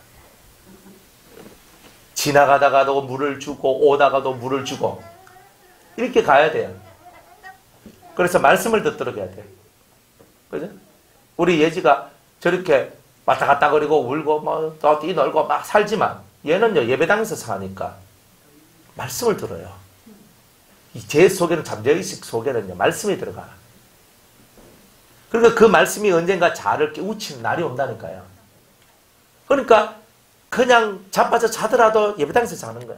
지나가다가도 물을 주고 오다가도 물을 주고 이렇게 가야 돼요. 그래서 말씀을 듣도록 해야 돼요. 그죠? 우리 예지가 저렇게 왔다 갔다 거리고 울고 뭐 뛰놀고 막 살지만 얘는요 예배당에서 사니까 말씀을 들어요. 제 속에는 잠재의식 속에는요 말씀이 들어가. 그러니까 그 말씀이 언젠가 자를 깨우치는 날이 온다니까요. 그러니까 그냥 자빠져 자더라도 예배당에서 자는 거야.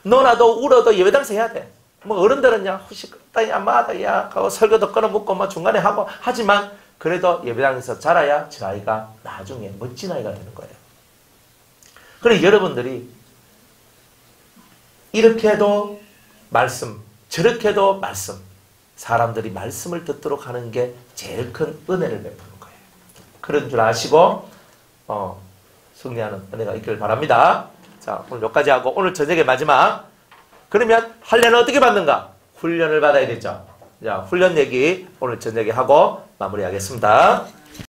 너나도 울어도 예배당에서 해야 돼. 뭐 어른들은요 후식다야 마다야 하고 설교도 끊어먹고 뭐 중간에 하고 하지만 그래도 예배당에서 자라야 저 아이가 나중에 멋진 아이가 되는 거예요. 그래 여러분들이 이렇게 해도 말씀 저렇게 해도 말씀 사람들이 말씀을 듣도록 하는 게 제일 큰 은혜를 베푸는 거예요. 그런 줄 아시고 승리하는 은혜가 있기를 바랍니다. 자 오늘 여기까지 하고 오늘 저녁에 마지막 그러면 할례는 어떻게 받는가? 훈련을 받아야 되죠. 자 훈련 얘기 오늘 저녁에 하고 마무리하겠습니다.